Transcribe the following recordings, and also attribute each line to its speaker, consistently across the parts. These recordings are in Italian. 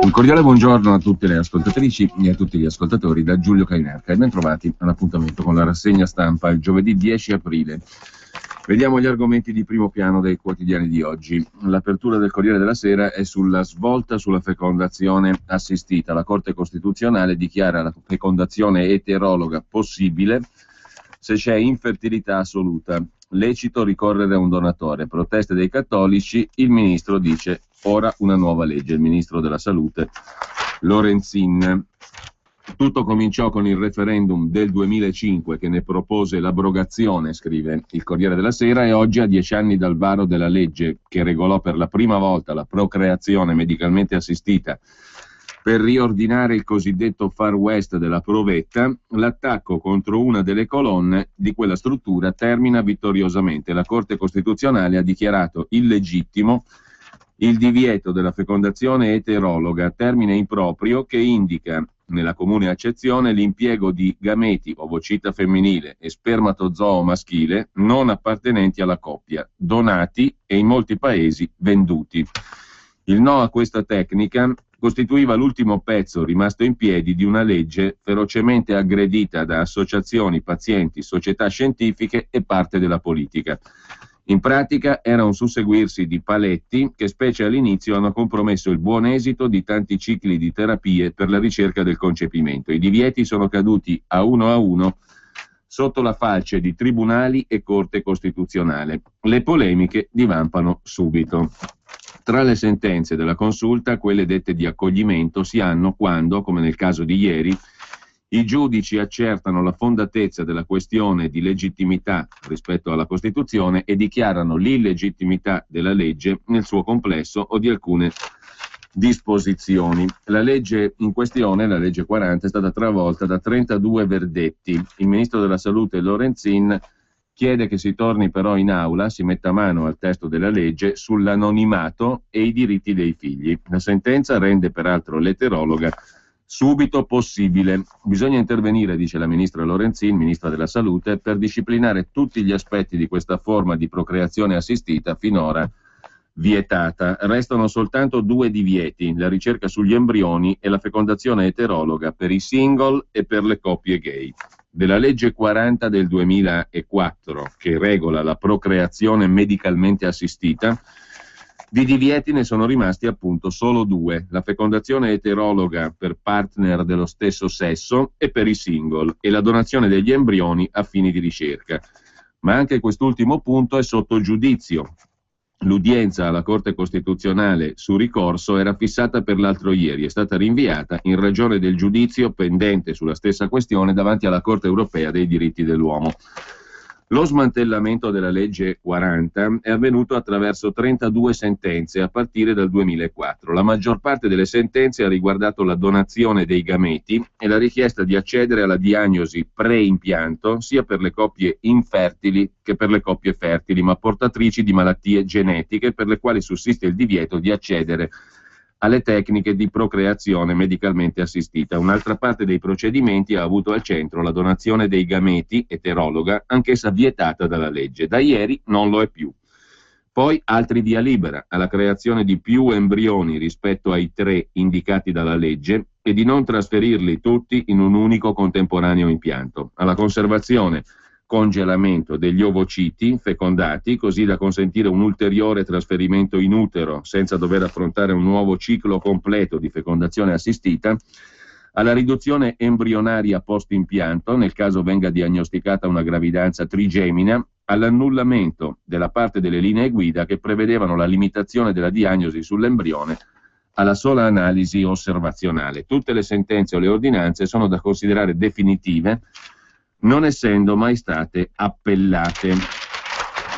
Speaker 1: Un cordiale buongiorno a tutte le ascoltatrici e a tutti gli ascoltatori da Giulio Cainarca e ben trovati all'appuntamento con la rassegna stampa il giovedì 10 aprile. Vediamo gli argomenti di primo piano dei quotidiani di oggi. L'apertura del Corriere della Sera è sulla svolta sulla fecondazione assistita. La Corte Costituzionale dichiara la fecondazione eterologa possibile se c'è infertilità assoluta. Lecito ricorrere a un donatore. Proteste dei cattolici, il ministro dice ora una nuova legge, il ministro della Salute Lorenzin. Tutto cominciò con il referendum del 2005 che ne propose l'abrogazione, scrive il Corriere della Sera, e oggi, a 10 anni dal varo della legge che regolò per la prima volta la procreazione medicalmente assistita per riordinare il cosiddetto Far West della provetta, l'attacco contro una delle colonne di quella struttura termina vittoriosamente. La Corte Costituzionale ha dichiarato illegittimo il divieto della fecondazione eterologa, termine improprio che indica, nella comune accezione, l'impiego di gameti, ovocita femminile e spermatozoo maschile non appartenenti alla coppia, donati e in molti paesi venduti. Il no a questa tecnica costituiva l'ultimo pezzo rimasto in piedi di una legge ferocemente aggredita da associazioni, pazienti, società scientifiche e parte della politica. In pratica era un susseguirsi di paletti che, specie all'inizio, hanno compromesso il buon esito di tanti cicli di terapie per la ricerca del concepimento. I divieti sono caduti a uno sotto la falce di tribunali e Corte Costituzionale. Le polemiche divampano subito. Tra le sentenze della consulta, quelle dette di accoglimento si hanno quando, come nel caso di ieri, i giudici accertano la fondatezza della questione di legittimità rispetto alla Costituzione e dichiarano l'illegittimità della legge nel suo complesso o di alcune disposizioni. La legge in questione, la legge 40, è stata travolta da 32 verdetti. Il ministro della Salute Lorenzin chiede che si torni però in aula, si metta mano al testo della legge sull'anonimato e i diritti dei figli. La sentenza rende peraltro l'eterologa subito possibile. Bisogna intervenire, dice la ministra Lorenzin, ministra della Salute, per disciplinare tutti gli aspetti di questa forma di procreazione assistita finora vietata. Restano soltanto due divieti: la ricerca sugli embrioni e la fecondazione eterologa per i single e per le coppie gay. Della legge 40 del 2004, che regola la procreazione medicalmente assistita, di divieti ne sono rimasti appunto solo due: la fecondazione eterologa per partner dello stesso sesso e per i single, e la donazione degli embrioni a fini di ricerca. Ma anche quest'ultimo punto è sotto giudizio. L'udienza alla Corte Costituzionale su ricorso era fissata per l'altro ieri, è stata rinviata in ragione del giudizio pendente sulla stessa questione davanti alla Corte Europea dei diritti dell'uomo. Lo smantellamento della legge 40 è avvenuto attraverso 32 sentenze a partire dal 2004. La maggior parte delle sentenze ha riguardato la donazione dei gameti e la richiesta di accedere alla diagnosi pre-impianto sia per le coppie infertili che per le coppie fertili, ma portatrici di malattie genetiche per le quali sussiste il divieto di accedere alle tecniche di procreazione medicalmente assistita. Un'altra parte dei procedimenti ha avuto al centro la donazione dei gameti, eterologa, anch'essa vietata dalla legge. Da ieri non lo è più. Poi altri via libera alla creazione di più embrioni rispetto ai 3 indicati dalla legge e di non trasferirli tutti in un unico contemporaneo impianto, alla conservazione, congelamento degli ovociti fecondati, così da consentire un ulteriore trasferimento in utero senza dover affrontare un nuovo ciclo completo di fecondazione assistita, alla riduzione embrionaria post-impianto nel caso venga diagnosticata una gravidanza trigemina, all'annullamento della parte delle linee guida che prevedevano la limitazione della diagnosi sull'embrione alla sola analisi osservazionale. Tutte le sentenze o le ordinanze sono da considerare definitive, non essendo mai state appellate.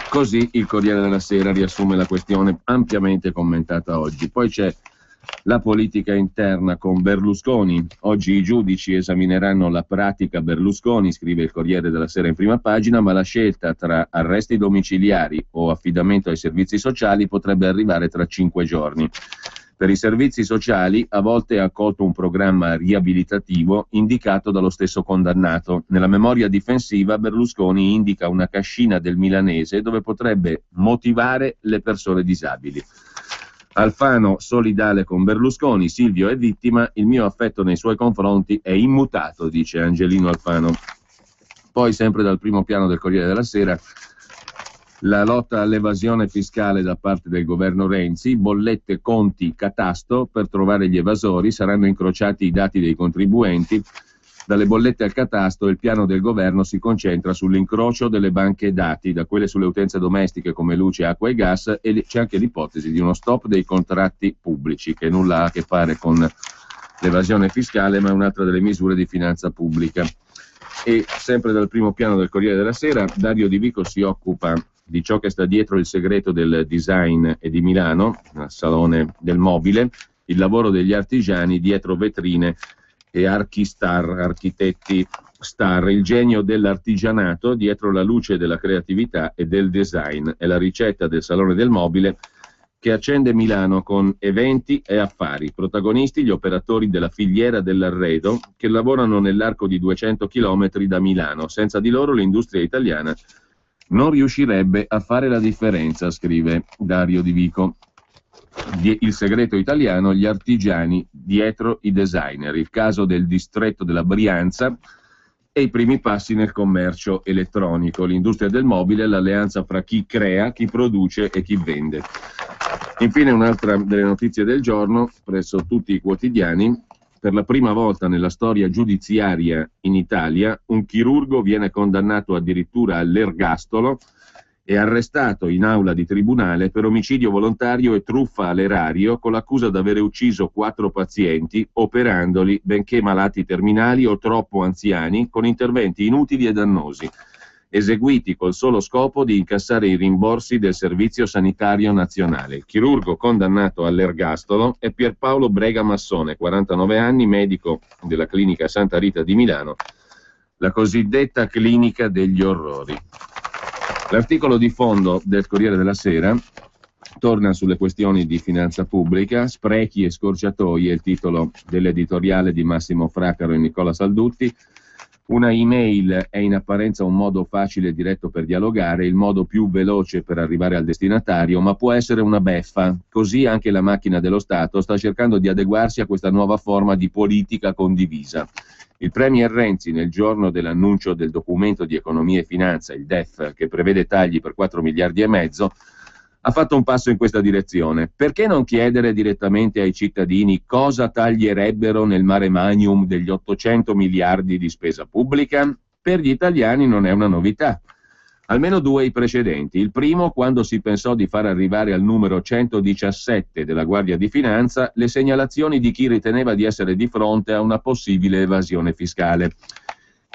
Speaker 1: Così il Corriere della Sera riassume la questione ampiamente commentata oggi. Poi c'è la politica interna con Berlusconi. Oggi i giudici esamineranno la pratica Berlusconi, scrive il Corriere della Sera in prima pagina, ma la scelta tra arresti domiciliari o affidamento ai servizi sociali potrebbe arrivare tra 5 giorni. Per i servizi sociali a volte ha accolto un programma riabilitativo indicato dallo stesso condannato. Nella memoria difensiva Berlusconi indica una cascina del Milanese dove potrebbe motivare le persone disabili. Alfano solidale con Berlusconi, Silvio è vittima, il mio affetto nei suoi confronti è immutato, dice Angelino Alfano. Poi sempre dal primo piano del Corriere della Sera, la lotta all'evasione fiscale da parte del governo Renzi, bollette, conti, catasto, per trovare gli evasori saranno incrociati i dati dei contribuenti. Dalle bollette al catasto il piano del governo si concentra sull'incrocio delle banche dati, da quelle sulle utenze domestiche come luce, acqua e gas, e c'è anche l'ipotesi di uno stop dei contratti pubblici, che nulla ha a che fare con l'evasione fiscale, ma è un'altra delle misure di finanza pubblica. E sempre dal primo piano del Corriere della Sera, Dario Di Vico si occupa di ciò che sta dietro il segreto del design e di Milano, al Salone del Mobile, il lavoro degli artigiani dietro vetrine e architetti star, il genio dell'artigianato dietro la luce della creatività e del design. È la ricetta del Salone del Mobile che accende Milano con eventi e affari. Protagonisti gli operatori della filiera dell'arredo che lavorano nell'arco di 200 chilometri da Milano. Senza di loro l'industria italiana non riuscirebbe a fare la differenza, scrive Dario Di Vico. Il segreto italiano, gli artigiani dietro i designer, il caso del distretto della Brianza e i primi passi nel commercio elettronico, l'industria del mobile, l'alleanza fra chi crea, chi produce e chi vende. Infine un'altra delle notizie del giorno, presso tutti i quotidiani, per la prima volta nella storia giudiziaria in Italia, un chirurgo viene condannato addirittura all'ergastolo e arrestato in aula di tribunale per omicidio volontario e truffa all'erario con l'accusa di avere ucciso 4 pazienti operandoli benché malati terminali o troppo anziani con interventi inutili e dannosi, eseguiti col solo scopo di incassare i rimborsi del Servizio Sanitario Nazionale. Il chirurgo condannato all'ergastolo è Pierpaolo Brega Massone, 49 anni, medico della clinica Santa Rita di Milano, la cosiddetta clinica degli orrori. L'articolo di fondo del Corriere della Sera torna sulle questioni di finanza pubblica, sprechi e scorciatoie, il titolo dell'editoriale di Massimo Fracaro e Nicola Saldutti. Una email è in apparenza un modo facile e diretto per dialogare, il modo più veloce per arrivare al destinatario, ma può essere una beffa. Così anche la macchina dello Stato sta cercando di adeguarsi a questa nuova forma di politica condivisa. Il premier Renzi, nel giorno dell'annuncio del documento di economia e finanza, il DEF, che prevede tagli per 4 miliardi e mezzo, ha fatto un passo in questa direzione. Perché non chiedere direttamente ai cittadini cosa taglierebbero nel mare magnum degli 800 miliardi di spesa pubblica? Per gli italiani non è una novità. Almeno 2 i precedenti. Il primo, quando si pensò di far arrivare al numero 117 della Guardia di Finanza le segnalazioni di chi riteneva di essere di fronte a una possibile evasione fiscale.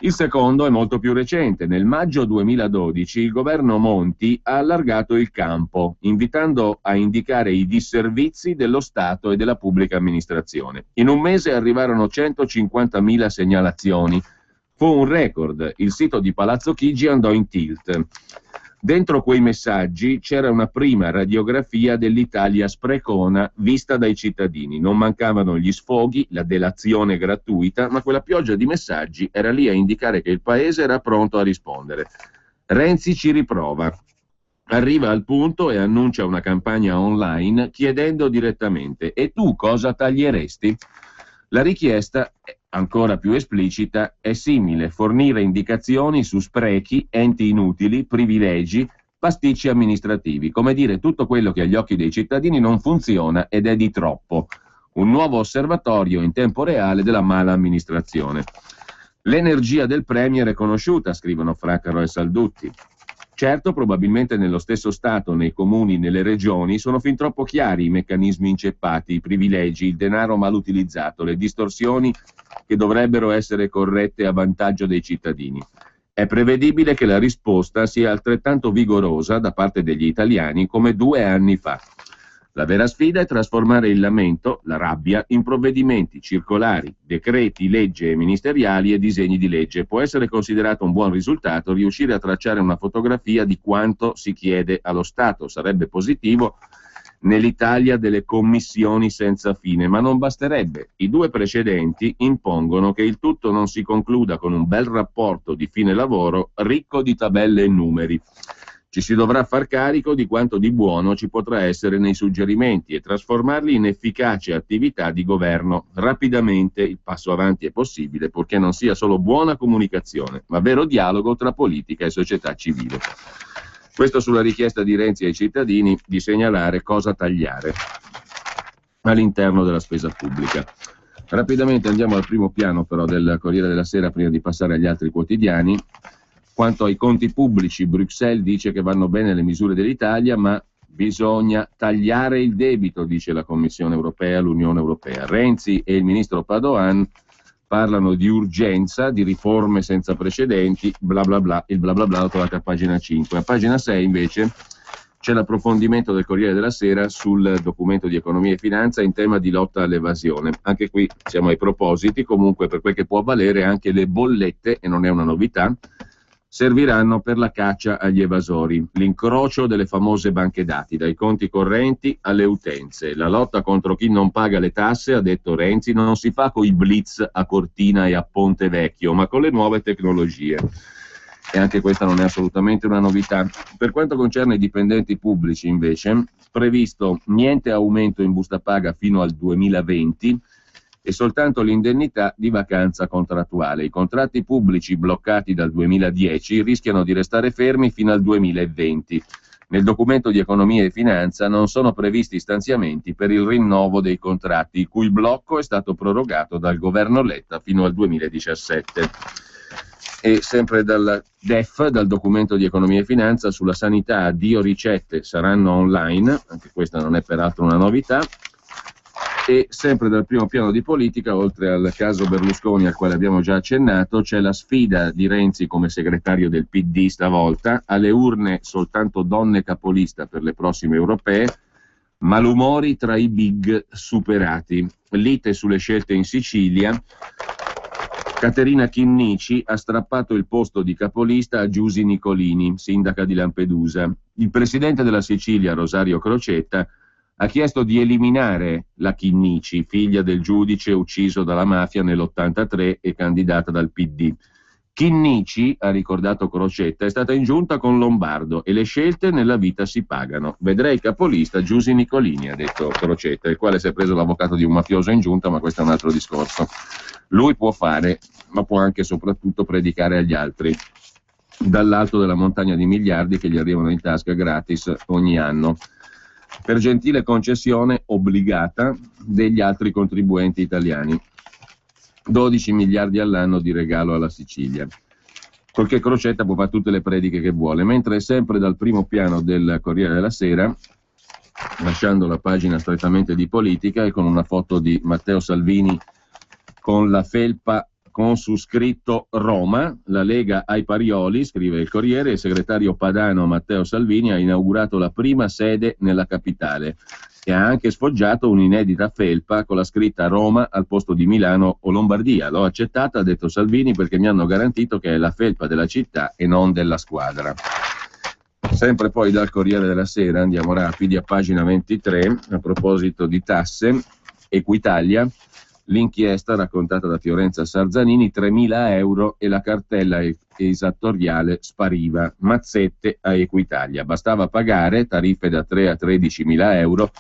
Speaker 1: Il secondo è molto più recente. Nel maggio 2012 il governo Monti ha allargato il campo, invitando a indicare i disservizi dello Stato e della pubblica amministrazione. In un mese arrivarono 150.000 segnalazioni. Fu un record. Il sito di Palazzo Chigi andò in tilt. Dentro quei messaggi c'era una prima radiografia dell'Italia sprecona vista dai cittadini. Non mancavano gli sfoghi, la delazione gratuita, ma quella pioggia di messaggi era lì a indicare che il paese era pronto a rispondere. Renzi ci riprova. Arriva al punto e annuncia una campagna online chiedendo direttamente: e tu cosa taglieresti? La richiesta, ancora più esplicita, è simile: fornire indicazioni su sprechi, enti inutili, privilegi, pasticci amministrativi, come dire tutto quello che agli occhi dei cittadini non funziona ed è di troppo. Un nuovo osservatorio in tempo reale della mala amministrazione. L'energia del Premier è conosciuta, scrivono Fracaro e Saldutti. Certo, probabilmente nello stesso Stato, nei comuni, nelle regioni, sono fin troppo chiari i meccanismi inceppati, i privilegi, il denaro mal utilizzato, le distorsioni che dovrebbero essere corrette a vantaggio dei cittadini. È prevedibile che la risposta sia altrettanto vigorosa da parte degli italiani come 2 anni fa. La vera sfida è trasformare il lamento, la rabbia, in provvedimenti circolari, decreti, legge ministeriali e disegni di legge. Può essere considerato un buon risultato riuscire a tracciare una fotografia di quanto si chiede allo Stato. Sarebbe positivo nell'Italia delle commissioni senza fine, ma non basterebbe. I due precedenti impongono che il tutto non si concluda con un bel rapporto di fine lavoro ricco di tabelle e numeri. Ci si dovrà far carico di quanto di buono ci potrà essere nei suggerimenti e trasformarli in efficace attività di governo. Rapidamente il passo avanti è possibile, purché non sia solo buona comunicazione, ma vero dialogo tra politica e società civile. Questo sulla richiesta di Renzi ai cittadini di segnalare cosa tagliare all'interno della spesa pubblica. Rapidamente andiamo al primo piano però del Corriere della Sera prima di passare agli altri quotidiani. Quanto ai conti pubblici, Bruxelles dice che vanno bene le misure dell'Italia, ma bisogna tagliare il debito, dice la Commissione europea, l'Unione europea. Renzi e il ministro Padoan parlano di urgenza, di riforme senza precedenti, bla bla bla. Il bla bla bla lo trovate a pagina 5. A pagina 6 invece c'è l'approfondimento del Corriere della Sera sul documento di economia e finanza in tema di lotta all'evasione. Anche qui siamo ai propositi, comunque per quel che può valere anche le bollette, e non è una novità, serviranno per la caccia agli evasori, l'incrocio delle famose banche dati, dai conti correnti alle utenze. La lotta contro chi non paga le tasse, ha detto Renzi, non si fa con i blitz a Cortina e a Ponte Vecchio, ma con le nuove tecnologie. E anche questa non è assolutamente una novità. Per quanto concerne i dipendenti pubblici, invece, previsto niente aumento in busta paga fino al 2020, e soltanto l'indennità di vacanza contrattuale. I contratti pubblici bloccati dal 2010 rischiano di restare fermi fino al 2020. Nel documento di economia e finanza non sono previsti stanziamenti per il rinnovo dei contratti, il cui blocco è stato prorogato dal governo Letta fino al 2017. E sempre dal DEF, dal documento di economia e finanza, sulla sanità, addio ricette, saranno online, anche questa non è peraltro una novità. E sempre dal primo piano di politica, oltre al caso Berlusconi al quale abbiamo già accennato, c'è la sfida di Renzi come segretario del PD stavolta, alle urne soltanto donne capolista per le prossime europee, malumori tra i big superati, lite sulle scelte in Sicilia. Caterina Chinnici ha strappato il posto di capolista a Giusy Nicolini, sindaca di Lampedusa. Il presidente della Sicilia, Rosario Crocetta, ha chiesto di eliminare la Chinnici, figlia del giudice ucciso dalla mafia nell'83 e candidata dal PD. Chinnici, ha ricordato Crocetta, è stata in giunta con Lombardo e le scelte nella vita si pagano. Vedrei capolista Giusy Nicolini, ha detto Crocetta, il quale si è preso l'avvocato di un mafioso in giunta, ma questo è un altro discorso. Lui può fare, ma può anche e soprattutto predicare agli altri, dall'alto della montagna di miliardi che gli arrivano in tasca gratis ogni anno, per gentile concessione obbligata degli altri contribuenti italiani. 12 miliardi all'anno di regalo alla Sicilia. Perché Crocetta può fare tutte le prediche che vuole, mentre sempre dal primo piano del Corriere della Sera, lasciando la pagina strettamente di politica e con una foto di Matteo Salvini con la felpa con su scritto Roma, la Lega ai Parioli, scrive il Corriere, il segretario padano Matteo Salvini ha inaugurato la prima sede nella capitale e ha anche sfoggiato un'inedita felpa con la scritta Roma al posto di Milano o Lombardia. L'ho accettata, ha detto Salvini, perché mi hanno garantito che è la felpa della città e non della squadra. Sempre poi dal Corriere della Sera, andiamo rapidi, a pagina 23, a proposito di tasse, Equitalia, l'inchiesta raccontata da Fiorenza Sarzanini, 3.000 euro e la cartella esattoriale spariva, mazzette a Equitalia. Bastava pagare tariffe da 3 a 13.000 euro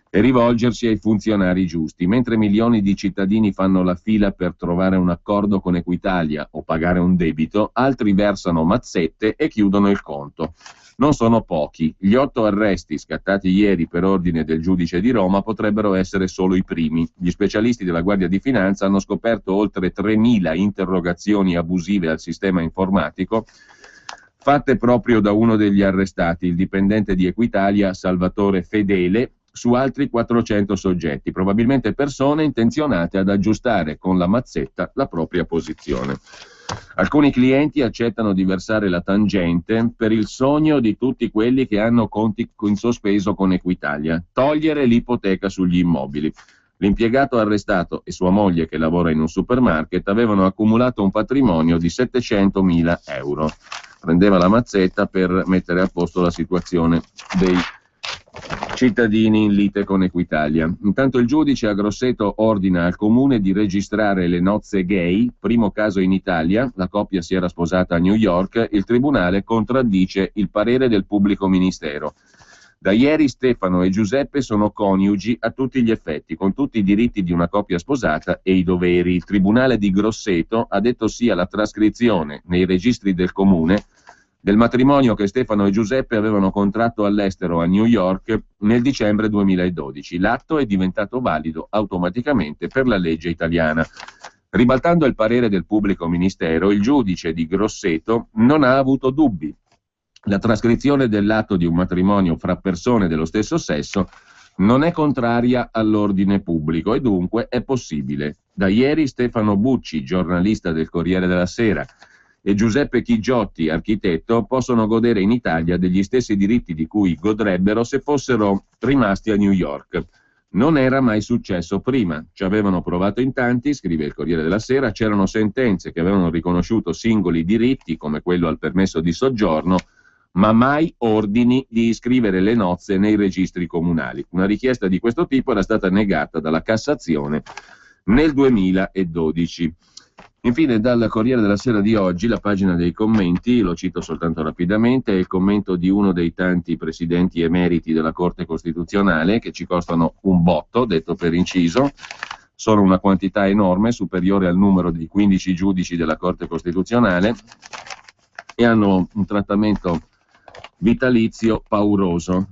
Speaker 1: e rivolgersi ai funzionari giusti. Mentre milioni di cittadini fanno la fila per trovare un accordo con Equitalia o pagare un debito, altri versano mazzette e chiudono il conto. Non sono pochi. Gli 8 arresti scattati ieri per ordine del giudice di Roma potrebbero essere solo i primi. Gli specialisti della Guardia di Finanza hanno scoperto oltre 3.000 interrogazioni abusive al sistema informatico fatte proprio da uno degli arrestati, il dipendente di Equitalia Salvatore Fedele, su altri 400 soggetti, probabilmente persone intenzionate ad aggiustare con la mazzetta la propria posizione. Alcuni clienti accettano di versare la tangente per il sogno di tutti quelli che hanno conti in sospeso con Equitalia, togliere l'ipoteca sugli immobili. L'impiegato arrestato e sua moglie, che lavora in un supermarket, avevano accumulato un patrimonio di 700.000 euro. Prendeva la mazzetta per mettere a posto la situazione dei cittadini in lite con Equitalia. Intanto il giudice a Grosseto ordina al comune di registrare le nozze gay, primo caso in Italia, la coppia si era sposata a New York, il tribunale contraddice il parere del pubblico ministero. Da ieri Stefano e Giuseppe sono coniugi a tutti gli effetti, con tutti i diritti di una coppia sposata e i doveri. Il tribunale di Grosseto ha detto sì alla trascrizione nei registri del comune del matrimonio che Stefano e Giuseppe avevano contratto all'estero a New York nel dicembre 2012. L'atto è diventato valido automaticamente per la legge italiana. Ribaltando il parere del pubblico ministero, il giudice di Grosseto non ha avuto dubbi. La trascrizione dell'atto di un matrimonio fra persone dello stesso sesso non è contraria all'ordine pubblico e dunque è possibile. Da ieri Stefano Bucci, giornalista del Corriere della Sera, e Giuseppe Chigiotti, architetto, possono godere in Italia degli stessi diritti di cui godrebbero se fossero rimasti a New York. Non era mai successo prima. Ci avevano provato in tanti, scrive il Corriere della Sera, c'erano sentenze che avevano riconosciuto singoli diritti, come quello al permesso di soggiorno, ma mai ordini di iscrivere le nozze nei registri comunali. Una richiesta di questo tipo era stata negata dalla Cassazione nel 2012. Infine, dal Corriere della Sera di oggi, la pagina dei commenti, lo cito soltanto rapidamente, è il commento di uno dei tanti presidenti emeriti della Corte Costituzionale, che ci costano un botto, detto per inciso, sono una quantità enorme, superiore al numero di 15 giudici della Corte Costituzionale, e hanno un trattamento vitalizio pauroso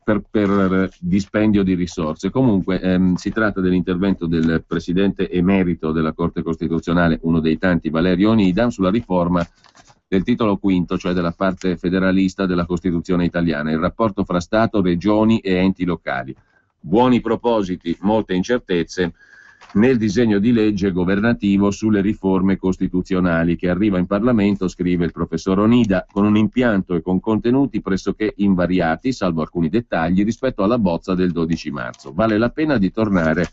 Speaker 1: per dispendio di risorse. Comunque si tratta dell'intervento del presidente emerito della Corte Costituzionale, uno dei tanti, Valerio Onida, sulla riforma del titolo quinto, cioè della parte federalista della Costituzione italiana, il rapporto fra Stato, regioni e enti locali. Buoni propositi, molte incertezze nel disegno di legge governativo sulle riforme costituzionali che arriva in Parlamento, scrive il professor Onida, con un impianto e con contenuti pressoché invariati, salvo alcuni dettagli, rispetto alla bozza del 12 marzo. Vale la pena di tornare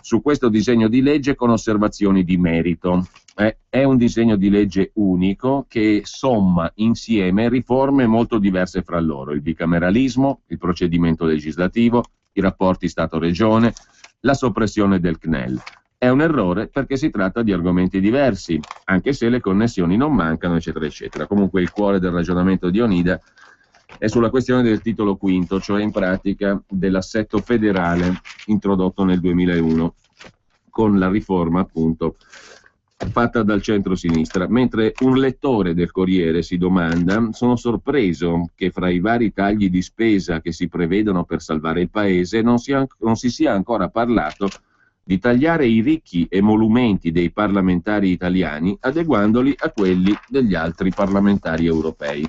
Speaker 1: su questo disegno di legge con osservazioni di merito. È un disegno di legge unico che somma insieme riforme molto diverse fra loro: il bicameralismo, il procedimento legislativo, i rapporti Stato-Regione, la soppressione del CNEL. È un errore perché si tratta di argomenti diversi, anche se le connessioni non mancano, eccetera, eccetera. Comunque il cuore del ragionamento di Onida è sulla questione del titolo quinto, cioè in pratica dell'assetto federale introdotto nel 2001 con la riforma appunto fatta dal centro-sinistra. Mentre un lettore del Corriere si domanda: sono sorpreso che fra i vari tagli di spesa che si prevedono per salvare il paese non si sia ancora parlato di tagliare i ricchi emolumenti dei parlamentari italiani adeguandoli a quelli degli altri parlamentari europei.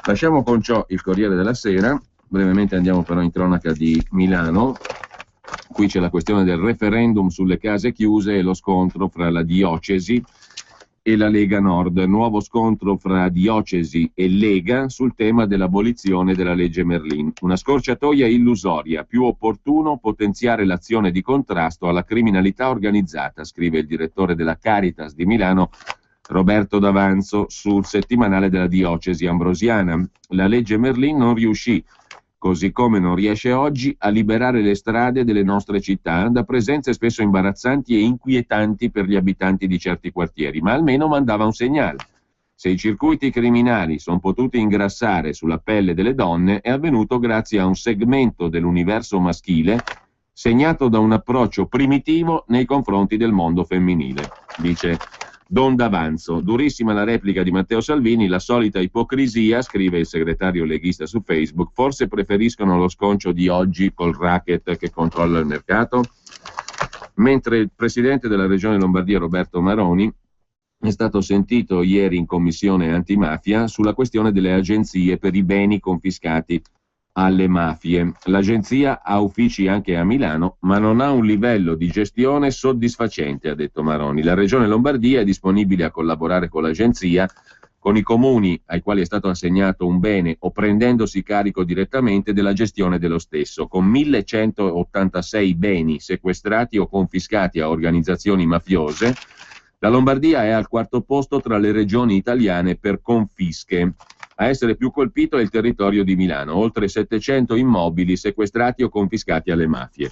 Speaker 1: Lasciamo con ciò il Corriere della Sera, brevemente andiamo però in cronaca di Milano. Qui c'è la questione del referendum sulle case chiuse e lo scontro fra la diocesi e la Lega Nord. Nuovo scontro fra diocesi e Lega sul tema dell'abolizione della legge Merlin. Una scorciatoia illusoria, più opportuno potenziare l'azione di contrasto alla criminalità organizzata, scrive il direttore della Caritas di Milano, Roberto D'Avanzo, sul settimanale della diocesi ambrosiana. La legge Merlin non riuscì, così come non riesce oggi, a liberare le strade delle nostre città da presenze spesso imbarazzanti e inquietanti per gli abitanti di certi quartieri, ma almeno mandava un segnale. Se i circuiti criminali sono potuti ingrassare sulla pelle delle donne, è avvenuto grazie a un segmento dell'universo maschile segnato da un approccio primitivo nei confronti del mondo femminile, dice Don D'Avanzo. Durissima la replica di Matteo Salvini, la solita ipocrisia, scrive il segretario leghista su Facebook, forse preferiscono lo sconcio di oggi col racket che controlla il mercato? Mentre il presidente della regione Lombardia, Roberto Maroni, è stato sentito ieri in commissione antimafia sulla questione delle agenzie per i beni confiscati alle mafie. L'agenzia ha uffici anche a Milano, ma non ha un livello di gestione soddisfacente, ha detto Maroni. La regione Lombardia è disponibile a collaborare con l'agenzia, con i comuni ai quali è stato assegnato un bene o prendendosi carico direttamente della gestione dello stesso. Con 1186 beni sequestrati o confiscati a organizzazioni mafiose, la Lombardia è al quarto posto tra le regioni italiane per confische. A essere più colpito è il territorio di Milano, oltre 700 immobili sequestrati o confiscati alle mafie.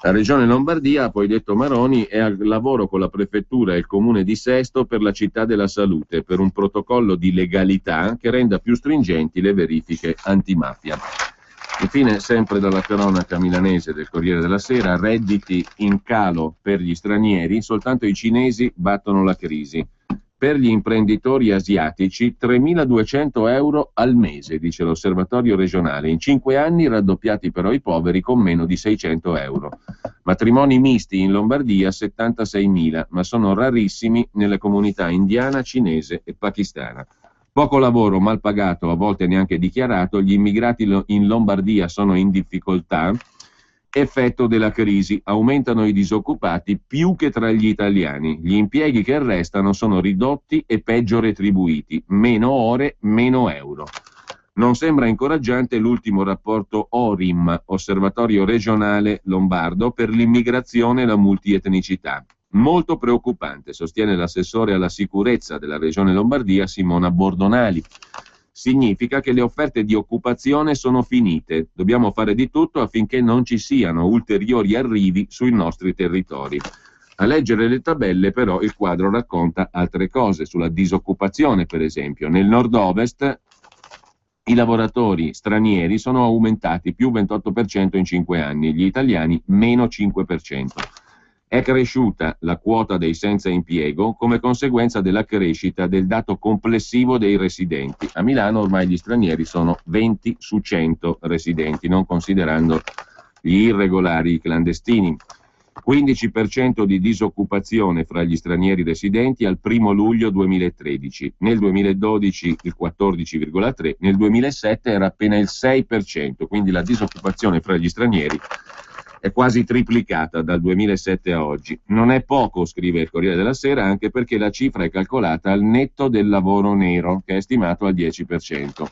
Speaker 1: La Regione Lombardia, ha poi detto Maroni, è al lavoro con la Prefettura e il Comune di Sesto per la città della salute, per un protocollo di legalità che renda più stringenti le verifiche antimafia. Infine, sempre dalla cronaca milanese del Corriere della Sera, redditi in calo per gli stranieri, soltanto i cinesi battono la crisi. Per gli imprenditori asiatici 3.200 euro al mese, dice l'osservatorio regionale. In 5 anni raddoppiati però i poveri con meno di 600 euro. Matrimoni misti in Lombardia 76.000, ma sono rarissimi nelle comunità indiana, cinese e pakistana. Poco lavoro, mal pagato, a volte neanche dichiarato, gli immigrati in Lombardia sono in difficoltà. Effetto della crisi, aumentano i disoccupati più che tra gli italiani, gli impieghi che restano sono ridotti e peggio retribuiti, meno ore, meno euro. Non sembra incoraggiante l'ultimo rapporto ORIM, Osservatorio regionale lombardo per l'immigrazione e la multietnicità. Molto preoccupante, sostiene l'assessore alla sicurezza della Regione Lombardia Simona Bordonali. Significa che le offerte di occupazione sono finite. Dobbiamo fare di tutto affinché non ci siano ulteriori arrivi sui nostri territori. A leggere le tabelle, però, il quadro racconta altre cose, sulla disoccupazione, per esempio. Nel nord-ovest i lavoratori stranieri sono aumentati più 28% in 5 anni, gli italiani meno 5%. È cresciuta la quota dei senza impiego come conseguenza della crescita del dato complessivo dei residenti. A Milano ormai gli stranieri sono 20 su 100 residenti, non considerando gli irregolari, i clandestini. 15% di disoccupazione fra gli stranieri residenti al 1 luglio 2013, nel 2012 il 14,3%, nel 2007 era appena il 6%, quindi la disoccupazione fra gli stranieri è quasi triplicata dal 2007 a oggi. Non è poco, scrive il Corriere della Sera, anche perché la cifra è calcolata al netto del lavoro nero, che è stimato al 10%.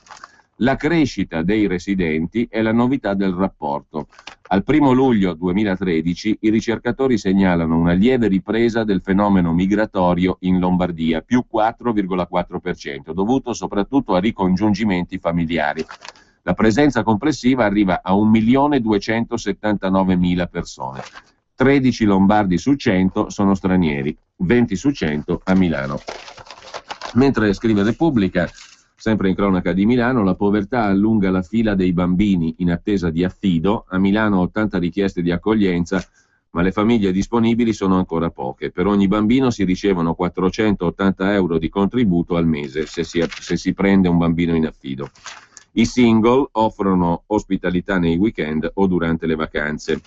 Speaker 1: La crescita dei residenti è la novità del rapporto. Al 1 luglio 2013 i ricercatori segnalano una lieve ripresa del fenomeno migratorio in Lombardia, più 4,4%, dovuto soprattutto a ricongiungimenti familiari. La presenza complessiva arriva a 1.279.000 persone. 13 lombardi su 100 sono stranieri, 20 su 100 a Milano. Mentre scrive Repubblica, sempre in cronaca di Milano, la povertà allunga la fila dei bambini in attesa di affido. A Milano 80 richieste di accoglienza, ma le famiglie disponibili sono ancora poche. Per ogni bambino si ricevono 480 euro di contributo al mese se si prende un bambino in affido. I single offrono ospitalità nei weekend o durante le vacanze.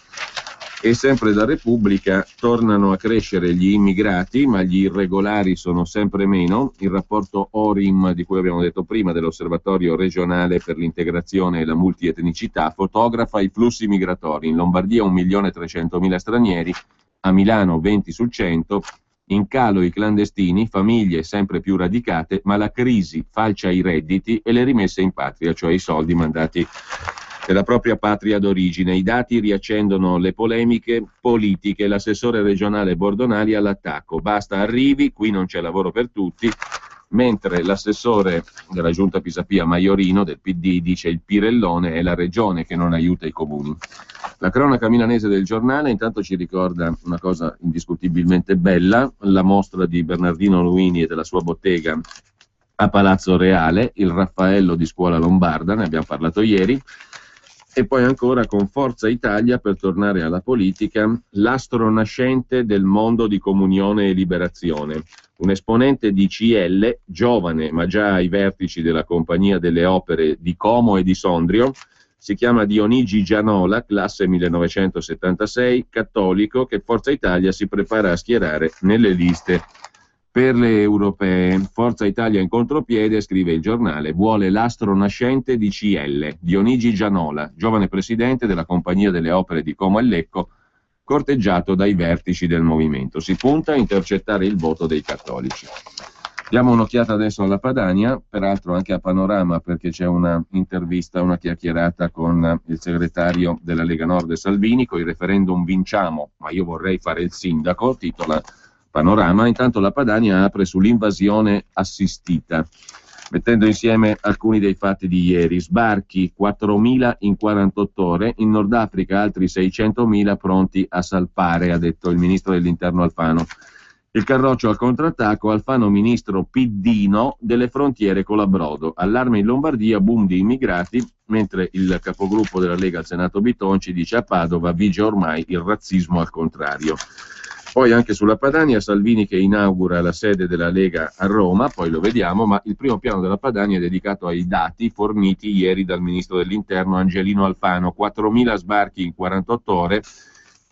Speaker 1: E sempre da Repubblica, tornano a crescere gli immigrati, ma gli irregolari sono sempre meno. Il rapporto ORIM, di cui abbiamo detto prima, dell'Osservatorio regionale per l'integrazione e la multietnicità, fotografa i flussi migratori. In Lombardia 1.300.000 stranieri, a Milano 20 su 100, in calo i clandestini, famiglie sempre più radicate, ma la crisi falcia i redditi e le rimesse in patria, cioè i soldi mandati della propria patria d'origine. I dati riaccendono le polemiche politiche. L'assessore regionale Bordonali all'attacco. Basta arrivi, qui non c'è lavoro per tutti, mentre l'assessore della giunta Pisapia Maiorino del PD dice il Pirellone è la regione che non aiuta i comuni. La cronaca milanese del Giornale intanto ci ricorda una cosa indiscutibilmente bella, la mostra di Bernardino Luini e della sua bottega a Palazzo Reale, il Raffaello di Scuola Lombarda, ne abbiamo parlato ieri. E poi ancora con Forza Italia, per tornare alla politica, l'astro nascente del mondo di Comunione e Liberazione. Un esponente di CL, giovane ma già ai vertici della Compagnia delle Opere di Como e di Sondrio, si chiama Dionigi Gianola, classe 1976, cattolico, che Forza Italia si prepara a schierare nelle liste per le europee. Forza Italia in contropiede, scrive il Giornale, vuole l'astro nascente di CL, Dionigi Gianola, giovane presidente della Compagnia delle Opere di Como e Lecco, corteggiato dai vertici del movimento. Si punta a intercettare il voto dei cattolici. Diamo un'occhiata adesso alla Padania, peraltro anche a Panorama, perché c'è una intervista, una chiacchierata con il segretario della Lega Nord Salvini. Con il referendum vinciamo, ma io vorrei fare il sindaco, titola Panorama. Intanto la Padania apre sull'invasione assistita. mettendo insieme alcuni dei fatti di ieri. Sbarchi 4.000 in 48 ore, in Nord Africa altri 600.000 pronti a salpare, ha detto il ministro dell'interno Alfano. Il Carroccio al contrattacco, Alfano ministro piddino delle frontiere Colabrodo. Allarme in Lombardia, boom di immigrati, mentre il capogruppo della Lega al Senato Bitonci dice a Padova vige ormai il razzismo al contrario. Poi anche sulla Padania, Salvini che inaugura la sede della Lega a Roma, poi lo vediamo, ma il primo piano della Padania è dedicato ai dati forniti ieri dal ministro dell'interno Angelino Alfano. 4.000 sbarchi in 48 ore,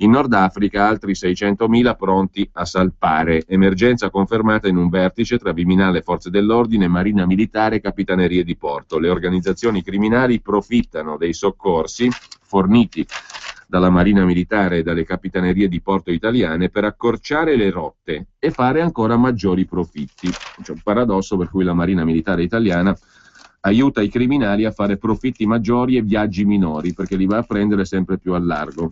Speaker 1: in Nord Africa altri 600.000 pronti a salpare. Emergenza confermata in un vertice tra Viminale, Forze dell'Ordine, Marina Militare e Capitanerie di Porto. Le organizzazioni criminali profittano dei soccorsi forniti dalla Marina Militare e dalle Capitanerie di Porto italiane per accorciare le rotte e fare ancora maggiori profitti. C'è un paradosso per cui la Marina Militare italiana aiuta i criminali a fare profitti maggiori e viaggi minori, perché li va a prendere sempre più al largo.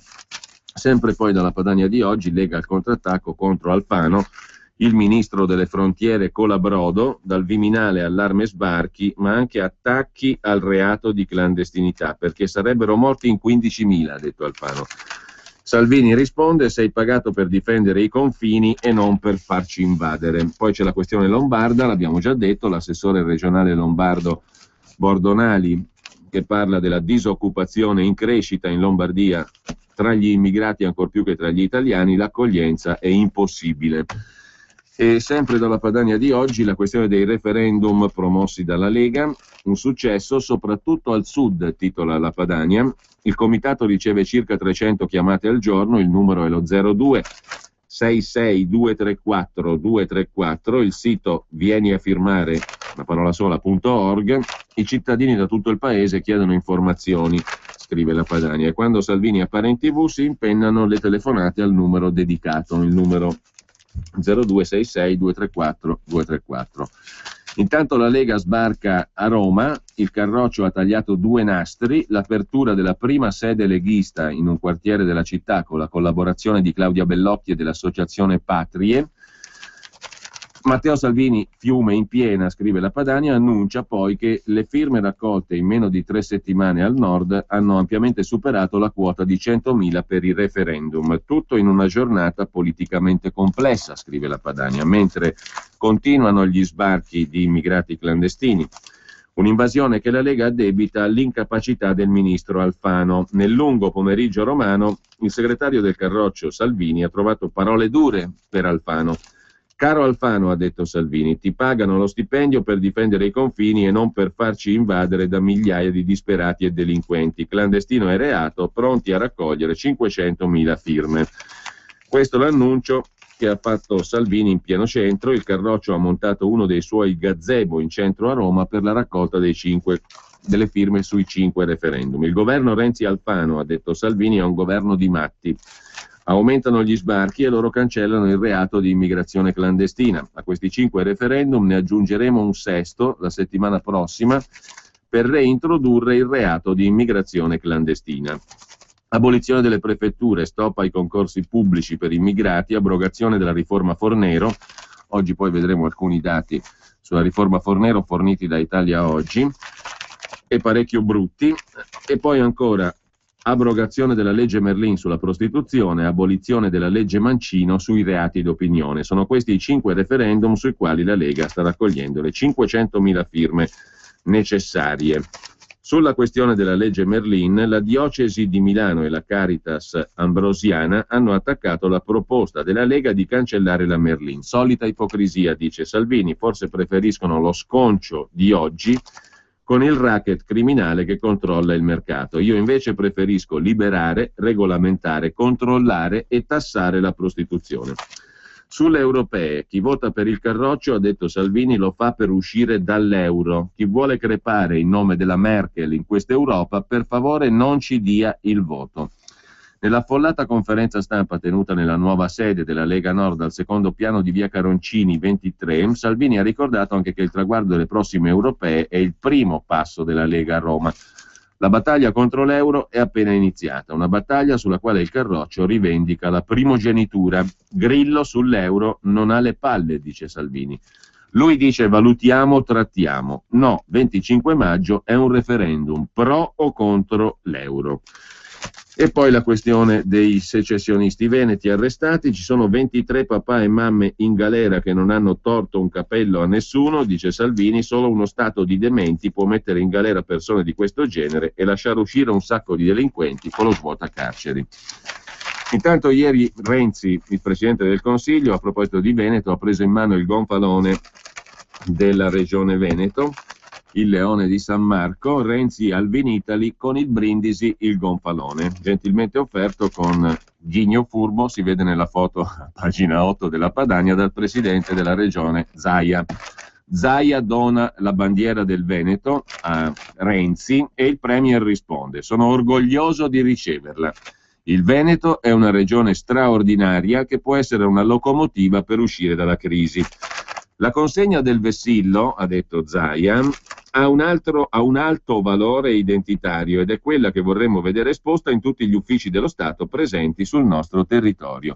Speaker 1: Sempre poi dalla Padania di oggi, Lega al contrattacco contro Alfano, il ministro delle frontiere Colabrodo, dal Viminale allarme sbarchi, ma anche attacchi al reato di clandestinità, perché sarebbero morti in 15.000, ha detto Alfano. Salvini risponde: sei pagato per difendere i confini e non per farci invadere. Poi c'è la questione lombarda, l'abbiamo già detto, l'assessore regionale lombardo Bordonali, che parla della disoccupazione in crescita in Lombardia tra gli immigrati ancor più che tra gli italiani, l'accoglienza è impossibile. E sempre dalla Padania di oggi la questione dei referendum promossi dalla Lega, un successo soprattutto al sud, titola la Padania. Il comitato riceve circa 300 chiamate al giorno, il numero è lo 02 66 234 234, il sito vieni a firmare, una parola sola.org. I cittadini da tutto il paese chiedono informazioni, scrive la Padania, e quando Salvini appare in TV si impennano le telefonate al numero dedicato, il numero 0266 234 234. Intanto la Lega sbarca a Roma, il Carroccio ha tagliato 2 nastri, l'apertura della prima sede leghista in un quartiere della città con la collaborazione di Claudia Bellocchi e dell'associazione Patrie. Matteo Salvini, fiume in piena, scrive la Padania, annuncia poi che le firme raccolte in meno di 3 settimane al nord hanno ampiamente superato la quota di 100.000 per il referendum. Tutto in una giornata politicamente complessa, scrive la Padania, mentre continuano gli sbarchi di immigrati clandestini. Un'invasione che la Lega addebita all'incapacità del ministro Alfano. Nel lungo pomeriggio romano, il segretario del Carroccio Salvini ha trovato parole dure per Alfano. Caro Alfano, ha detto Salvini, ti pagano lo stipendio per difendere i confini e non per farci invadere da migliaia di disperati e delinquenti. Clandestino è reato, pronti a raccogliere 500.000 firme. Questo è l'annuncio che ha fatto Salvini in pieno centro. Il Carroccio ha montato uno dei suoi gazebo in centro a Roma per la raccolta delle firme sui 5 referendum. Il governo Renzi-Alfano, ha detto Salvini, è un governo di matti. Aumentano gli sbarchi e loro cancellano il reato di immigrazione clandestina. A questi 5 referendum ne aggiungeremo un 6º la settimana prossima per reintrodurre il reato di immigrazione clandestina. Abolizione delle prefetture, stop ai concorsi pubblici per immigrati, abrogazione della riforma Fornero. Oggi poi vedremo alcuni dati sulla riforma Fornero forniti da Italia Oggi, e parecchio brutti. E poi ancora abrogazione della legge Merlin sulla prostituzione, abolizione della legge Mancino sui reati d'opinione. Sono questi i 5 referendum sui quali la Lega sta raccogliendo le 500.000 firme necessarie. Sulla questione della legge Merlin, la Diocesi di Milano e la Caritas Ambrosiana hanno attaccato la proposta della Lega di cancellare la Merlin. Solita ipocrisia, dice Salvini, forse preferiscono lo sconcio di oggi con il racket criminale che controlla il mercato. Io invece preferisco liberare, regolamentare, controllare e tassare la prostituzione. Sulle europee, chi vota per il Carroccio, ha detto Salvini, lo fa per uscire dall'euro. Chi vuole crepare in nome della Merkel in questa Europa, per favore non ci dia il voto. Nell'affollata conferenza stampa tenuta nella nuova sede della Lega Nord al secondo piano di via Caroncini 23, Salvini ha ricordato anche che il traguardo delle prossime europee è il primo passo della Lega a Roma. La battaglia contro l'euro è appena iniziata, una battaglia sulla quale il Carroccio rivendica la primogenitura. Grillo sull'euro non ha le palle, dice Salvini. Lui dice valutiamo, trattiamo. No, 25 maggio è un referendum pro o contro l'euro. E poi la questione dei secessionisti veneti arrestati. Ci sono 23 papà e mamme in galera che non hanno torto un capello a nessuno, dice Salvini. Solo uno stato di dementi può mettere in galera persone di questo genere e lasciare uscire un sacco di delinquenti con lo svuotacarceri. Intanto ieri Renzi, il Presidente del Consiglio, a proposito di Veneto, ha preso in mano il gonfalone della Regione Veneto, il Leone di San Marco. Renzi al Vinitali, con il Brindisi il gonfalone, gentilmente offerto con ghigno furbo, si vede nella foto a pagina 8 della Padania, dal Presidente della Regione Zaia. Zaia dona la bandiera del Veneto a Renzi e il Premier risponde: sono orgoglioso di riceverla. Il Veneto è una regione straordinaria che può essere una locomotiva per uscire dalla crisi. La consegna del vessillo, ha detto Zaia, ha un alto valore identitario ed è quella che vorremmo vedere esposta in tutti gli uffici dello Stato presenti sul nostro territorio.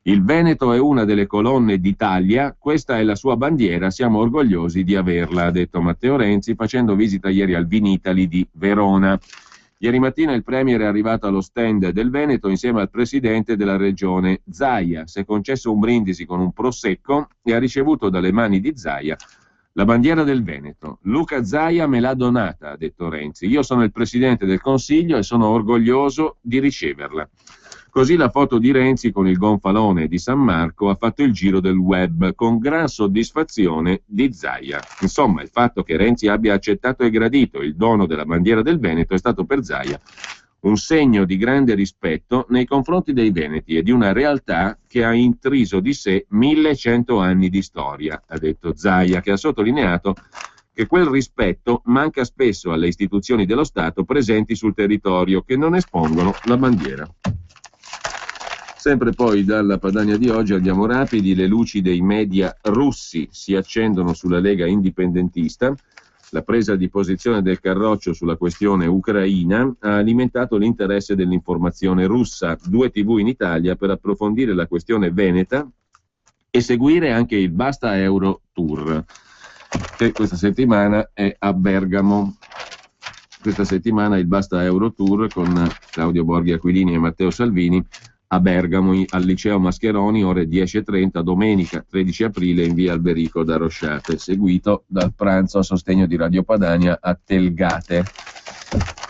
Speaker 1: Il Veneto è una delle colonne d'Italia, questa è la sua bandiera, siamo orgogliosi di averla, ha detto Matteo Renzi facendo visita ieri al Vinitali di Verona. Ieri mattina il Premier è arrivato allo stand del Veneto insieme al Presidente della Regione Zaia, si è concesso un brindisi con un prosecco e ha ricevuto dalle mani di Zaia la bandiera del Veneto. Luca Zaia me l'ha donata, ha detto Renzi. Io sono il Presidente del Consiglio e sono orgoglioso di riceverla. Così la foto di Renzi con il gonfalone di San Marco ha fatto il giro del web, con gran soddisfazione di Zaia. Insomma, il fatto che Renzi abbia accettato e gradito il dono della bandiera del Veneto è stato per Zaia un segno di grande rispetto nei confronti dei veneti e di una realtà che ha intriso di sé 1100 anni di storia, ha detto Zaia, che ha sottolineato che quel rispetto manca spesso alle istituzioni dello Stato presenti sul territorio, che non espongono la bandiera. Sempre poi dalla Padania di oggi andiamo rapidi. Le luci dei media russi si accendono sulla Lega indipendentista. La presa di posizione del Carroccio sulla questione ucraina ha alimentato l'interesse dell'informazione russa. 2 TV in Italia per approfondire la questione veneta e seguire anche il Basta Euro Tour, che questa settimana è a Bergamo. Questa settimana il Basta Euro Tour con Claudio Borghi Aquilini e Matteo Salvini a Bergamo, al Liceo Mascheroni, ore 10:30, domenica 13 aprile in via Alberico da Rosciate, seguito dal pranzo a sostegno di Radio Padania a Telgate.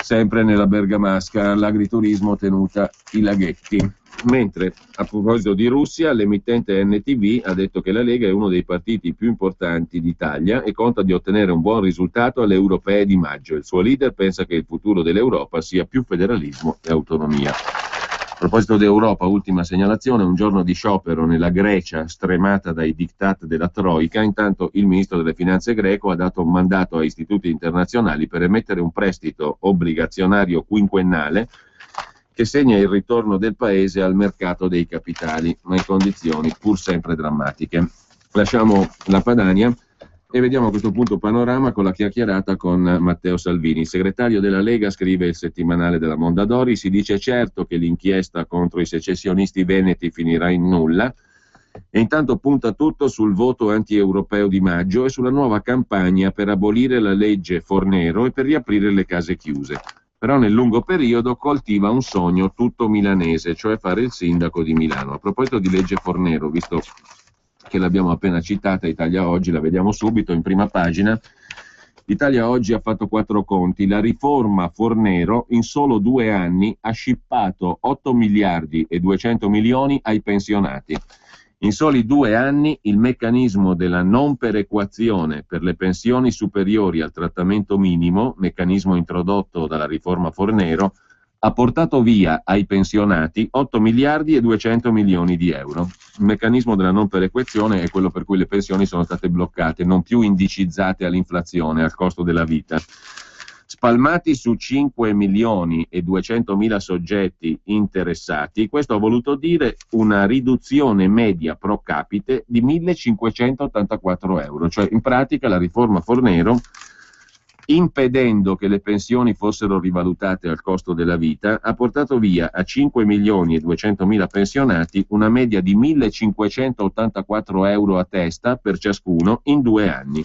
Speaker 1: Sempre nella Bergamasca, l'agriturismo tenuta I Laghetti. Mentre, a proposito di Russia, l'emittente NTV ha detto che la Lega è uno dei partiti più importanti d'Italia e conta di ottenere un buon risultato alle europee di maggio. Il suo leader pensa che il futuro dell'Europa sia più federalismo e autonomia. A proposito d'Europa, ultima segnalazione: un giorno di sciopero nella Grecia stremata dai diktat della Troica. Intanto il ministro delle finanze greco ha dato un mandato a istituti internazionali per emettere un prestito obbligazionario quinquennale che segna il ritorno del paese al mercato dei capitali, ma in condizioni pur sempre drammatiche. Lasciamo la Padania e vediamo a questo punto Panorama con la chiacchierata con Matteo Salvini. Il segretario della Lega, scrive il settimanale della Mondadori, si dice certo che l'inchiesta contro i secessionisti veneti finirà in nulla e intanto punta tutto sul voto anti-europeo di maggio e sulla nuova campagna per abolire la legge Fornero e per riaprire le case chiuse. Però nel lungo periodo coltiva un sogno tutto milanese, cioè fare il sindaco di Milano. A proposito di legge Fornero, visto che l'abbiamo appena citata, Italia Oggi, la vediamo subito in prima pagina. Italia Oggi ha fatto 4 conti. La riforma Fornero in solo 2 anni ha scippato 8 miliardi e 200 milioni ai pensionati. In soli 2 anni il meccanismo della non perequazione per le pensioni superiori al trattamento minimo, meccanismo introdotto dalla riforma Fornero, ha portato via ai pensionati 8 miliardi e 200 milioni di euro. Il meccanismo della non perequazione è quello per cui le pensioni sono state bloccate, non più indicizzate all'inflazione, al costo della vita. Spalmati su 5 milioni e 200 mila soggetti interessati, questo ha voluto dire una riduzione media pro capite di 1.584 euro, cioè in pratica la riforma Fornero impedendo che le pensioni fossero rivalutate al costo della vita, ha portato via a 5.200.000 pensionati una media di 1.584 euro a testa per ciascuno in 2 anni.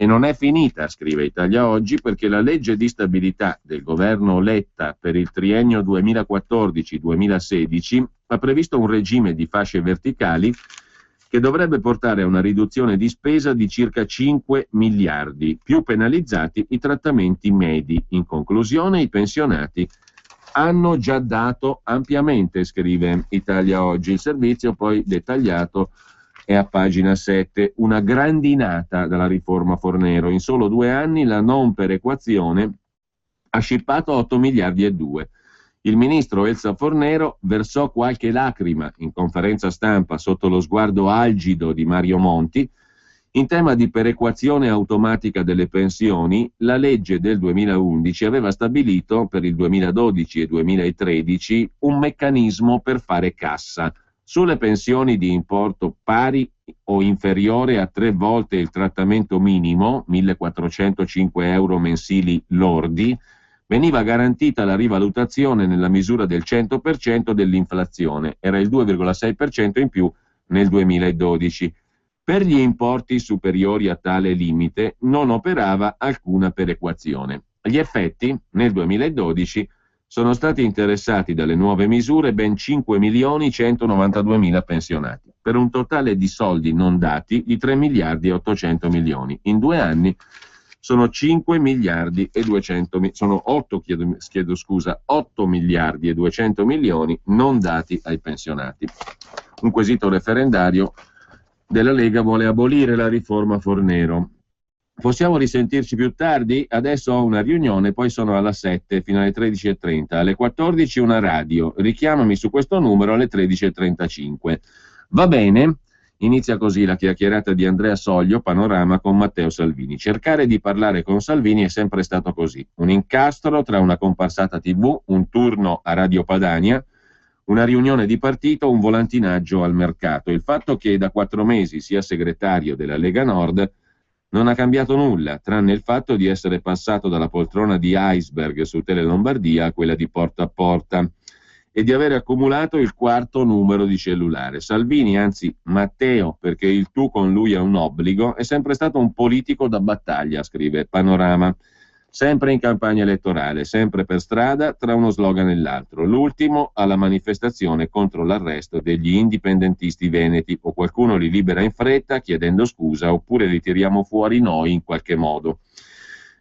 Speaker 1: E non è finita, scrive Italia Oggi, perché la legge di stabilità del governo Letta per il triennio 2014-2016 ha previsto un regime di fasce verticali che dovrebbe portare a una riduzione di spesa di circa 5 miliardi, più penalizzati i trattamenti medi. In conclusione, i pensionati hanno già dato ampiamente, scrive Italia Oggi. Il servizio poi dettagliato è a pagina 7, una grandinata dalla riforma Fornero. In solo 2 anni la non perequazione ha scippato 8 miliardi e 2. Il ministro Elsa Fornero versò qualche lacrima in conferenza stampa sotto lo sguardo algido di Mario Monti. In tema di perequazione automatica delle pensioni, la legge del 2011 aveva stabilito per il 2012 e 2013 un meccanismo per fare cassa. Sulle pensioni di importo pari o inferiore a 3 volte il trattamento minimo, 1.405 euro mensili lordi, veniva garantita la rivalutazione nella misura del 100% dell'inflazione, era il 2,6% in più nel 2012. Per gli importi superiori a tale limite non operava alcuna perequazione. Gli effetti, nel 2012, sono stati interessati dalle nuove misure ben 5.192.000 pensionati, per un totale di soldi non dati di 3 miliardi e 800 milioni. In 2 anni sono 5 miliardi e 200 sono 8 miliardi e 200 milioni non dati ai pensionati. Un quesito referendario della Lega vuole abolire la riforma Fornero. Possiamo risentirci più tardi? Adesso ho una riunione, poi sono alla 7 fino alle 13.30. Alle 14 una radio. Richiamami su questo numero alle 13.35. Va bene? Inizia così la chiacchierata di Andrea Soglio, Panorama, con Matteo Salvini. Cercare di parlare con Salvini è sempre stato così. Un incastro tra una comparsata TV, un turno a Radio Padania, una riunione di partito, un volantinaggio al mercato. Il fatto che da 4 mesi sia segretario della Lega Nord non ha cambiato nulla, tranne il fatto di essere passato dalla poltrona di Iceberg su Tele Lombardia a quella di Porta a Porta e di aver accumulato il 4° numero di cellulare. Salvini, anzi Matteo, perché il tu con lui è un obbligo, è sempre stato un politico da battaglia, scrive Panorama. Sempre in campagna elettorale, sempre per strada, tra uno slogan e l'altro. L'ultimo alla manifestazione contro l'arresto degli indipendentisti veneti, o qualcuno li libera in fretta chiedendo scusa, oppure li tiriamo fuori noi in qualche modo.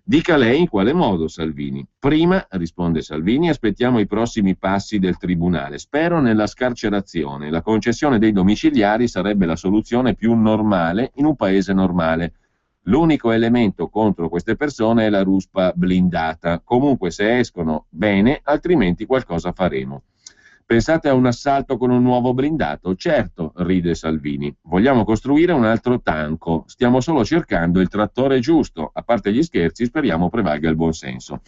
Speaker 1: Dica lei in quale modo, Salvini. Prima, risponde Salvini, aspettiamo i prossimi passi del Tribunale. Spero nella scarcerazione. La concessione dei domiciliari sarebbe la soluzione più normale in un paese normale. L'unico elemento contro queste persone è la ruspa blindata. Comunque se escono bene, altrimenti qualcosa faremo. Pensate a un assalto con un nuovo blindato? Certo, ride Salvini. Vogliamo costruire un altro tanco. Stiamo solo cercando il trattore giusto. A parte gli scherzi, speriamo prevalga il buonsenso.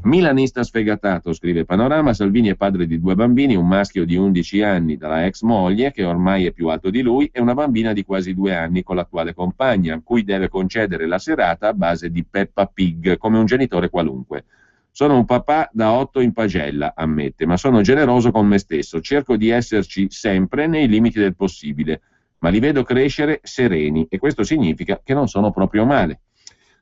Speaker 1: Milanista sfegatato, scrive Panorama. Salvini è padre di 2 bambini, un maschio di 11 anni dalla ex moglie, che ormai è più alto di lui, e una bambina di quasi 2 anni con l'attuale compagna, a cui deve concedere la serata a base di Peppa Pig, come un genitore qualunque. Sono un papà da 8 in pagella, ammette, ma sono generoso con me stesso. Cerco di esserci sempre nei limiti del possibile, ma li vedo crescere sereni, e questo significa che non sono proprio male.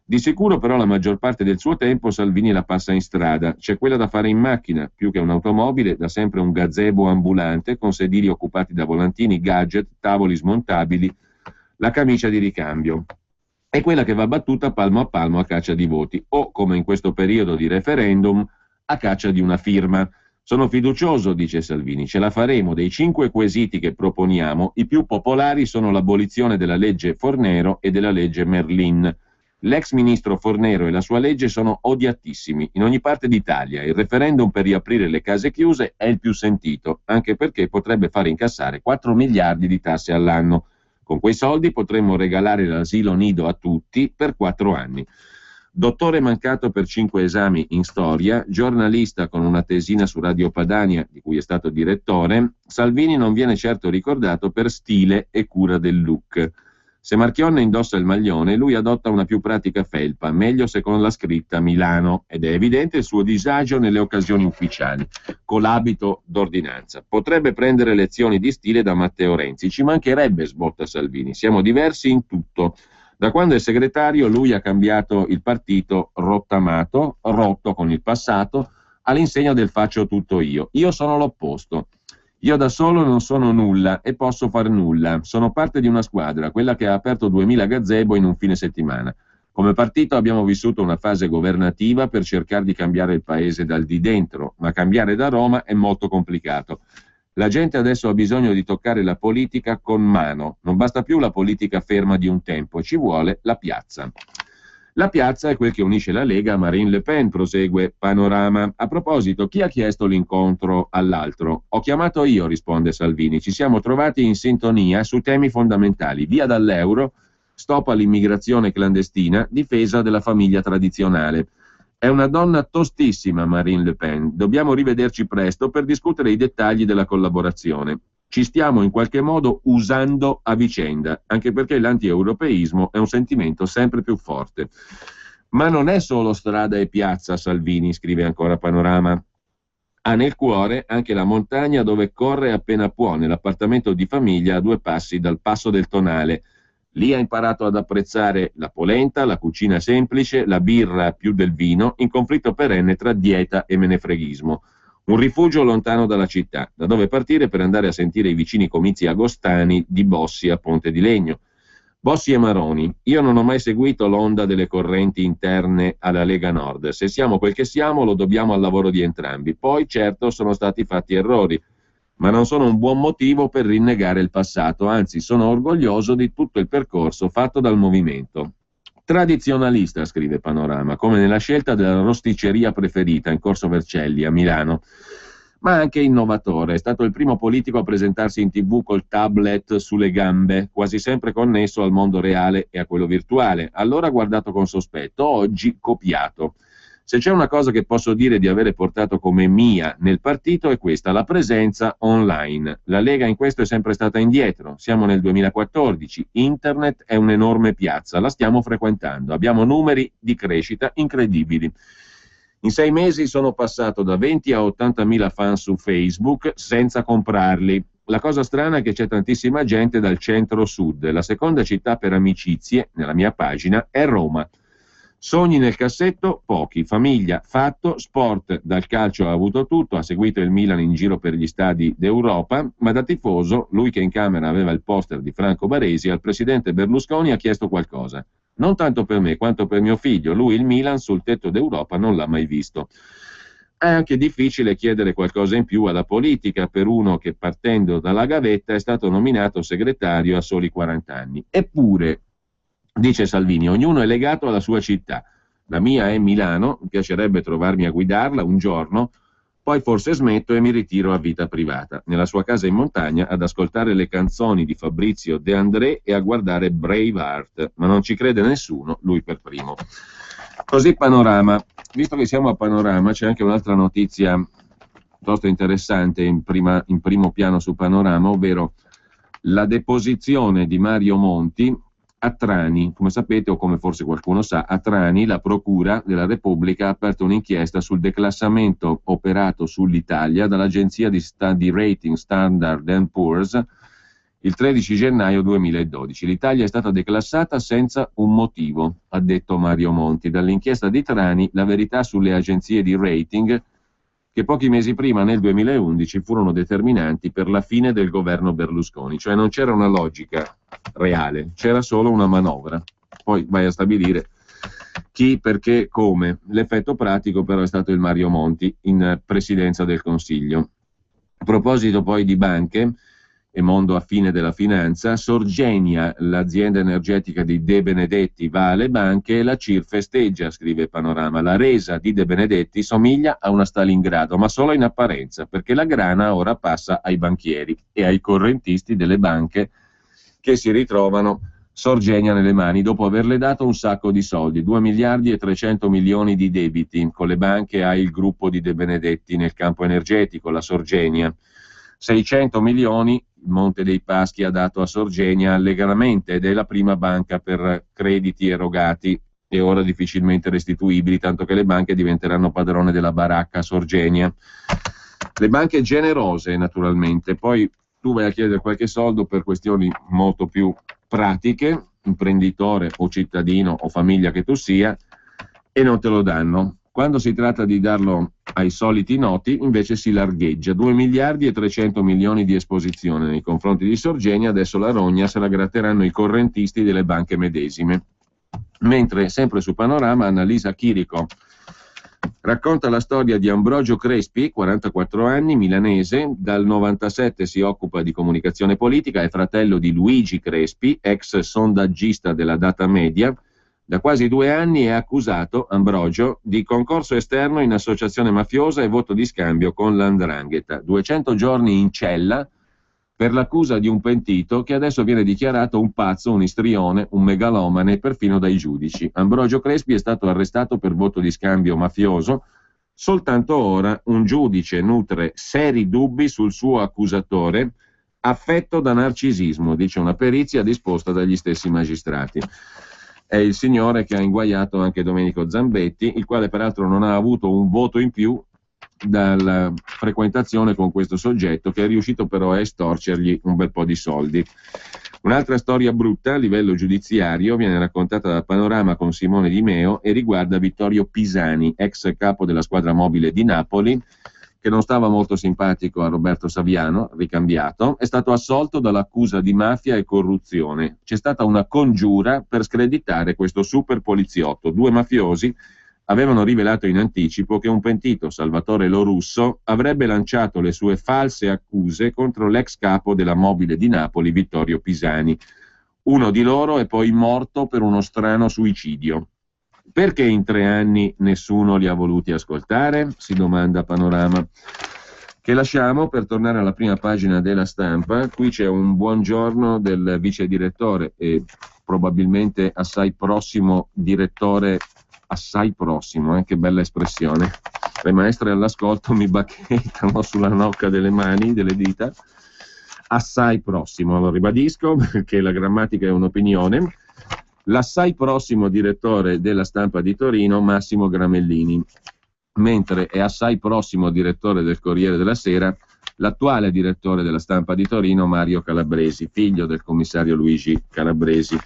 Speaker 1: Di sicuro però la maggior parte del suo tempo Salvini la passa in strada. C'è quella da fare in macchina, più che un'automobile, da sempre un gazebo ambulante con sedili occupati da volantini, gadget, tavoli smontabili, la camicia di ricambio. È quella che va battuta palmo a palmo a caccia di voti, o, come in questo periodo di referendum, a caccia di una firma. Sono fiducioso, dice Salvini, ce la faremo. Dei 5 quesiti che proponiamo, i più popolari sono l'abolizione della legge Fornero e della legge Merlin. L'ex ministro Fornero e la sua legge sono odiatissimi in ogni parte d'Italia. Il referendum per riaprire le case chiuse è il più sentito, anche perché potrebbe fare incassare 4 miliardi di tasse all'anno. Con quei soldi potremmo regalare l'asilo nido a tutti per 4 anni. Dottore mancato per 5 esami in storia, giornalista con una tesina su Radio Padania, di cui è stato direttore, Salvini non viene certo ricordato per stile e cura del look. Se Marchionne indossa il maglione, lui adotta una più pratica felpa, meglio se con la scritta Milano, ed è evidente il suo disagio nelle occasioni ufficiali, con l'abito d'ordinanza. Potrebbe prendere lezioni di stile da Matteo Renzi, ci mancherebbe, sbotta Salvini, siamo diversi in tutto. Da quando è segretario lui ha cambiato il partito rottamato, rotto con il passato, all'insegna del faccio tutto io. Io sono l'opposto. Io da solo non sono nulla e posso far nulla. Sono parte di una squadra, quella che ha aperto 2000 gazebo in un fine settimana. Come partito abbiamo vissuto una fase governativa per cercare di cambiare il paese dal di dentro, ma cambiare da Roma è molto complicato. La gente adesso ha bisogno di toccare la politica con mano. Non basta più la politica ferma di un tempo, ci vuole la piazza. La piazza è quel che unisce la Lega a Marine Le Pen, prosegue Panorama. A proposito, chi ha chiesto l'incontro all'altro? Ho chiamato io, risponde Salvini. Ci siamo trovati in sintonia su temi fondamentali. Via dall'euro, stop all'immigrazione clandestina, difesa della famiglia tradizionale. È una donna tostissima Marine Le Pen. Dobbiamo rivederci presto per discutere i dettagli della collaborazione. Ci stiamo in qualche modo usando a vicenda, anche perché l'anti-europeismo è un sentimento sempre più forte. Ma non è solo strada e piazza, Salvini, scrive ancora Panorama. Ha nel cuore anche la montagna dove corre appena può, nell'appartamento di famiglia a 2 passi dal Passo del Tonale. Lì ha imparato ad apprezzare la polenta, la cucina semplice, la birra più del vino, in conflitto perenne tra dieta e menefreghismo. Un rifugio lontano dalla città, da dove partire per andare a sentire i vicini comizi agostani di Bossi a Ponte di Legno. Bossi e Maroni, io non ho mai seguito l'onda delle correnti interne alla Lega Nord. Se siamo quel che siamo lo dobbiamo al lavoro di entrambi. Poi certo sono stati fatti errori, ma non sono un buon motivo per rinnegare il passato, anzi sono orgoglioso di tutto il percorso fatto dal movimento. Tradizionalista, scrive Panorama, come nella scelta della rosticceria preferita in Corso Vercelli a Milano, ma anche innovatore. È stato il primo politico a presentarsi in TV col tablet sulle gambe, quasi sempre connesso al mondo reale e a quello virtuale. Allora guardato con sospetto, oggi copiato. Se c'è una cosa che posso dire di avere portato come mia nel partito è questa, la presenza online. La Lega in questo è sempre stata indietro, siamo nel 2014, internet è un'enorme piazza, la stiamo frequentando, abbiamo numeri di crescita incredibili. In 6 mesi sono passato da 20 a 80.000 fan su Facebook senza comprarli. La cosa strana è che c'è tantissima gente dal centro-sud, la seconda città per amicizie, nella mia pagina, è Roma. Sogni nel cassetto, pochi. Famiglia, fatto. Sport, dal calcio ha avuto tutto, ha seguito il Milan in giro per gli stadi d'Europa, ma da tifoso, lui che in camera aveva il poster di Franco Baresi, al presidente Berlusconi ha chiesto qualcosa. Non tanto per me quanto per mio figlio, lui il Milan sul tetto d'Europa non l'ha mai visto. È anche difficile chiedere qualcosa in più alla politica per uno che partendo dalla gavetta è stato nominato segretario a soli 40 anni. Eppure, dice Salvini, ognuno è legato alla sua città. La mia è Milano, mi piacerebbe trovarmi a guidarla un giorno, poi forse smetto e mi ritiro a vita privata, nella sua casa in montagna, ad ascoltare le canzoni di Fabrizio De André e a guardare Braveheart. Ma non ci crede nessuno, lui per primo. Così Panorama. Visto che siamo a Panorama, c'è anche un'altra notizia piuttosto interessante in primo piano su Panorama, ovvero la deposizione di Mario Monti a Trani. Come sapete, o come forse qualcuno sa, a Trani la Procura della Repubblica ha aperto un'inchiesta sul declassamento operato sull'Italia dall'agenzia di rating Standard & Poor's il 13 gennaio 2012. L'Italia è stata declassata senza un motivo, ha detto Mario Monti. Dall'inchiesta di Trani, la verità sulle agenzie di rating che pochi mesi prima, nel 2011, furono determinanti per la fine del governo Berlusconi. Cioè non c'era una logica reale, c'era solo una manovra. Poi vai a stabilire chi, perché, come. L'effetto pratico però è stato il Mario Monti in presidenza del Consiglio. A proposito poi di banche e mondo affine della finanza, Sorgenia, l'azienda energetica di De Benedetti, va alle banche e la CIR festeggia, scrive Panorama. La resa di De Benedetti somiglia a una Stalingrado, ma solo in apparenza, perché la grana ora passa ai banchieri e ai correntisti delle banche che si ritrovano Sorgenia nelle mani dopo averle dato un sacco di soldi, 2 miliardi e 300 milioni di debiti. Con le banche ha il gruppo di De Benedetti nel campo energetico, la Sorgenia. 600 milioni il Monte dei Paschi ha dato a Sorgenia allegramente, ed è la prima banca per crediti erogati e ora difficilmente restituibili, tanto che le banche diventeranno padrone della baracca Sorgenia. Le banche generose, naturalmente, poi tu vai a chiedere qualche soldo per questioni molto più pratiche, imprenditore o cittadino o famiglia che tu sia, e non te lo danno. Quando si tratta di darlo ai soliti noti, invece si largheggia. 2 miliardi e 300 milioni di esposizione nei confronti di Sorgenia, adesso la rogna se la gratteranno i correntisti delle banche medesime. Mentre, sempre su Panorama, Annalisa Chirico racconta la storia di Ambrogio Crespi, 44 anni, milanese, dal 97 si occupa di comunicazione politica, è fratello di Luigi Crespi, ex sondaggista della Data Media. Da quasi 2 anni è accusato, Ambrogio, di concorso esterno in associazione mafiosa e voto di scambio con l''ndrangheta. 200 giorni in cella per l'accusa di un pentito che adesso viene dichiarato un pazzo, un istrione, un megalomane, perfino dai giudici. Ambrogio Crespi è stato arrestato per voto di scambio mafioso. Soltanto ora un giudice nutre seri dubbi sul suo accusatore, affetto da narcisismo, dice una perizia disposta dagli stessi magistrati. È il signore che ha inguaiato anche Domenico Zambetti, il quale peraltro non ha avuto un voto in più dalla frequentazione con questo soggetto, che è riuscito però a estorcergli un bel po' di soldi. Un'altra storia brutta a livello giudiziario viene raccontata da Panorama con Simone Di Meo e riguarda Vittorio Pisani, ex capo della squadra mobile di Napoli, che non stava molto simpatico a Roberto Saviano, ricambiato, è stato assolto dall'accusa di mafia e corruzione. C'è stata una congiura per screditare questo super poliziotto. 2 mafiosi avevano rivelato in anticipo che un pentito, Salvatore Lorusso, avrebbe lanciato le sue false accuse contro l'ex capo della mobile di Napoli, Vittorio Pisani. Uno di loro è poi morto per uno strano suicidio. Perché in 3 anni nessuno li ha voluti ascoltare? Si domanda Panorama. Che lasciamo per tornare alla prima pagina della Stampa. Qui c'è un buongiorno del vice direttore e probabilmente assai prossimo direttore, assai prossimo, che bella espressione. Le maestre all'ascolto mi bacchettano sulla nocca delle mani, delle dita. Assai prossimo, lo ribadisco perché la grammatica è un'opinione. L'assai prossimo direttore della Stampa di Torino, Massimo Gramellini, mentre è assai prossimo direttore del Corriere della Sera l'attuale direttore della Stampa di Torino, Mario Calabresi, figlio del commissario Luigi Calabresi.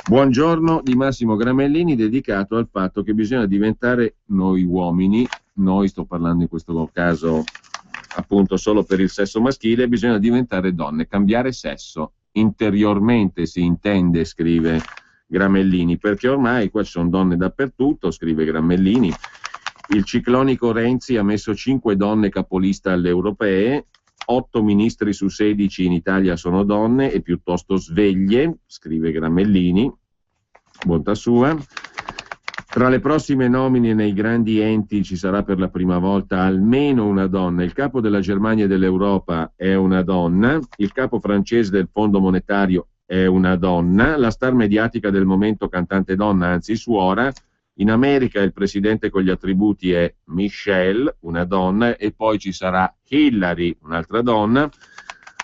Speaker 1: Buongiorno di Massimo Gramellini, dedicato al fatto che bisogna diventare noi uomini, noi sto parlando in questo caso appunto solo per il sesso maschile, bisogna diventare donne, cambiare sesso. Interiormente si intende, scrive Gramellini, perché ormai qua ci sono donne dappertutto, scrive Gramellini. Il ciclonico Renzi ha messo 5 donne capolista alle europee, 8 ministri su 16 in Italia sono donne e piuttosto sveglie, scrive Gramellini, bontà sua. Tra le prossime nomine nei grandi enti ci sarà per la prima volta almeno una donna. Il capo della Germania e dell'Europa è una donna, il capo francese del Fondo Monetario è una donna, la star mediatica del momento cantante donna, anzi suora. In America il presidente con gli attributi è Michelle, una donna, e poi ci sarà Hillary, un'altra donna.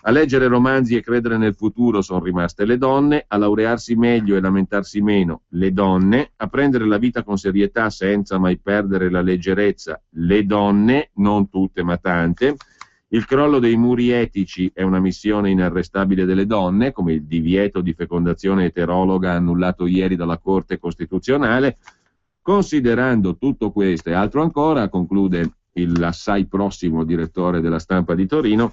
Speaker 1: A leggere romanzi e credere nel futuro sono rimaste le donne, a laurearsi meglio e lamentarsi meno le donne, a prendere la vita con serietà senza mai perdere la leggerezza le donne, non tutte ma tante. Il crollo dei muri etici è una missione inarrestabile delle donne, come il divieto di fecondazione eterologa annullato ieri dalla Corte Costituzionale. Considerando tutto questo e altro ancora, conclude l'assai prossimo direttore della Stampa di Torino,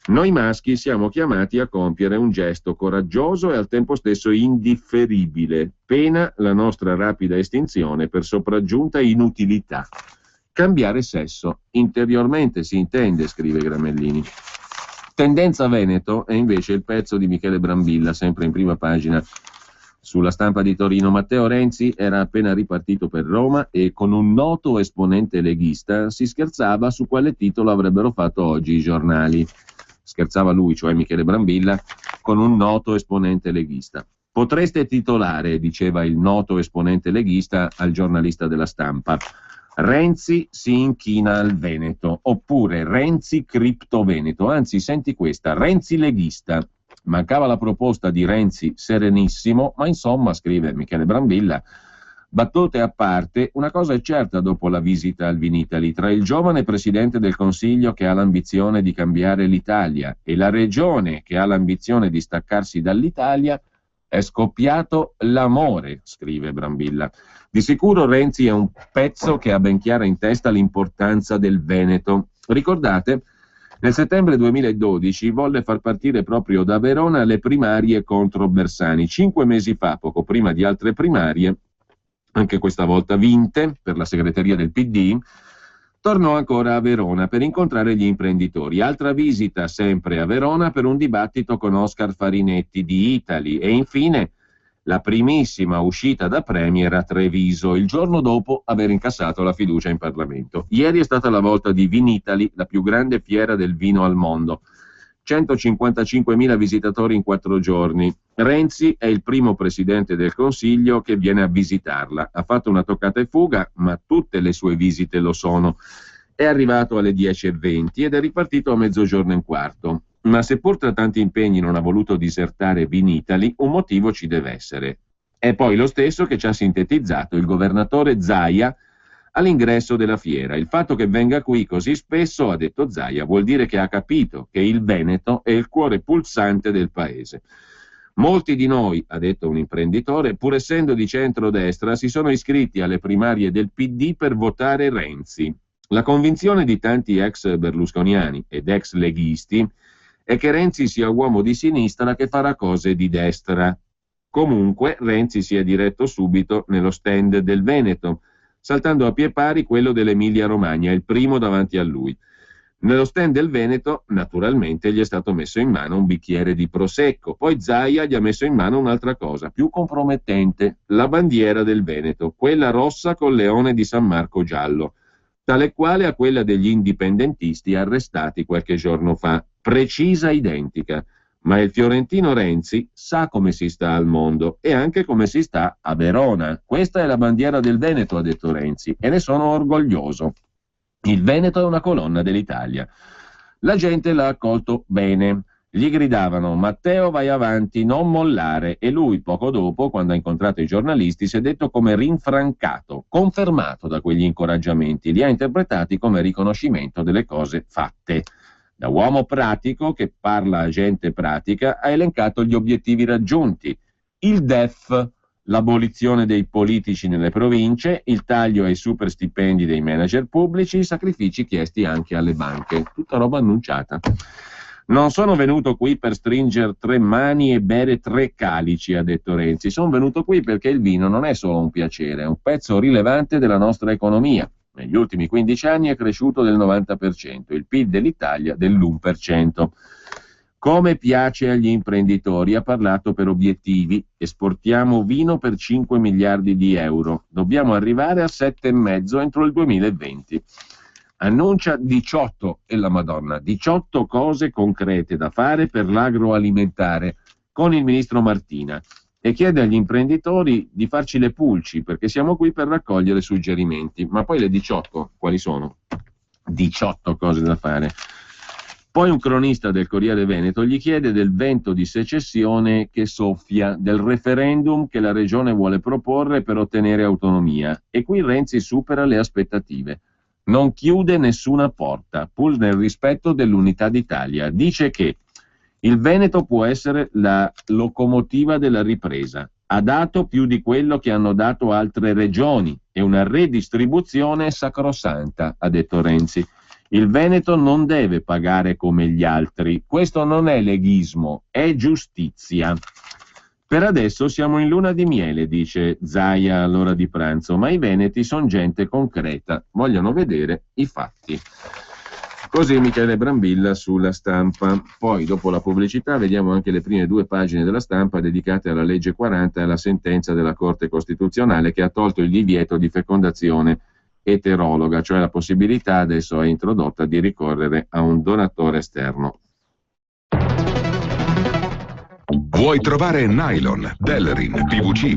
Speaker 1: noi maschi siamo chiamati a compiere un gesto coraggioso e al tempo stesso indifferibile, pena la nostra rapida estinzione per sopraggiunta inutilità. Cambiare sesso, interiormente si intende, scrive Gramellini. Tendenza Veneto è invece il pezzo di Michele Brambilla, sempre in prima pagina sulla Stampa di Torino. Matteo Renzi era appena ripartito per Roma e con un noto esponente leghista si scherzava su quale titolo avrebbero fatto oggi i giornali. Scherzava lui, cioè Michele Brambilla, con un noto esponente leghista. Potreste titolare, diceva il noto esponente leghista al giornalista della Stampa, Renzi si inchina al Veneto, oppure Renzi criptoveneto, anzi senti questa, Renzi leghista. Mancava la proposta di Renzi serenissimo, ma insomma, scrive Michele Brambilla, battute a parte, una cosa è certa dopo la visita al Vinitaly: tra il giovane Presidente del Consiglio che ha l'ambizione di cambiare l'Italia e la Regione che ha l'ambizione di staccarsi dall'Italia è scoppiato l'amore, scrive Brambilla. Di sicuro Renzi è un pezzo che ha ben chiara in testa l'importanza del Veneto. Ricordate? Nel settembre 2012 volle far partire proprio da Verona le primarie contro Bersani. 5 mesi fa, poco prima di altre primarie, anche questa volta vinte per la segreteria del PD, tornò ancora a Verona per incontrare gli imprenditori. Altra visita sempre a Verona per un dibattito con Oscar Farinetti di Italy e infine la primissima uscita da Premier a Treviso, il giorno dopo aver incassato la fiducia in Parlamento. Ieri è stata la volta di Vinitaly, la più grande fiera del vino al mondo. 155.000 visitatori in 4 giorni. Renzi è il primo Presidente del Consiglio che viene a visitarla. Ha fatto una toccata e fuga, ma tutte le sue visite lo sono. È arrivato alle 10:20 ed è ripartito a 12:15. Ma seppur tra tanti impegni non ha voluto disertare Vinitaly, un motivo ci deve essere. È poi lo stesso che ci ha sintetizzato il governatore Zaia all'ingresso della fiera. Il fatto che venga qui così spesso, ha detto Zaia, vuol dire che ha capito che il Veneto è il cuore pulsante del paese. Molti di noi, ha detto un imprenditore, pur essendo di centrodestra, si sono iscritti alle primarie del PD per votare Renzi. La convinzione di tanti ex berlusconiani ed ex leghisti è che Renzi sia uomo di sinistra che farà cose di destra. Comunque Renzi si è diretto subito nello stand del Veneto, saltando a pie pari quello dell'Emilia-Romagna, il primo davanti a lui. Nello stand del Veneto, naturalmente, gli è stato messo in mano un bicchiere di prosecco. Poi Zaia gli ha messo in mano un'altra cosa, più compromettente, la bandiera del Veneto, quella rossa col leone di San Marco giallo, tale quale a quella degli indipendentisti arrestati qualche giorno fa, precisa identica. Ma il fiorentino Renzi sa come si sta al mondo e anche come si sta a Verona. Questa è la bandiera del Veneto, ha detto Renzi, e ne sono orgoglioso. Il Veneto è una colonna dell'Italia. La gente l'ha accolto bene. Gli gridavano: Matteo, vai avanti, non mollare. E lui, poco dopo, quando ha incontrato i giornalisti, si è detto come rinfrancato, confermato da quegli incoraggiamenti. Li ha interpretati come riconoscimento delle cose fatte. Da uomo pratico che parla a gente pratica, ha elencato gli obiettivi raggiunti: il DEF, l'abolizione dei politici nelle province, il taglio ai super stipendi dei manager pubblici, i sacrifici chiesti anche alle banche. Tutta roba annunciata. Non sono venuto qui per stringere 3 mani e bere 3 calici, ha detto Renzi. Sono venuto qui perché il vino non è solo un piacere, è un pezzo rilevante della nostra economia. Negli ultimi 15 anni è cresciuto del 90%, il PIL dell'Italia dell'1%. Come piace agli imprenditori, ha parlato per obiettivi: esportiamo vino per 5 miliardi di euro, dobbiamo arrivare a 7,5 entro il 2020. Annuncia 18, e la Madonna, 18 cose concrete da fare per l'agroalimentare con il ministro Martina e chiede agli imprenditori di farci le pulci perché siamo qui per raccogliere suggerimenti. Ma poi le 18 quali sono? 18 cose da fare. Poi un cronista del Corriere Veneto gli chiede del vento di secessione che soffia, del referendum che la regione vuole proporre per ottenere autonomia, e qui Renzi supera le aspettative. Non chiude nessuna porta, pur nel rispetto dell'unità d'Italia. Dice che il Veneto può essere la locomotiva della ripresa. Ha dato più di quello che hanno dato altre regioni e una redistribuzione sacrosanta, ha detto Renzi. Il Veneto non deve pagare come gli altri. Questo non è leghismo, è giustizia. Per adesso siamo in luna di miele, dice Zaia all'ora di pranzo, ma i veneti sono gente concreta, vogliono vedere i fatti. Così Michele Brambilla sulla Stampa. Poi, dopo la pubblicità, vediamo anche le prime 2 pagine della Stampa dedicate alla legge 40 e alla sentenza della Corte Costituzionale che ha tolto il divieto di fecondazione eterologa, cioè la possibilità adesso è introdotta di ricorrere a un donatore esterno.
Speaker 2: Vuoi trovare nylon, Delrin, PVC,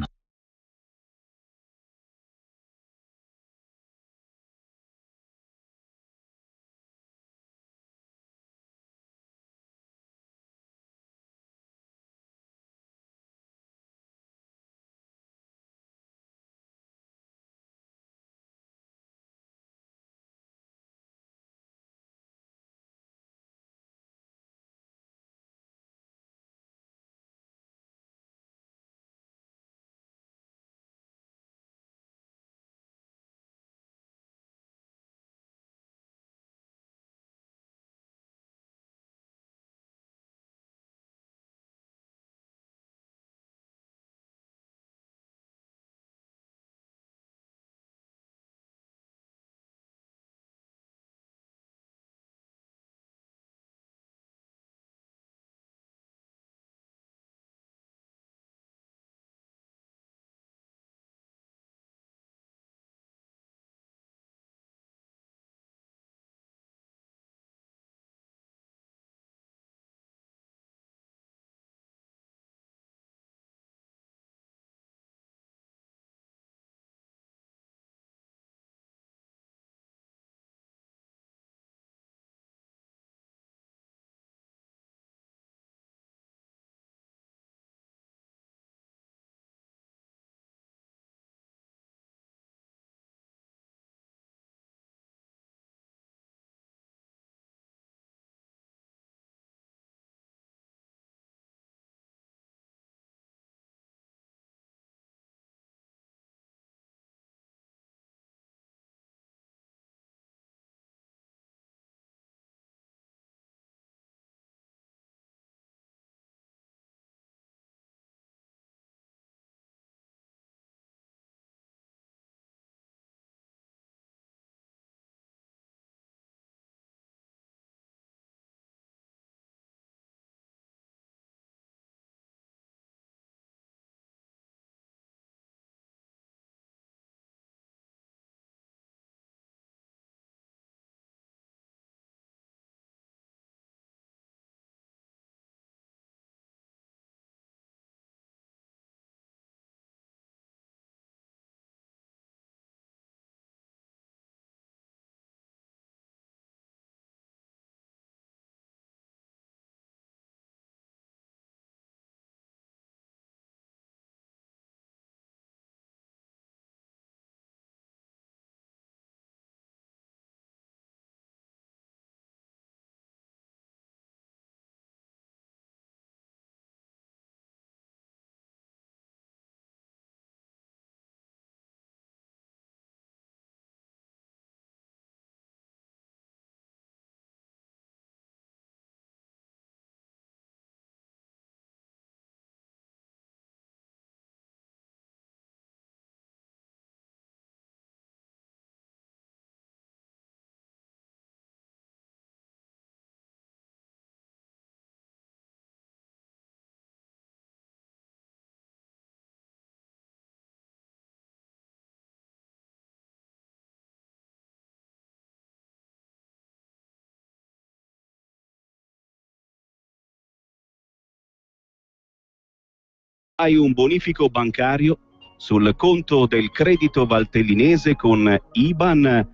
Speaker 3: hai un bonifico bancario sul conto del credito valtellinese con IBAN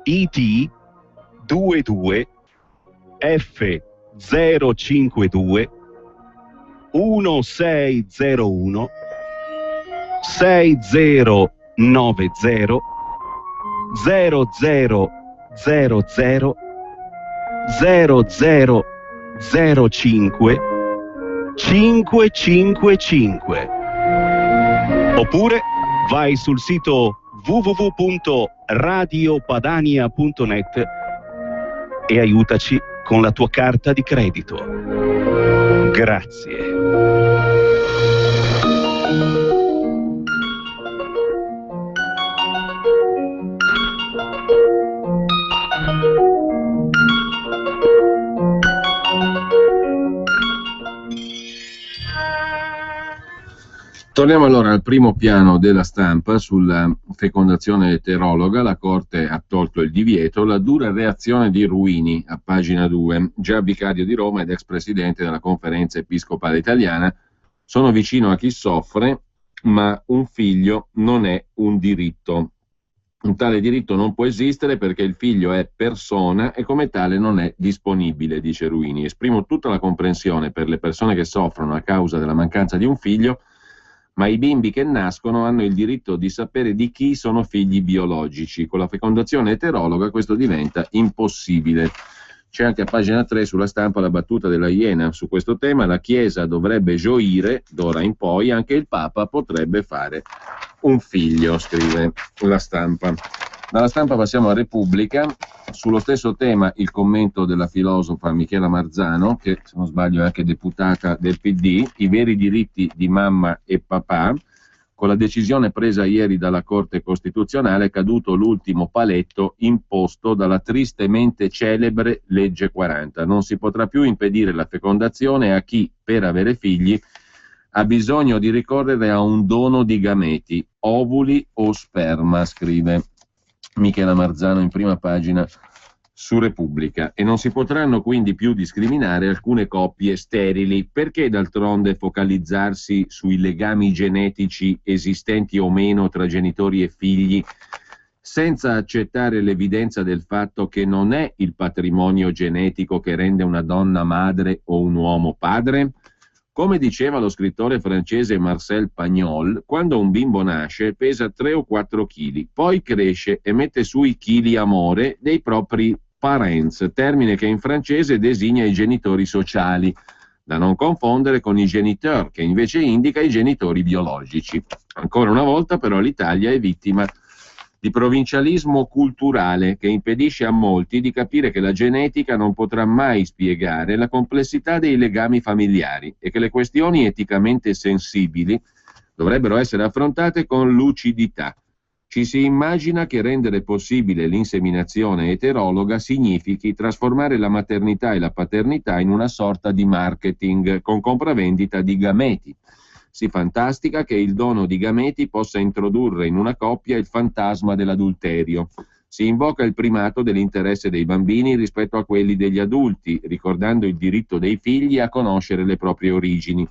Speaker 3: IT 22 F052 1601 6090 0000 0005 555. Oppure vai sul sito www.radiopadania.net e aiutaci con la tua carta di credito. Grazie.
Speaker 1: Torniamo allora al primo piano della stampa sulla fecondazione eterologa. La Corte ha tolto il divieto, la dura reazione di Ruini a pagina 2, già vicario di Roma ed ex presidente della Conferenza Episcopale Italiana. Sono vicino a chi soffre, ma un figlio non è un diritto. Un tale diritto non può esistere perché il figlio è persona e come tale non è disponibile, dice Ruini. Esprimo tutta la comprensione per le persone che soffrono a causa della mancanza di un figlio, ma i bimbi che nascono hanno il diritto di sapere di chi sono figli biologici. Con la fecondazione eterologa questo diventa impossibile. C'è anche a pagina 3 sulla stampa la battuta della Iena su questo tema. La Chiesa dovrebbe gioire d'ora in poi, anche il Papa potrebbe fare un figlio, scrive la stampa. Dalla stampa passiamo a Repubblica. Sullo stesso tema il commento della filosofa Michela Marzano, che se non sbaglio è anche deputata del PD, i veri diritti di mamma e papà. Con la decisione presa ieri dalla Corte Costituzionale è caduto l'ultimo paletto imposto dalla tristemente celebre legge 40. Non si potrà più impedire la fecondazione a chi, per avere figli, ha bisogno di ricorrere a un dono di gameti, ovuli o sperma, scrive Michela Marzano in prima pagina su Repubblica. E non si potranno quindi più discriminare alcune coppie sterili. Perché d'altronde focalizzarsi sui legami genetici esistenti o meno tra genitori e figli, senza accettare l'evidenza del fatto che non è il patrimonio genetico che rende una donna madre o un uomo padre? Come diceva lo scrittore francese Marcel Pagnol, quando un bimbo nasce pesa 3 o 4 kg, poi cresce e mette su i chili amore dei propri parents, termine che in francese designa i genitori sociali, da non confondere con i géniteurs, che invece indica i genitori biologici. Ancora una volta però l'Italia è vittima di provincialismo culturale che impedisce a molti di capire che la genetica non potrà mai spiegare la complessità dei legami familiari e che le questioni eticamente sensibili dovrebbero essere affrontate con lucidità. Ci si immagina che rendere possibile l'inseminazione eterologa significhi trasformare la maternità e la paternità in una sorta di marketing con compravendita di gameti. Si fantastica che il dono di gameti possa introdurre in una coppia il fantasma dell'adulterio. Si invoca il primato dell'interesse dei bambini rispetto a quelli degli adulti, ricordando il diritto dei figli a conoscere le proprie origini.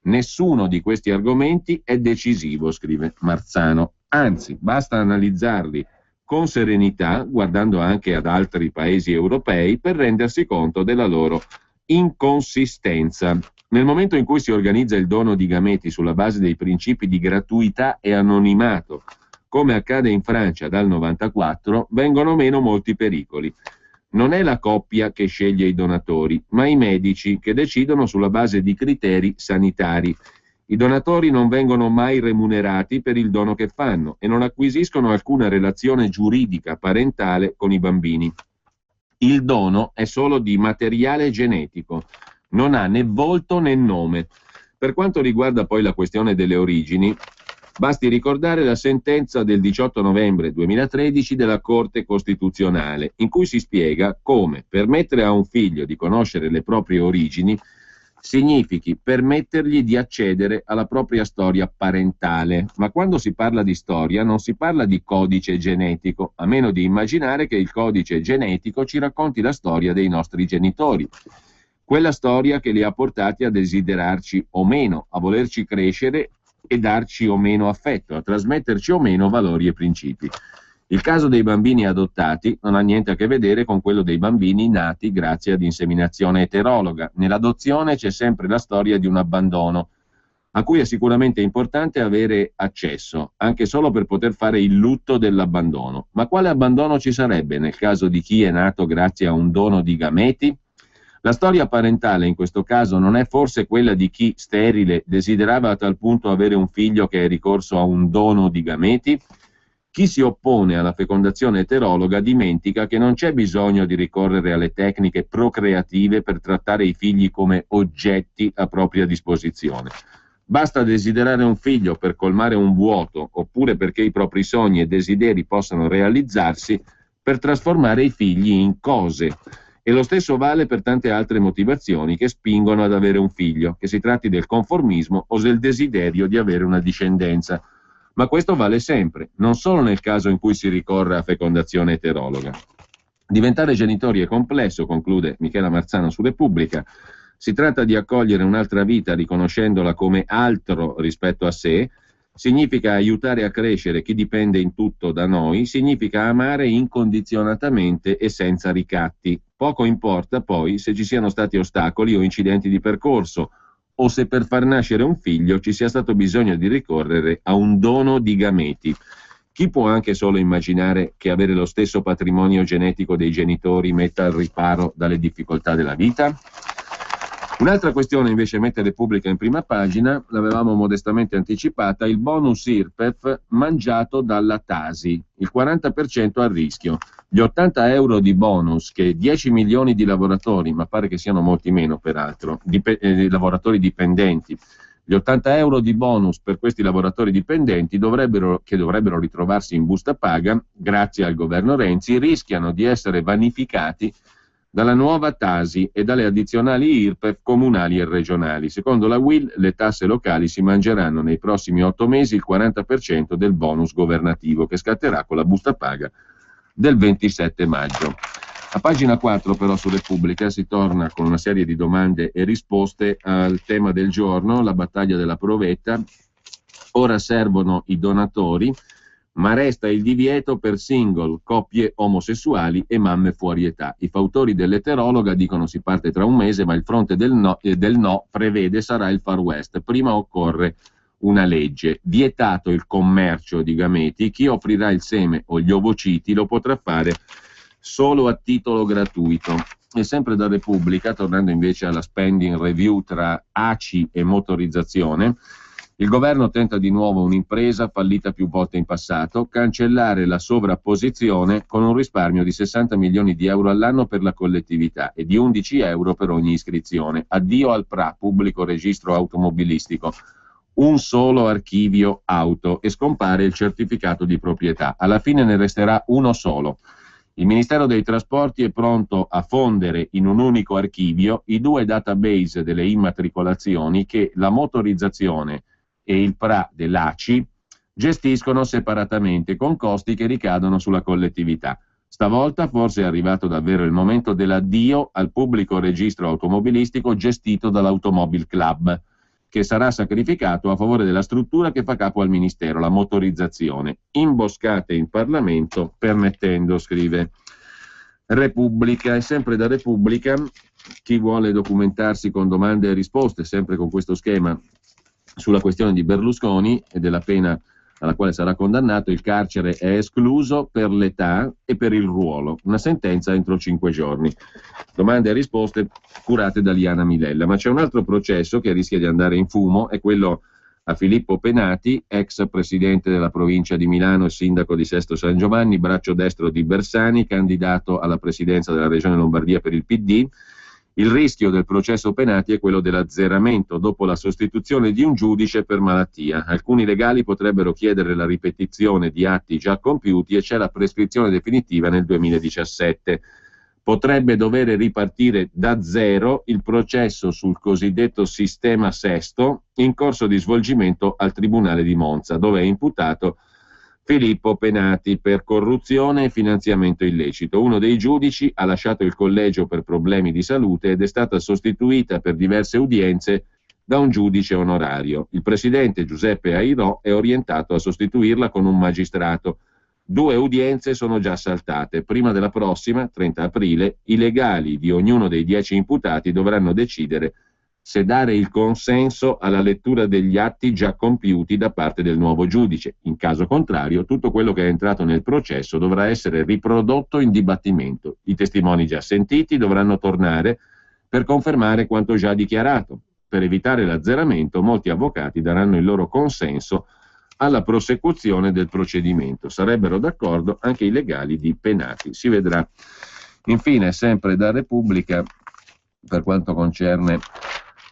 Speaker 1: Nessuno di questi argomenti è decisivo, scrive Marzano. Anzi, basta analizzarli con serenità, guardando anche ad altri paesi europei, per rendersi conto della loro inconsistenza. Nel momento in cui si organizza il dono di gameti sulla base dei principi di gratuità e anonimato, come accade in Francia dal 1994, vengono meno molti pericoli. Non è la coppia che sceglie i donatori, ma i medici che decidono sulla base di criteri sanitari. I donatori non vengono mai remunerati per il dono che fanno e non acquisiscono alcuna relazione giuridica parentale con i bambini. Il dono è solo di materiale genetico, non ha né volto né nome. Per quanto riguarda poi la questione delle origini, basti ricordare la sentenza del 18 novembre 2013 della Corte Costituzionale, in cui si spiega come permettere a un figlio di conoscere le proprie origini significhi permettergli di accedere alla propria storia parentale. Ma quando si parla di storia non si parla di codice genetico, a meno di immaginare che il codice genetico ci racconti la storia dei nostri genitori. quella storia che li ha portati a desiderarci o meno, a volerci crescere e darci o meno affetto, a trasmetterci o meno valori e principi. Il caso dei bambini adottati non ha niente a che vedere con quello dei bambini nati grazie ad inseminazione eterologa. Nell'adozione c'è sempre la storia di un abbandono, a cui è sicuramente importante avere accesso, anche solo per poter fare il lutto dell'abbandono. Ma quale abbandono ci sarebbe nel caso di chi è nato grazie a un dono di gameti? La storia parentale in questo caso non è forse quella di chi, sterile, desiderava a tal punto avere un figlio che è ricorso a un dono di gameti? Chi si oppone alla fecondazione eterologa dimentica che non c'è bisogno di ricorrere alle tecniche procreative per trattare i figli come oggetti a propria disposizione. Basta desiderare un figlio per colmare un vuoto, oppure perché i propri sogni e desideri possano realizzarsi, per trasformare i figli in cose. E lo stesso vale per tante altre motivazioni che spingono ad avere un figlio, che si tratti del conformismo o del desiderio di avere una discendenza. Ma questo vale sempre, non solo nel caso in cui si ricorre a fecondazione eterologa. Diventare genitori è complesso, conclude Michela Marzano su Repubblica. Si tratta di accogliere un'altra vita riconoscendola come altro rispetto a sé, significa aiutare a crescere chi dipende in tutto da noi, significa amare incondizionatamente e senza ricatti. Poco importa poi se ci siano stati ostacoli o incidenti di percorso, o se per far nascere un figlio ci sia stato bisogno di ricorrere a un dono di gameti. Chi può anche solo immaginare che avere lo stesso patrimonio genetico dei genitori metta al riparo dalle difficoltà della vita? Un'altra questione invece mette Repubblica in prima pagina, l'avevamo modestamente anticipata, il bonus IRPEF mangiato dalla Tasi, il 40% a rischio. Gli 80 euro di bonus che 10 milioni di lavoratori, ma pare che siano molti meno peraltro, lavoratori dipendenti, gli 80 euro di bonus per questi lavoratori dipendenti che dovrebbero ritrovarsi in busta paga, grazie al governo Renzi, rischiano di essere vanificati dalla nuova Tasi e dalle addizionali IRPEF comunali e regionali. Secondo la UIL, le tasse locali si mangeranno nei prossimi 8 mesi il 40% del bonus governativo che scatterà con la busta paga del 27 maggio. A pagina 4 però su Repubblica si torna con una serie di domande e risposte al tema del giorno, la battaglia della provetta. Ora servono i donatori, ma resta il divieto per single, coppie omosessuali e mamme fuori età. I fautori dell'eterologa dicono si parte tra un mese, ma il fronte del no prevede sarà il Far West. Prima occorre una legge. Vietato il commercio di gameti, chi offrirà il seme o gli ovociti lo potrà fare solo a titolo gratuito. E sempre da Repubblica, tornando invece alla spending review tra ACI e motorizzazione, il governo tenta di nuovo un'impresa fallita più volte in passato, cancellare la sovrapposizione con un risparmio di 60 milioni di euro all'anno per la collettività e di 11 euro per ogni iscrizione. Addio al PRA, pubblico registro automobilistico, un solo archivio auto e scompare il certificato di proprietà. Alla fine ne resterà uno solo. Il Ministero dei Trasporti è pronto a fondere in un unico archivio i due database delle immatricolazioni che la motorizzazione e il PRA dell'ACI gestiscono separatamente con costi che ricadono sulla collettività. Stavolta forse è arrivato davvero il momento dell'addio al pubblico registro automobilistico gestito dall'Automobile Club, che sarà sacrificato a favore della struttura che fa capo al Ministero, la motorizzazione. Imboscate in Parlamento permettendo, scrive Repubblica. E sempre da Repubblica, chi vuole documentarsi con domande e risposte, sempre con questo schema, sulla questione di Berlusconi e della pena alla quale sarà condannato, il carcere è escluso per l'età e per il ruolo. Una sentenza entro 5 giorni. Domande e risposte curate da Liana Milella. Ma c'è un altro processo che rischia di andare in fumo, è quello a Filippo Penati, ex presidente della provincia di Milano e sindaco di Sesto San Giovanni, braccio destro di Bersani, candidato alla presidenza della Regione Lombardia per il PD. Il rischio del processo Penati è quello dell'azzeramento dopo la sostituzione di un giudice per malattia. Alcuni legali potrebbero chiedere la ripetizione di atti già compiuti e c'è la prescrizione definitiva nel 2017. Potrebbe dover ripartire da zero il processo sul cosiddetto sistema Sesto in corso di svolgimento al Tribunale di Monza, dove è imputato Filippo Penati per corruzione e finanziamento illecito. Uno dei giudici ha lasciato il collegio per problemi di salute ed è stata sostituita per diverse udienze da un giudice onorario. Il presidente Giuseppe Airò è orientato a sostituirla con un magistrato. 2 udienze sono già saltate. Prima della prossima, 30 aprile, i legali di ognuno dei 10 imputati dovranno decidere se dare il consenso alla lettura degli atti già compiuti da parte del nuovo giudice. In caso contrario, tutto quello che è entrato nel processo dovrà essere riprodotto in dibattimento. I testimoni già sentiti dovranno tornare per confermare quanto già dichiarato. Per evitare l'azzeramento, molti avvocati daranno il loro consenso alla prosecuzione del procedimento. Sarebbero d'accordo anche i legali di Penati. Si vedrà. Infine, sempre da Repubblica, per quanto concerne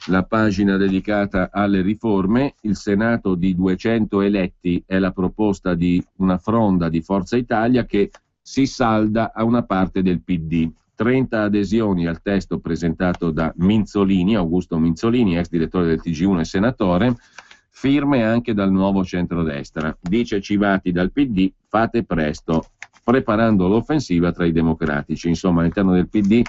Speaker 1: la pagina dedicata alle riforme, il Senato di 200 eletti è la proposta di una fronda di Forza Italia che si salda a una parte del PD. 30 adesioni al testo presentato da Minzolini, Augusto Minzolini, ex direttore del TG1 e senatore, firme anche dal nuovo centrodestra. Dice Civati dal PD, fate presto, preparando l'offensiva tra i democratici. Insomma, all'interno del PD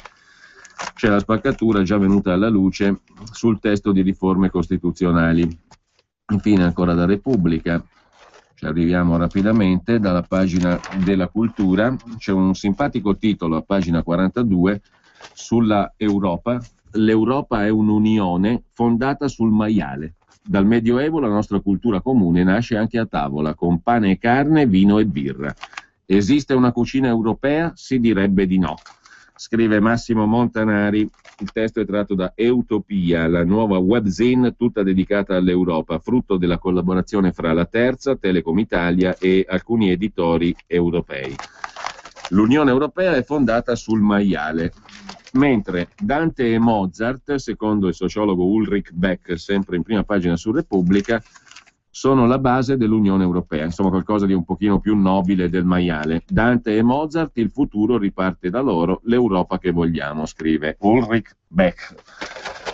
Speaker 1: c'è la spaccatura già venuta alla luce sul testo di riforme costituzionali. Infine, ancora da Repubblica, ci arriviamo rapidamente, dalla pagina della cultura, c'è un simpatico titolo a pagina 42 sulla Europa. L'Europa è un'unione fondata sul maiale. Dal Medioevo la nostra cultura comune nasce anche a tavola, con pane e carne, vino e birra. Esiste una cucina europea? Si direbbe di no. Scrive Massimo Montanari, il testo è tratto da Eutopia, la nuova webzine tutta dedicata all'Europa, frutto della collaborazione fra la Terza, Telecom Italia e alcuni editori europei. L'Unione Europea è fondata sul maiale, mentre Dante e Mozart, secondo il sociologo Ulrich Beck, sempre in prima pagina su Repubblica, sono la base dell'Unione Europea, insomma qualcosa di un pochino più nobile del maiale. Dante e Mozart, il futuro riparte da loro, l'Europa che vogliamo, scrive Ulrich Beck.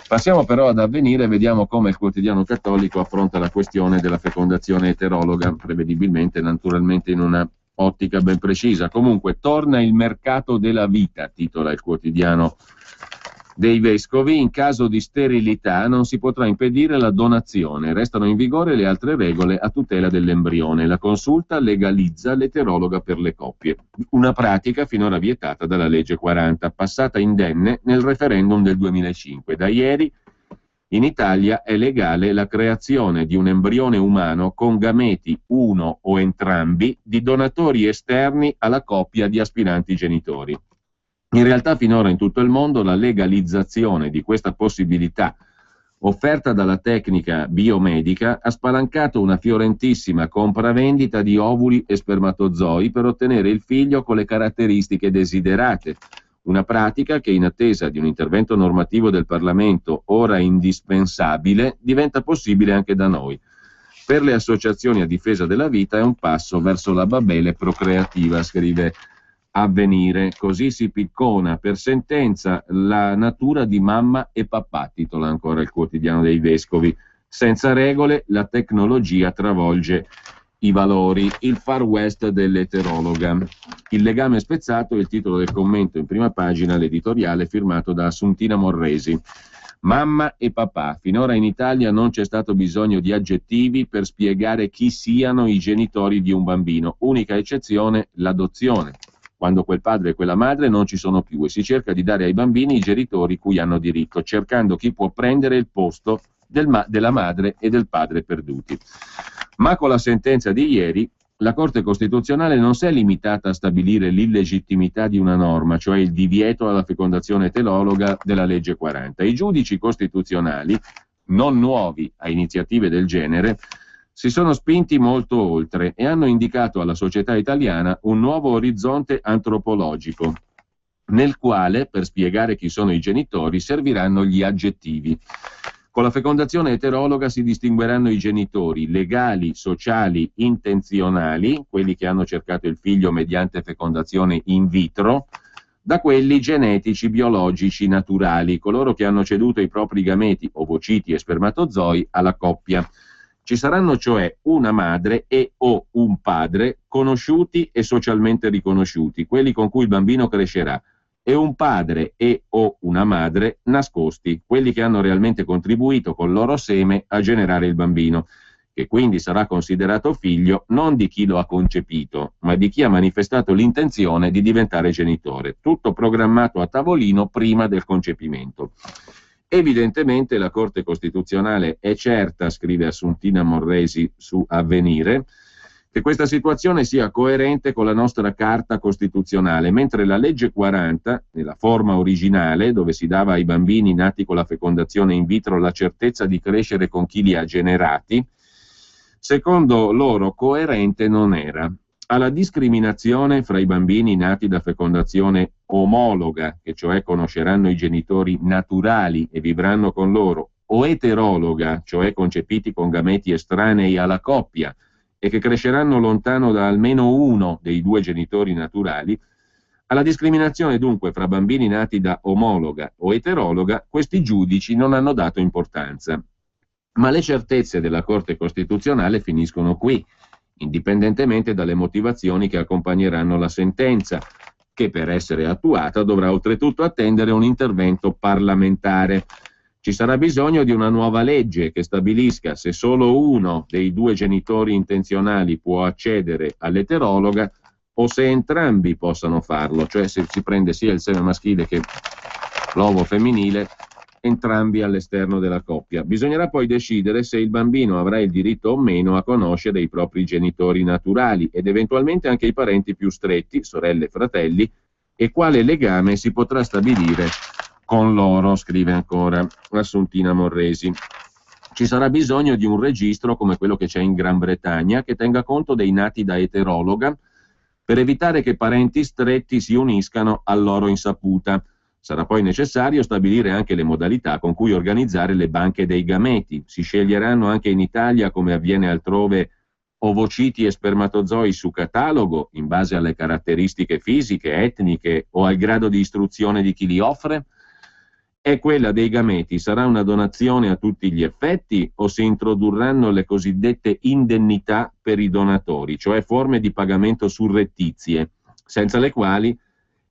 Speaker 1: Passiamo però ad Avvenire e vediamo come il quotidiano cattolico affronta la questione della fecondazione eterologa, prevedibilmente, naturalmente in una ottica ben precisa. Comunque, torna il mercato della vita, titola il quotidiano dei vescovi. In caso di sterilità non si potrà impedire la donazione, restano in vigore le altre regole a tutela dell'embrione. La consulta legalizza l'eterologa per le coppie, una pratica finora vietata dalla legge 40, passata indenne nel referendum del 2005. Da ieri in Italia è legale la creazione di un embrione umano con gameti, uno o entrambi, di donatori esterni alla coppia di aspiranti genitori. In realtà finora in tutto il mondo la legalizzazione di questa possibilità offerta dalla tecnica biomedica ha spalancato una fiorentissima compravendita di ovuli e spermatozoi per ottenere il figlio con le caratteristiche desiderate, una pratica che in attesa di un intervento normativo del Parlamento ora indispensabile diventa possibile anche da noi. Per le associazioni a difesa della vita è un passo verso la Babele procreativa, scrive Avvenire. Così si piccona per sentenza la natura di mamma e papà, titola ancora il quotidiano dei vescovi. Senza regole la tecnologia travolge i valori, il far west dell'eterologa. Il legame spezzato è il titolo del commento in prima pagina, l'editoriale firmato da Assuntina Morresi. Mamma e papà. Finora in Italia non c'è stato bisogno di aggettivi per spiegare chi siano i genitori di un bambino. Unica eccezione, l'adozione, quando quel padre e quella madre non ci sono più e si cerca di dare ai bambini i genitori cui hanno diritto, cercando chi può prendere il posto della madre e del padre perduti. Ma con la sentenza di ieri la Corte Costituzionale non si è limitata a stabilire l'illegittimità di una norma, cioè il divieto alla fecondazione eterologa della legge 40. I giudici costituzionali, non nuovi a iniziative del genere, si sono spinti molto oltre e hanno indicato alla società italiana un nuovo orizzonte antropologico, nel quale, per spiegare chi sono i genitori, serviranno gli aggettivi. Con la fecondazione eterologa si distingueranno i genitori legali, sociali, intenzionali, quelli che hanno cercato il figlio mediante fecondazione in vitro, da quelli genetici, biologici, naturali, coloro che hanno ceduto i propri gameti, ovociti e spermatozoi alla coppia. Ci saranno cioè una madre e o un padre conosciuti e socialmente riconosciuti, quelli con cui il bambino crescerà, e un padre e o una madre nascosti, quelli che hanno realmente contribuito col loro seme a generare il bambino, che quindi sarà considerato figlio non di chi lo ha concepito, ma di chi ha manifestato l'intenzione di diventare genitore, tutto programmato a tavolino prima del concepimento. Evidentemente la Corte Costituzionale è certa, scrive Assuntina Morresi su Avvenire, che questa situazione sia coerente con la nostra Carta Costituzionale, mentre la legge 40, nella forma originale, dove si dava ai bambini nati con la fecondazione in vitro la certezza di crescere con chi li ha generati, secondo loro coerente non era. Alla discriminazione fra i bambini nati da fecondazione omologa, che cioè conosceranno i genitori naturali e vivranno con loro, o eterologa, cioè concepiti con gameti estranei alla coppia e che cresceranno lontano da almeno uno dei due genitori naturali, alla discriminazione dunque fra bambini nati da omologa o eterologa, questi giudici non hanno dato importanza. Ma le certezze della Corte Costituzionale finiscono qui, indipendentemente dalle motivazioni che accompagneranno la sentenza, che per essere attuata dovrà oltretutto attendere un intervento parlamentare. Ci sarà bisogno di una nuova legge che stabilisca se solo uno dei due genitori intenzionali può accedere all'eterologa o se entrambi possano farlo, cioè se si prende sia il seme maschile che l'ovo femminile, entrambi all'esterno della coppia. Bisognerà poi decidere se il bambino avrà il diritto o meno a conoscere i propri genitori naturali ed eventualmente anche i parenti più stretti, sorelle e fratelli, e quale legame si potrà stabilire con loro, scrive ancora Assuntina Morresi. Ci sarà bisogno di un registro come quello che c'è in Gran Bretagna, che tenga conto dei nati da eterologa, per evitare che parenti stretti si uniscano a loro insaputa. Sarà poi necessario stabilire anche le modalità con cui organizzare le banche dei gameti. Si sceglieranno anche in Italia, come avviene altrove, ovociti e spermatozoi su catalogo, in base alle caratteristiche fisiche, etniche o al grado di istruzione di chi li offre? E quella dei gameti sarà una donazione a tutti gli effetti o si introdurranno le cosiddette indennità per i donatori, cioè forme di pagamento surrettizie, senza le quali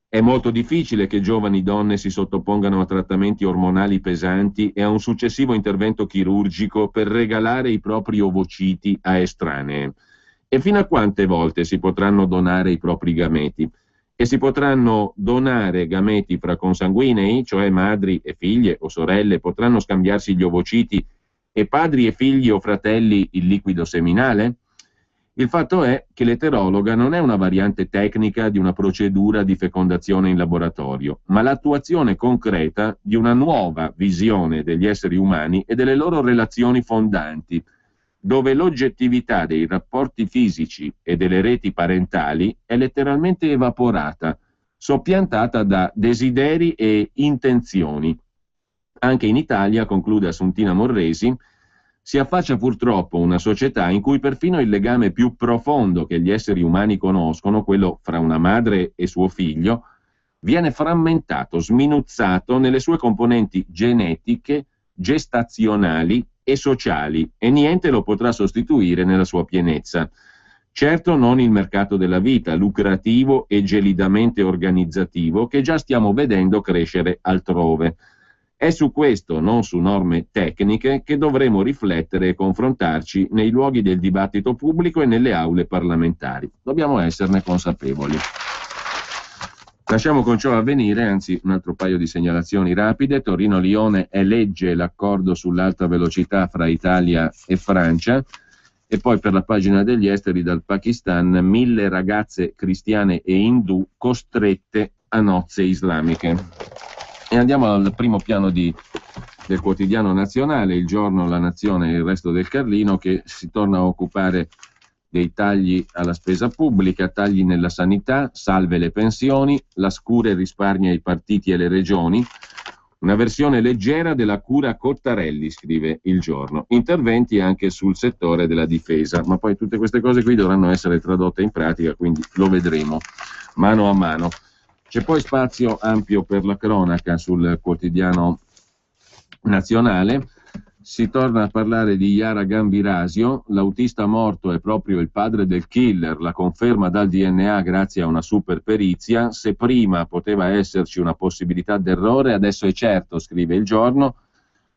Speaker 1: è molto difficile che giovani donne si sottopongano a trattamenti ormonali pesanti e a un successivo intervento chirurgico per regalare i propri ovociti a estranee. E fino a quante volte si potranno donare i propri gameti? E si potranno donare gameti fra consanguinei, cioè madri e figlie o sorelle, potranno scambiarsi gli ovociti e padri e figli o fratelli il liquido seminale? Il fatto è che l'eterologa non è una variante tecnica di una procedura di fecondazione in laboratorio, ma l'attuazione concreta di una nuova visione degli esseri umani e delle loro relazioni fondanti, dove l'oggettività dei rapporti fisici e delle reti parentali è letteralmente evaporata, soppiantata da desideri e intenzioni. Anche in Italia, conclude Assuntina Morresi, si affaccia purtroppo una società in cui perfino il legame più profondo che gli esseri umani conoscono, quello fra una madre e suo figlio, viene frammentato, sminuzzato nelle sue componenti genetiche, gestazionali e sociali, e niente lo potrà sostituire nella sua pienezza. Certo non il mercato della vita, lucrativo e gelidamente organizzativo, che già stiamo vedendo crescere altrove. È su questo, non su norme tecniche, che dovremo riflettere e confrontarci nei luoghi del dibattito pubblico e nelle aule parlamentari. Dobbiamo esserne consapevoli. Lasciamo con ciò Avvenire, anzi un altro paio di segnalazioni rapide. Torino-Lione elegge l'accordo sull'alta velocità fra Italia e Francia. E poi per la pagina degli esteri dal Pakistan, 1000 ragazze cristiane e indù costrette a nozze islamiche. E andiamo al primo piano del quotidiano nazionale, Il Giorno, La Nazione e il Resto del Carlino, che si torna a occupare dei tagli alla spesa pubblica, tagli nella sanità, salve le pensioni, la scure risparmia i partiti e le regioni, una versione leggera della cura Cottarelli, scrive Il Giorno, interventi anche sul settore della difesa, ma poi tutte queste cose qui dovranno essere tradotte in pratica, quindi lo vedremo mano a mano. C'è poi spazio ampio per la cronaca sul quotidiano nazionale. Si torna a parlare di Yara Gambirasio, l'autista morto è proprio il padre del killer, la conferma dal DNA grazie a una super perizia. Se prima poteva esserci una possibilità d'errore, adesso è certo, scrive il Giorno.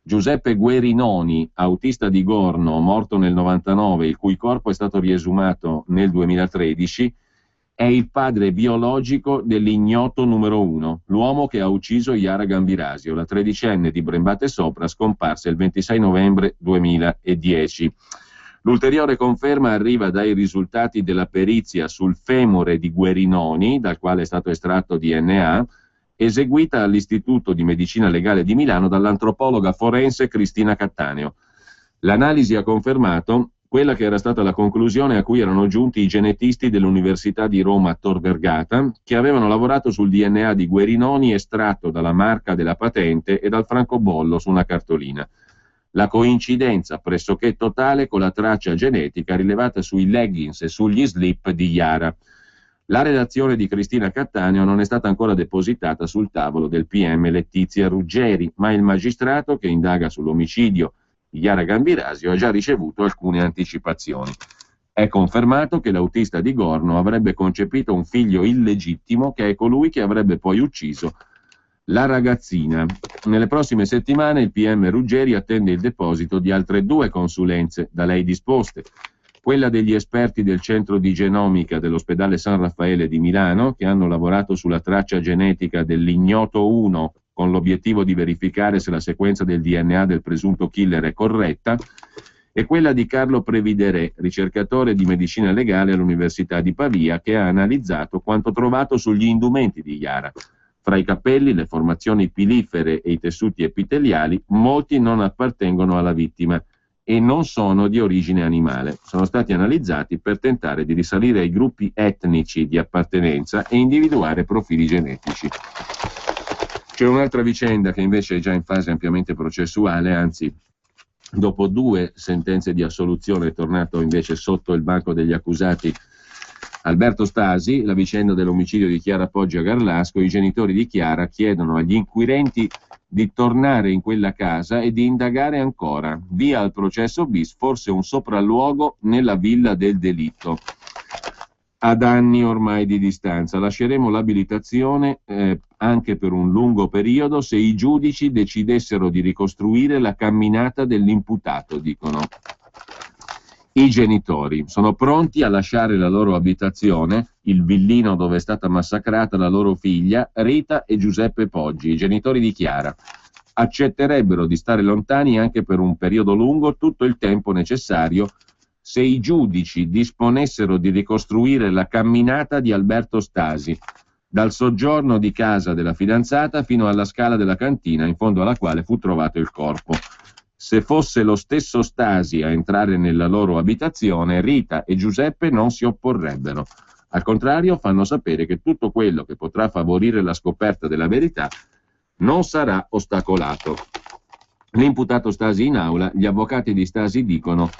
Speaker 1: Giuseppe Guerinoni, autista di Gorno, morto nel 99, il cui corpo è stato riesumato nel 2013, è il padre biologico dell'ignoto numero 1, l'uomo che ha ucciso Yara Gambirasio, la tredicenne di Brembate Sopra, scomparsa il 26 novembre 2010. L'ulteriore conferma arriva dai risultati della perizia sul femore di Guerinoni, dal quale è stato estratto DNA, eseguita all'Istituto di Medicina Legale di Milano dall'antropologa forense Cristina Cattaneo. L'analisi ha confermato quella che era stata la conclusione a cui erano giunti i genetisti dell'Università di Roma Tor Vergata, che avevano lavorato sul DNA di Guerinoni estratto dalla marca della patente e dal francobollo su una cartolina. La coincidenza pressoché totale con la traccia genetica rilevata sui leggings e sugli slip di Yara. La redazione di Cristina Cattaneo non è stata ancora depositata sul tavolo del PM Letizia Ruggeri, ma il magistrato che indaga sull'omicidio di Yara Gambirasio ha già ricevuto alcune anticipazioni. È confermato che l'autista di Gorno avrebbe concepito un figlio illegittimo che è colui che avrebbe poi ucciso la ragazzina. Nelle prossime settimane il PM Ruggeri attende il deposito di altre 2 consulenze da lei disposte. Quella degli esperti del centro di genomica dell'ospedale San Raffaele di Milano, che hanno lavorato sulla traccia genetica dell'ignoto 1 con l'obiettivo di verificare se la sequenza del DNA del presunto killer è corretta, e quella di Carlo Previdere, ricercatore di medicina legale all'Università di Pavia, che ha analizzato quanto trovato sugli indumenti di Yara. Fra i capelli, le formazioni pilifere e i tessuti epiteliali, molti non appartengono alla vittima e non sono di origine animale. Sono stati analizzati per tentare di risalire ai gruppi etnici di appartenenza e individuare profili genetici. C'è un'altra vicenda che invece è già in fase ampiamente processuale, anzi, dopo 2 sentenze di assoluzione è tornato invece sotto il banco degli accusati Alberto Stasi, la vicenda dell'omicidio di Chiara Poggi a Garlasco. I genitori di Chiara chiedono agli inquirenti di tornare in quella casa e di indagare ancora. Via al processo bis, forse un sopralluogo nella villa del delitto. Ad anni ormai di distanza. Lasceremo l'abilitazione anche per un lungo periodo se i giudici decidessero di ricostruire la camminata dell'imputato, dicono i genitori. Sono pronti a lasciare la loro abitazione, il villino dove è stata massacrata la loro figlia, Rita e Giuseppe Poggi, i genitori di Chiara. Accetterebbero di stare lontani anche per un periodo lungo, tutto il tempo necessario, se i giudici disponessero di ricostruire la camminata di Alberto Stasi, dal soggiorno di casa della fidanzata fino alla scala della cantina in fondo alla quale fu trovato il corpo. Se fosse lo stesso Stasi a entrare nella loro abitazione, Rita e Giuseppe non si opporrebbero. Al contrario, fanno sapere che tutto quello che potrà favorire la scoperta della verità non sarà ostacolato. L'imputato Stasi in aula, gli avvocati di Stasi dicono: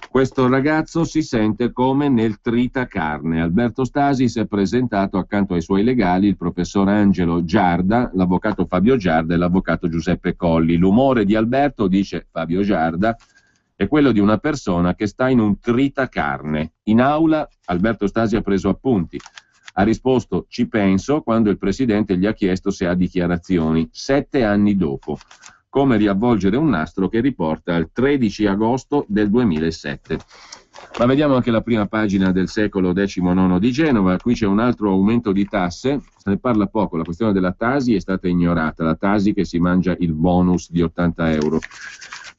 Speaker 1: questo ragazzo si sente come nel tritacarne. Alberto Stasi si è presentato accanto ai suoi legali, il professor Angelo Giarda, l'avvocato Fabio Giarda e l'avvocato Giuseppe Colli. L'umore di Alberto, dice Fabio Giarda, è quello di una persona che sta in un tritacarne. In aula Alberto Stasi ha preso appunti. Ha risposto "ci penso" quando il presidente gli ha chiesto se ha dichiarazioni. 7 anni dopo. Come riavvolgere un nastro che riporta al 13 agosto del 2007. Ma vediamo anche la prima pagina del Secolo XIX di Genova. Qui c'è un altro aumento di tasse, se ne parla poco, la questione della Tasi è stata ignorata, la Tasi che si mangia il bonus di 80 euro.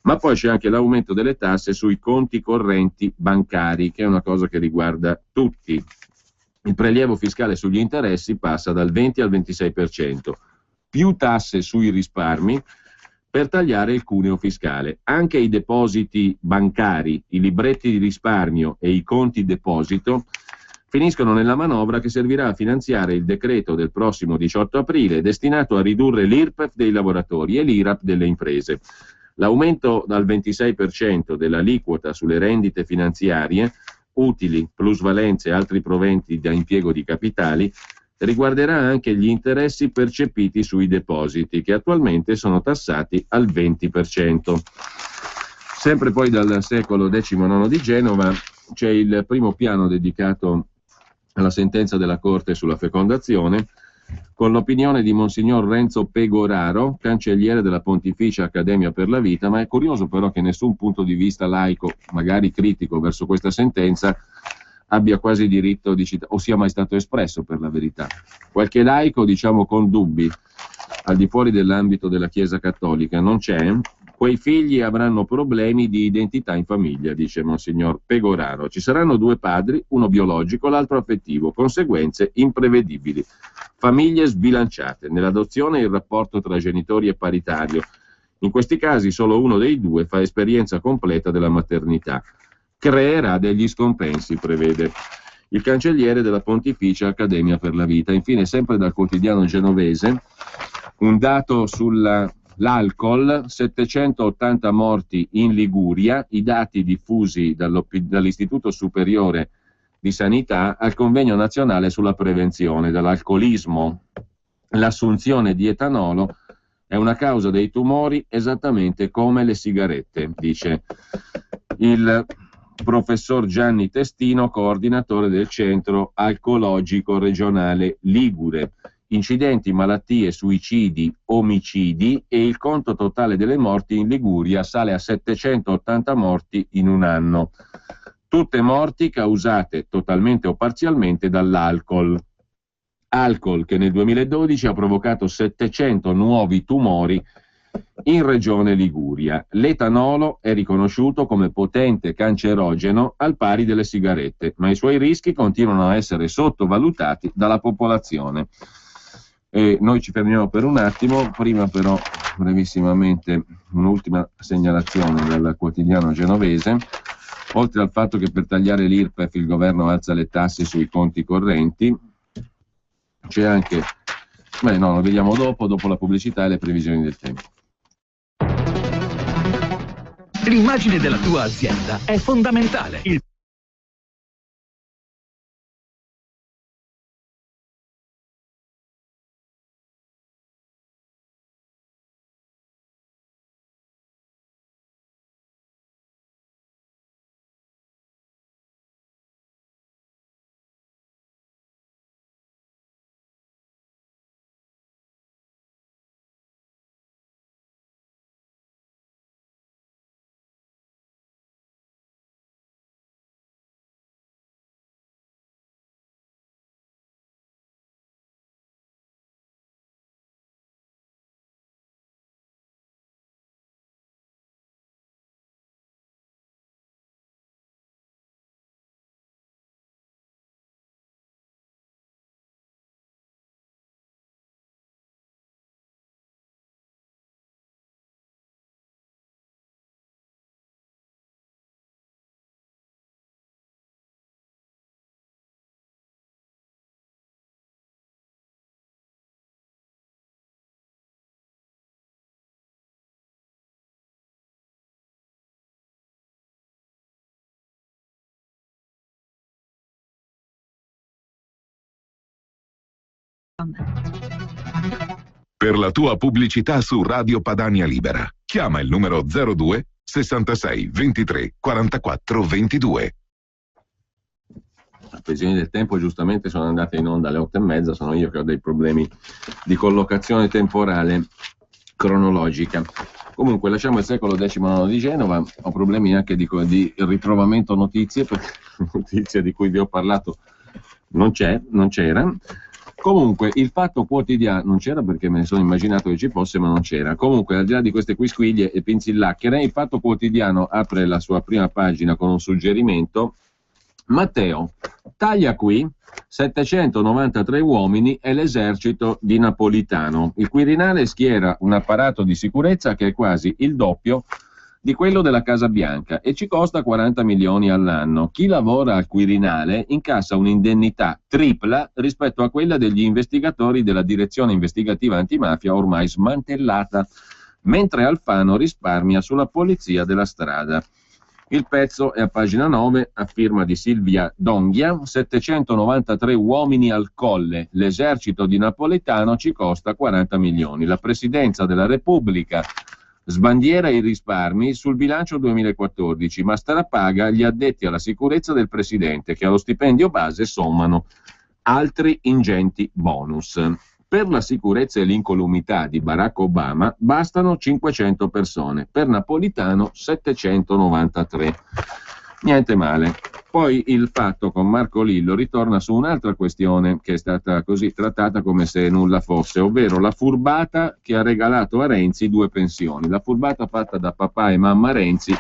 Speaker 1: Ma poi c'è anche l'aumento delle tasse sui conti correnti bancari, che è una cosa che riguarda tutti. Il prelievo fiscale sugli interessi passa dal 20 al 26%, più tasse sui risparmi, per tagliare il cuneo fiscale. Anche i depositi bancari, i libretti di risparmio e i conti deposito finiscono nella manovra che servirà a finanziare il decreto del prossimo 18 aprile destinato a ridurre l'IRPEF dei lavoratori e l'IRAP delle imprese. L'aumento dal 26% dell'aliquota sulle rendite finanziarie, utili, plusvalenze e altri proventi da impiego di capitali riguarderà anche gli interessi percepiti sui depositi, che attualmente sono tassati al 20%. Sempre poi dal secolo XIX di Genova c'è il primo piano dedicato alla sentenza della Corte sulla fecondazione, con l'opinione di Monsignor Renzo Pegoraro, cancelliere della Pontificia Accademia per la Vita, ma è curioso però che nessun punto di vista laico, magari critico verso questa sentenza, abbia quasi diritto di citare, o sia mai stato espresso per la verità. Qualche laico, diciamo con dubbi, al di fuori dell'ambito della Chiesa Cattolica, non c'è. Quei figli avranno problemi di identità in famiglia, dice Monsignor Pegoraro. Ci saranno due padri, uno biologico, l'altro affettivo, conseguenze imprevedibili. Famiglie sbilanciate. Nell'adozione il rapporto tra genitori è paritario. In questi casi solo uno dei due fa esperienza completa della maternità. Creerà degli scompensi, prevede il cancelliere della Pontificia Accademia per la Vita. Infine, sempre dal quotidiano genovese, un dato sull'alcol: 780 morti in Liguria, i dati diffusi dall'Istituto Superiore di Sanità al Convegno Nazionale sulla Prevenzione dell'Alcolismo. L'assunzione di etanolo è una causa dei tumori esattamente come le sigarette, dice il professor Gianni Testino, coordinatore del Centro Alcologico Regionale Ligure. Incidenti, malattie, suicidi, omicidi, e il conto totale delle morti in Liguria sale a 780 morti in un anno. Tutte morti causate totalmente o parzialmente dall'alcol. Alcol che nel 2012 ha provocato 700 nuovi tumori in regione Liguria. L'etanolo è riconosciuto come potente cancerogeno al pari delle sigarette, ma i suoi rischi continuano a essere sottovalutati dalla popolazione. E noi ci fermiamo per un attimo, prima però brevissimamente un'ultima segnalazione dal quotidiano genovese. Oltre al fatto che per tagliare l'IRPEF il governo alza le tasse sui conti correnti, c'è anche, lo vediamo dopo la pubblicità e le previsioni del tempo.
Speaker 4: L'immagine della tua azienda è fondamentale.
Speaker 2: Per la tua pubblicità su Radio Padania Libera, chiama il numero 02 66 23 44 22.
Speaker 1: Le previsioni del tempo giustamente sono andate in onda alle 8:30, sono io che ho dei problemi di collocazione temporale cronologica. Comunque lasciamo il secolo XIX di Genova, ho problemi anche di ritrovamento notizie, perché notizie di cui vi ho parlato non c'era. Comunque il Fatto Quotidiano non c'era, perché me ne sono immaginato che ci fosse, ma non c'era. Comunque, al di là di queste quisquiglie e pinzillacchere, il Fatto Quotidiano apre la sua prima pagina con un suggerimento. Matteo, taglia qui 793 uomini e l'esercito di Napolitano. Il Quirinale schiera un apparato di sicurezza che è quasi il doppio di quello della Casa Bianca e ci costa 40 milioni all'anno. Chi lavora al Quirinale incassa un'indennità tripla rispetto a quella degli investigatori della Direzione Investigativa Antimafia, ormai smantellata, mentre Alfano risparmia sulla polizia della strada. Il pezzo è a pagina 9, a firma di Silvia Donghia. 793 uomini al Colle, l'esercito di Napolitano ci costa 40 milioni. La Presidenza della Repubblica sbandiera i risparmi sul bilancio 2014, ma strapaga gli addetti alla sicurezza del Presidente, che allo stipendio base sommano altri ingenti bonus. Per la sicurezza e l'incolumità di Barack Obama bastano 500 persone, per Napolitano 793. Niente male. Poi il Fatto con Marco Lillo ritorna su un'altra questione che è stata così trattata come se nulla fosse, ovvero la furbata che ha regalato a Renzi 2 pensioni. La furbata fatta da papà e mamma Renzi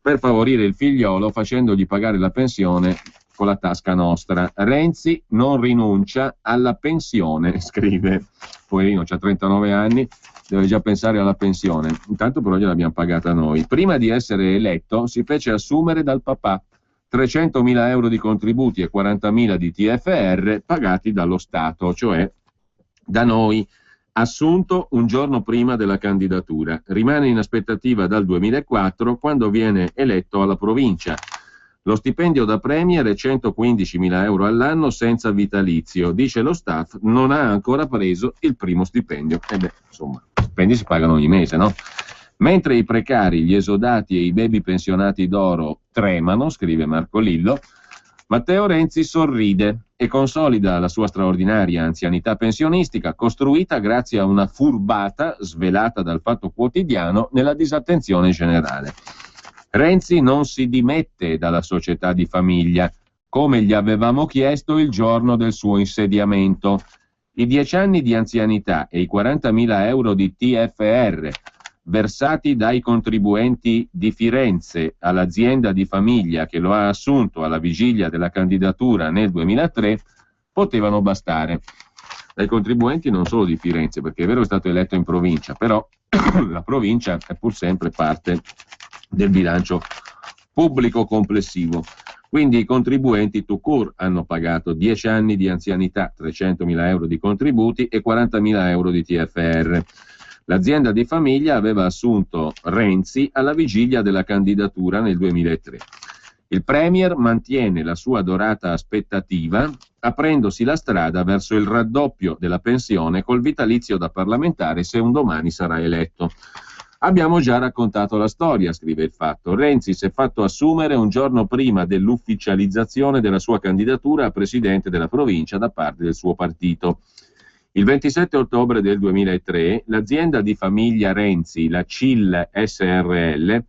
Speaker 1: per favorire il figliolo facendogli pagare la pensione con la tasca nostra. Renzi non rinuncia alla pensione, scrive. Poverino, c'ha 39 anni, deve già pensare alla pensione. Intanto però gliel'abbiamo pagata noi. Prima di essere eletto si fece assumere dal papà 300.000 euro di contributi e 40.000 di TFR pagati dallo Stato, cioè da noi. Assunto un giorno prima della candidatura. Rimane in aspettativa dal 2004, quando viene eletto alla provincia. Lo stipendio da premier è 115.000 euro all'anno senza vitalizio. Dice lo staff, non ha ancora preso il primo stipendio. Insomma, gli stipendi si pagano ogni mese, no? Mentre i precari, gli esodati e i baby pensionati d'oro tremano, scrive Marco Lillo, Matteo Renzi sorride e consolida la sua straordinaria anzianità pensionistica, costruita grazie a una furbata svelata dal Fatto Quotidiano nella disattenzione generale. Renzi non si dimette dalla società di famiglia, come gli avevamo chiesto il giorno del suo insediamento. I 10 anni di anzianità e i 40.000 euro di TFR versati dai contribuenti di Firenze all'azienda di famiglia che lo ha assunto alla vigilia della candidatura nel 2003 potevano bastare. Dai contribuenti non solo di Firenze, perché è vero che è stato eletto in provincia, però la provincia è pur sempre parte del bilancio pubblico complessivo. Quindi i contribuenti tout court hanno pagato 10 anni di anzianità, 300.000 euro di contributi e 40.000 euro di TFR. L'azienda di famiglia aveva assunto Renzi alla vigilia della candidatura nel 2003. Il Premier mantiene la sua dorata aspettativa, aprendosi la strada verso il raddoppio della pensione col vitalizio da parlamentare se un domani sarà eletto. Abbiamo già raccontato la storia, scrive il Fatto. Renzi si è fatto assumere un giorno prima dell'ufficializzazione della sua candidatura a presidente della provincia da parte del suo partito. Il 27 ottobre del 2003 l'azienda di famiglia Renzi, la CIL SRL,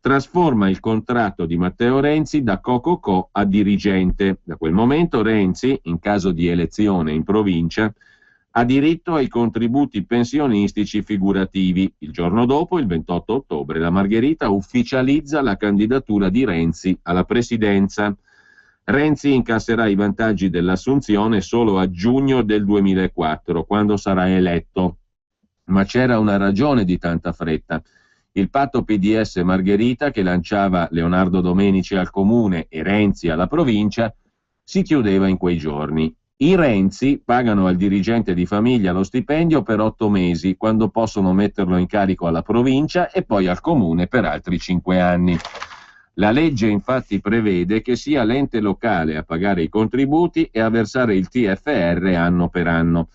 Speaker 1: trasforma il contratto di Matteo Renzi da co-co-co a dirigente. Da quel momento Renzi, in caso di elezione in provincia, ha diritto ai contributi pensionistici figurativi. Il giorno dopo, il 28 ottobre, la Margherita ufficializza la candidatura di Renzi alla presidenza. Renzi incasserà i vantaggi dell'assunzione solo a giugno del 2004, quando sarà eletto. Ma c'era una ragione di tanta fretta. Il patto PDS Margherita, che lanciava Leonardo Domenici al comune e Renzi alla provincia, si chiudeva in quei giorni. I Renzi pagano al dirigente di famiglia lo stipendio per 8 mesi, quando possono metterlo in carico alla provincia e poi al comune per altri 5 anni. La legge infatti prevede che sia l'ente locale a pagare i contributi e a versare il TFR anno per anno.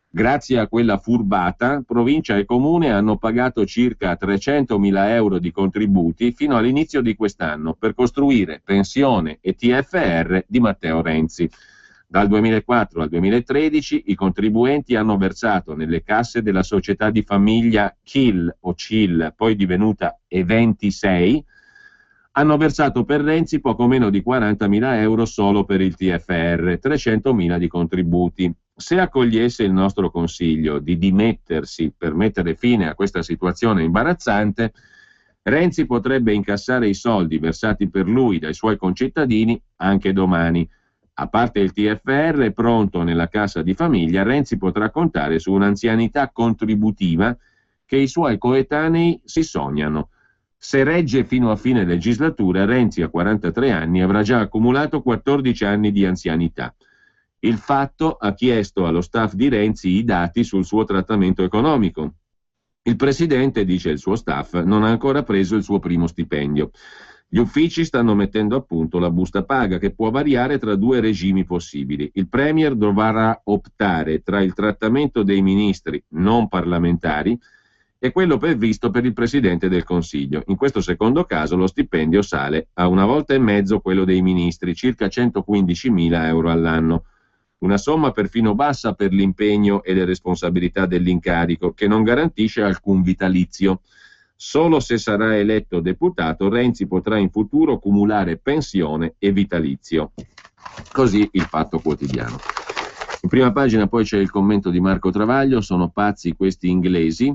Speaker 1: Grazie a quella furbata, provincia e comune hanno pagato circa 300.000 euro di contributi fino all'inizio di quest'anno per costruire pensione e TFR di Matteo Renzi. Dal 2004 al 2013 i contribuenti hanno versato nelle casse della società di famiglia CIL o CIL, poi divenuta E26, hanno versato per Renzi poco meno di 40.000 euro solo per il TFR, 300.000 di contributi. Se accogliesse il nostro consiglio di dimettersi per mettere fine a questa situazione imbarazzante, Renzi potrebbe incassare i soldi versati per lui dai suoi concittadini anche domani. A parte il TFR pronto nella cassa di famiglia, Renzi potrà contare su un'anzianità contributiva che i suoi coetanei si sognano. Se regge fino a fine legislatura, Renzi a 43 anni avrà già accumulato 14 anni di anzianità. Il Fatto ha chiesto allo staff di Renzi i dati sul suo trattamento economico. Il presidente, dice il suo staff, non ha ancora preso il suo primo stipendio. Gli uffici stanno mettendo a punto la busta paga, che può variare tra due regimi possibili. Il Premier dovrà optare tra il trattamento dei ministri non parlamentari e quello previsto per il Presidente del Consiglio. In questo secondo caso lo stipendio sale a 1,5 volte quello dei ministri, circa 115.000 euro all'anno. Una somma perfino bassa per l'impegno e le responsabilità dell'incarico, che non garantisce alcun vitalizio. Solo se sarà eletto deputato, Renzi potrà in futuro cumulare pensione e vitalizio. Così il Fatto Quotidiano. In prima pagina poi c'è il commento di Marco Travaglio, sono pazzi questi inglesi,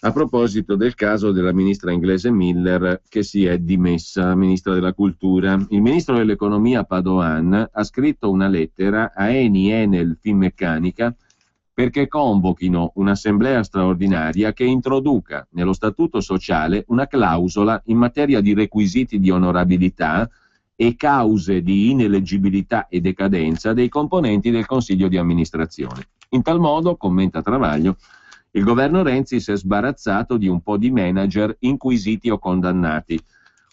Speaker 1: a proposito del caso della ministra inglese Miller che si è dimessa, ministra della cultura. Il ministro dell'economia Padoan ha scritto una lettera a Eni, Enel, Finmeccanica perché convochino un'assemblea straordinaria che introduca nello statuto sociale una clausola in materia di requisiti di onorabilità e cause di ineleggibilità e decadenza dei componenti del Consiglio di amministrazione. In tal modo, commenta Travaglio, il governo Renzi si è sbarazzato di un po' di manager inquisiti o condannati,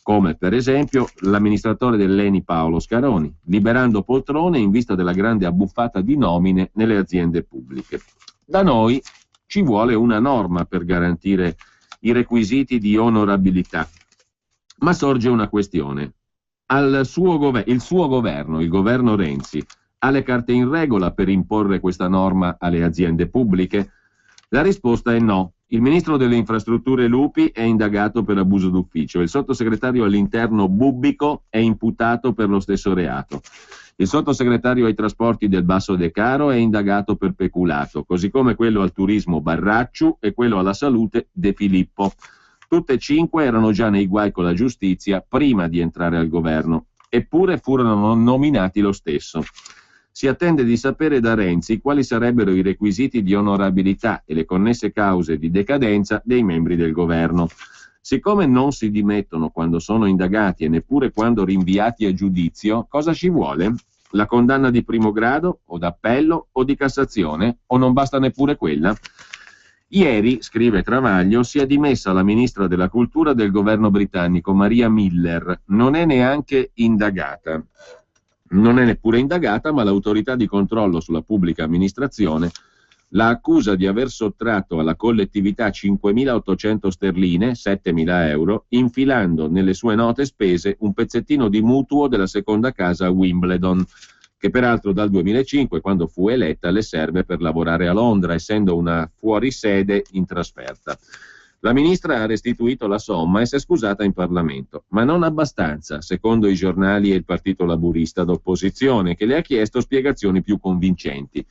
Speaker 1: come per esempio l'amministratore dell'Eni Paolo Scaroni, liberando poltrone in vista della grande abbuffata di nomine nelle aziende pubbliche. Da noi ci vuole una norma per garantire i requisiti di onorabilità, ma sorge una questione. Il suo governo, il governo Renzi, ha le carte in regola per imporre questa norma alle aziende pubbliche? La risposta è no. Il ministro delle infrastrutture Lupi è indagato per abuso d'ufficio, il sottosegretario all'interno Bubbico è imputato per lo stesso reato. Il sottosegretario ai trasporti del Basso De Caro è indagato per peculato, così come quello al turismo Barracciu e quello alla salute De Filippo. Tutte e 5 erano già nei guai con la giustizia prima di entrare al governo, eppure furono nominati lo stesso. Si attende di sapere da Renzi quali sarebbero i requisiti di onorabilità e le connesse cause di decadenza dei membri del governo. Siccome non si dimettono quando sono indagati e neppure quando rinviati a giudizio, cosa ci vuole? La condanna di primo grado, o d'appello, o di Cassazione, o non basta neppure quella? Ieri, scrive Travaglio, si è dimessa la ministra della cultura del governo britannico, Maria Miller. Non è neanche indagata. Non è neppure indagata, ma l'autorità di controllo sulla pubblica amministrazione la accusa di aver sottratto alla collettività 5.800 sterline, 7.000 euro, infilando nelle sue note spese un pezzettino di mutuo della seconda casa a Wimbledon, che peraltro dal 2005, quando fu eletta, le serve per lavorare a Londra, essendo una fuorisede in trasferta. La ministra ha restituito la somma e si è scusata in Parlamento, ma non abbastanza, secondo i giornali e il Partito Laburista d'opposizione, che le ha chiesto spiegazioni più convincenti.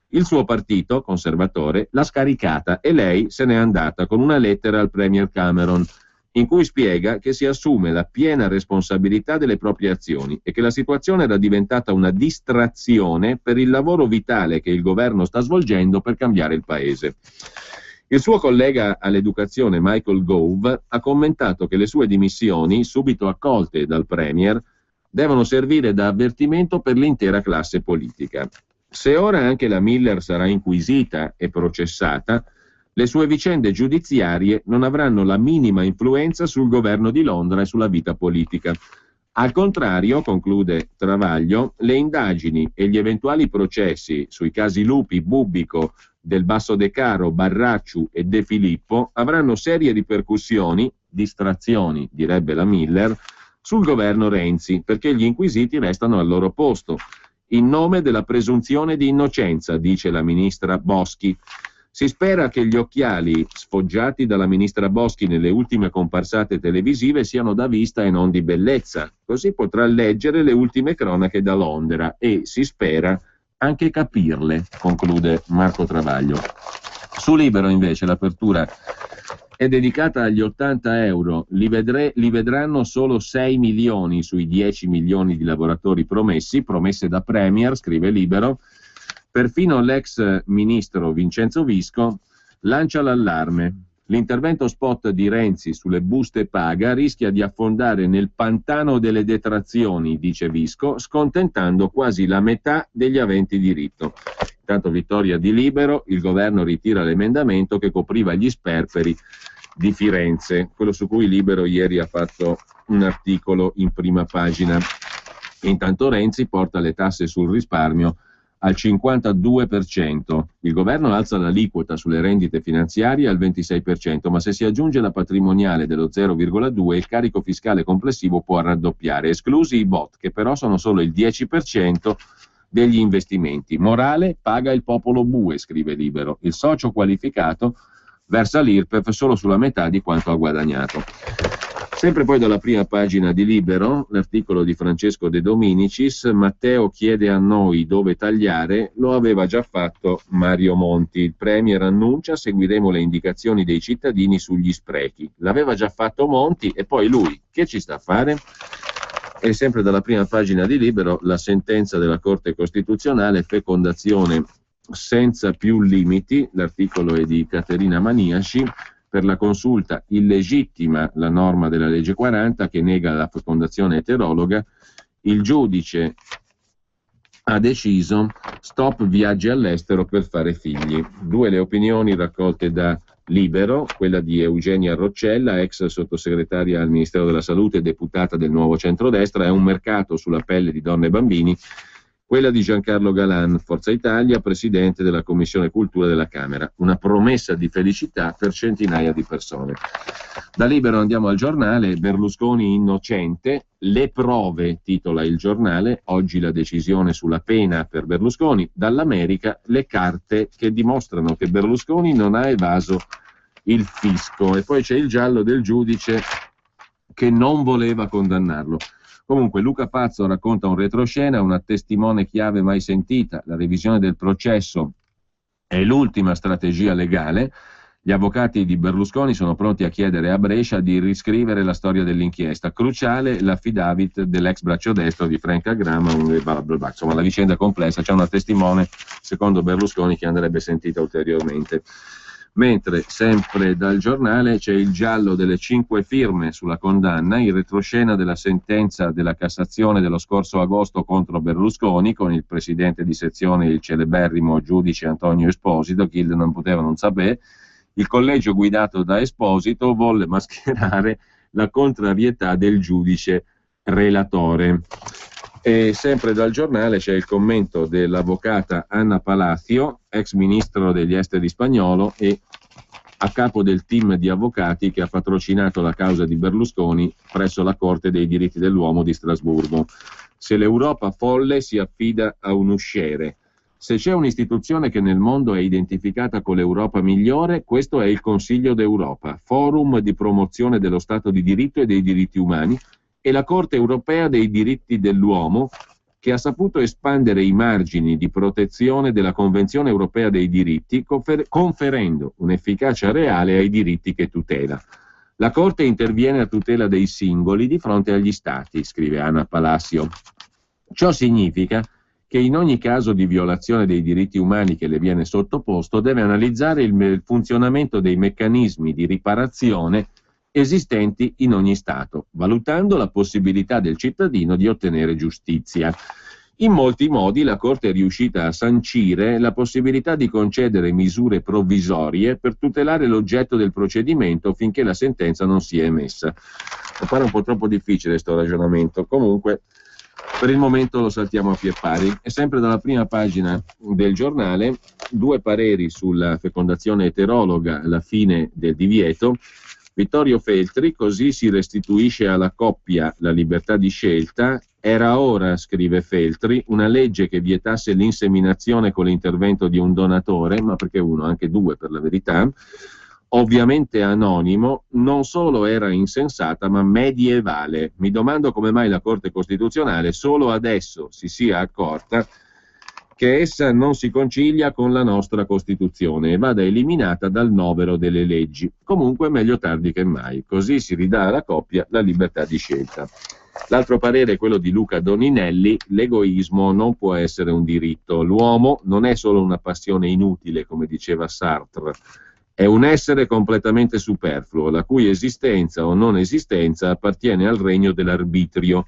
Speaker 1: Il suo partito, conservatore, l'ha scaricata e lei se n'è andata con una lettera al Premier Cameron, in cui spiega che si assume la piena responsabilità delle proprie azioni e che la situazione era diventata una distrazione per il lavoro vitale che il governo sta svolgendo per cambiare il paese. Il suo collega all'educazione Michael Gove ha commentato che le sue dimissioni, subito accolte dal Premier, devono servire da avvertimento per l'intera classe politica. Se ora anche la Miller sarà inquisita e processata, le sue vicende giudiziarie non avranno la minima influenza sul governo di Londra e sulla vita politica. Al contrario, conclude Travaglio, le indagini e gli eventuali processi sui casi Lupi, Bubbico, del Basso De Caro, Barracciu e De Filippo avranno serie ripercussioni, distrazioni, direbbe la Miller, sul governo Renzi, perché gli inquisiti restano al loro posto, in nome della presunzione di innocenza, dice la ministra Boschi. Si spera che gli occhiali sfoggiati dalla ministra Boschi nelle ultime comparsate televisive siano da vista e non di bellezza, così potrà leggere le ultime cronache da Londra e, si spera, anche capirle, conclude Marco Travaglio. Su Libero invece l'apertura è dedicata agli 80 euro, li vedranno solo 6 milioni sui 10 milioni di lavoratori promesse da Premier, scrive Libero. Perfino l'ex ministro Vincenzo Visco lancia l'allarme. L'intervento spot di Renzi sulle buste paga rischia di affondare nel pantano delle detrazioni, dice Visco, scontentando quasi la metà degli aventi diritto. Intanto vittoria di Libero, il governo ritira l'emendamento che copriva gli sperperi di Firenze, quello su cui Libero ieri ha fatto un articolo in prima pagina. Intanto Renzi porta le tasse sul risparmio al 52%. Il governo alza l'aliquota sulle rendite finanziarie al 26%, ma se si aggiunge la patrimoniale dello 0,2, il carico fiscale complessivo può raddoppiare, esclusi i bot, che però sono solo il 10% degli investimenti. Morale, paga il popolo bue, scrive Libero. Il socio qualificato versa l'IRPEF solo sulla metà di quanto ha guadagnato. Sempre poi dalla prima pagina di Libero, l'articolo di Francesco De Dominicis, Matteo chiede a noi dove tagliare, lo aveva già fatto Mario Monti. Il Premier annuncia, seguiremo le indicazioni dei cittadini sugli sprechi. L'aveva già fatto Monti e poi lui, che ci sta a fare? E sempre dalla prima pagina di Libero, la sentenza della Corte Costituzionale, fecondazione senza più limiti, l'articolo è di Caterina Maniasci. Per la consulta illegittima la norma della legge 40 che nega la fecondazione eterologa, il giudice ha deciso stop viaggi all'estero per fare figli. Due le opinioni raccolte da Libero, quella di Eugenia Roccella, ex sottosegretaria al Ministero della Salute e deputata del Nuovo Centrodestra, è un mercato sulla pelle di donne e bambini. Quella di Giancarlo Galan, Forza Italia, presidente della Commissione Cultura della Camera. Una promessa di felicità per centinaia di persone. Da Libero andiamo al Giornale. Berlusconi innocente. Le prove, titola il Giornale. Oggi la decisione sulla pena per Berlusconi. Dall'America le carte che dimostrano che Berlusconi non ha evaso il fisco. E poi c'è il giallo del giudice che non voleva condannarlo. Comunque Luca Pazzo racconta un retroscena, una testimone chiave mai sentita. La revisione del processo è l'ultima strategia legale. Gli avvocati di Berlusconi sono pronti a chiedere a Brescia di riscrivere la storia dell'inchiesta. Cruciale l'affidavit dell'ex braccio destro di Frank Agrama, insomma la vicenda è complessa, c'è una testimone secondo Berlusconi che andrebbe sentita ulteriormente. Mentre sempre dal Giornale c'è il giallo delle 5 firme sulla condanna, il retroscena della sentenza della Cassazione dello scorso agosto contro Berlusconi, con il presidente di sezione, il celeberrimo giudice Antonio Esposito, chi non poteva non sapere. Il collegio guidato da Esposito volle mascherare la contrarietà del giudice relatore. E sempre dal Giornale c'è il commento dell'avvocata Anna Palacio, ex ministro degli esteri spagnolo e a capo del team di avvocati che ha patrocinato la causa di Berlusconi presso la Corte dei diritti dell'uomo di Strasburgo. Se l'Europa folle si affida a un usciere. Se c'è un'istituzione che nel mondo è identificata con l'Europa migliore, questo è il Consiglio d'Europa, forum di promozione dello Stato di diritto e dei diritti umani, e la Corte europea dei diritti dell'uomo, che ha saputo espandere i margini di protezione della Convenzione europea dei diritti, conferendo un'efficacia reale ai diritti che tutela. La Corte interviene a tutela dei singoli di fronte agli Stati, scrive Anna Palacio. Ciò significa che in ogni caso di violazione dei diritti umani che le viene sottoposto deve analizzare il funzionamento dei meccanismi di riparazione esistenti in ogni Stato, valutando la possibilità del cittadino di ottenere giustizia. In molti modi la Corte è riuscita a sancire la possibilità di concedere misure provvisorie per tutelare l'oggetto del procedimento finché la sentenza non sia emessa. Appare un po' troppo difficile questo ragionamento, comunque per il momento lo saltiamo a pie pari. E sempre dalla prima pagina del Giornale, 2 pareri sulla fecondazione eterologa, la fine del divieto. Vittorio Feltri, così si restituisce alla coppia la libertà di scelta. Era ora, scrive Feltri, una legge che vietasse l'inseminazione con l'intervento di un donatore, ma perché uno, anche 2 per la verità, ovviamente anonimo, non solo era insensata ma medievale. Mi domando come mai la Corte Costituzionale solo adesso si sia accorta che essa non si concilia con la nostra Costituzione e vada eliminata dal novero delle leggi. Comunque meglio tardi che mai, così si ridà alla coppia la libertà di scelta. L'altro parere è quello di Luca Doninelli: l'egoismo non può essere un diritto, l'uomo non è solo una passione inutile, come diceva Sartre, è un essere completamente superfluo, la cui esistenza o non esistenza appartiene al regno dell'arbitrio.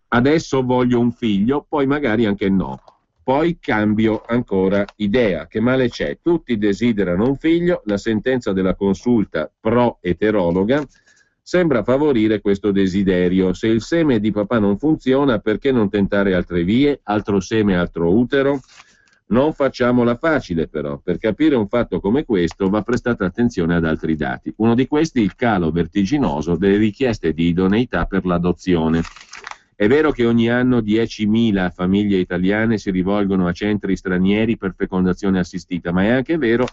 Speaker 1: Adesso voglio un figlio, poi magari anche no. poi cambio ancora idea. Che male c'è? Tutti desiderano un figlio, la sentenza della consulta pro-eterologa sembra favorire questo desiderio. Se il seme di papà non funziona, perché non tentare altre vie, altro seme, altro utero? Non facciamola facile però, per capire un fatto come questo va prestata attenzione ad altri dati. Uno di questi il calo vertiginoso delle richieste di idoneità per l'adozione. È vero che ogni anno 10.000 famiglie italiane si rivolgono a centri stranieri per fecondazione assistita, ma è anche vero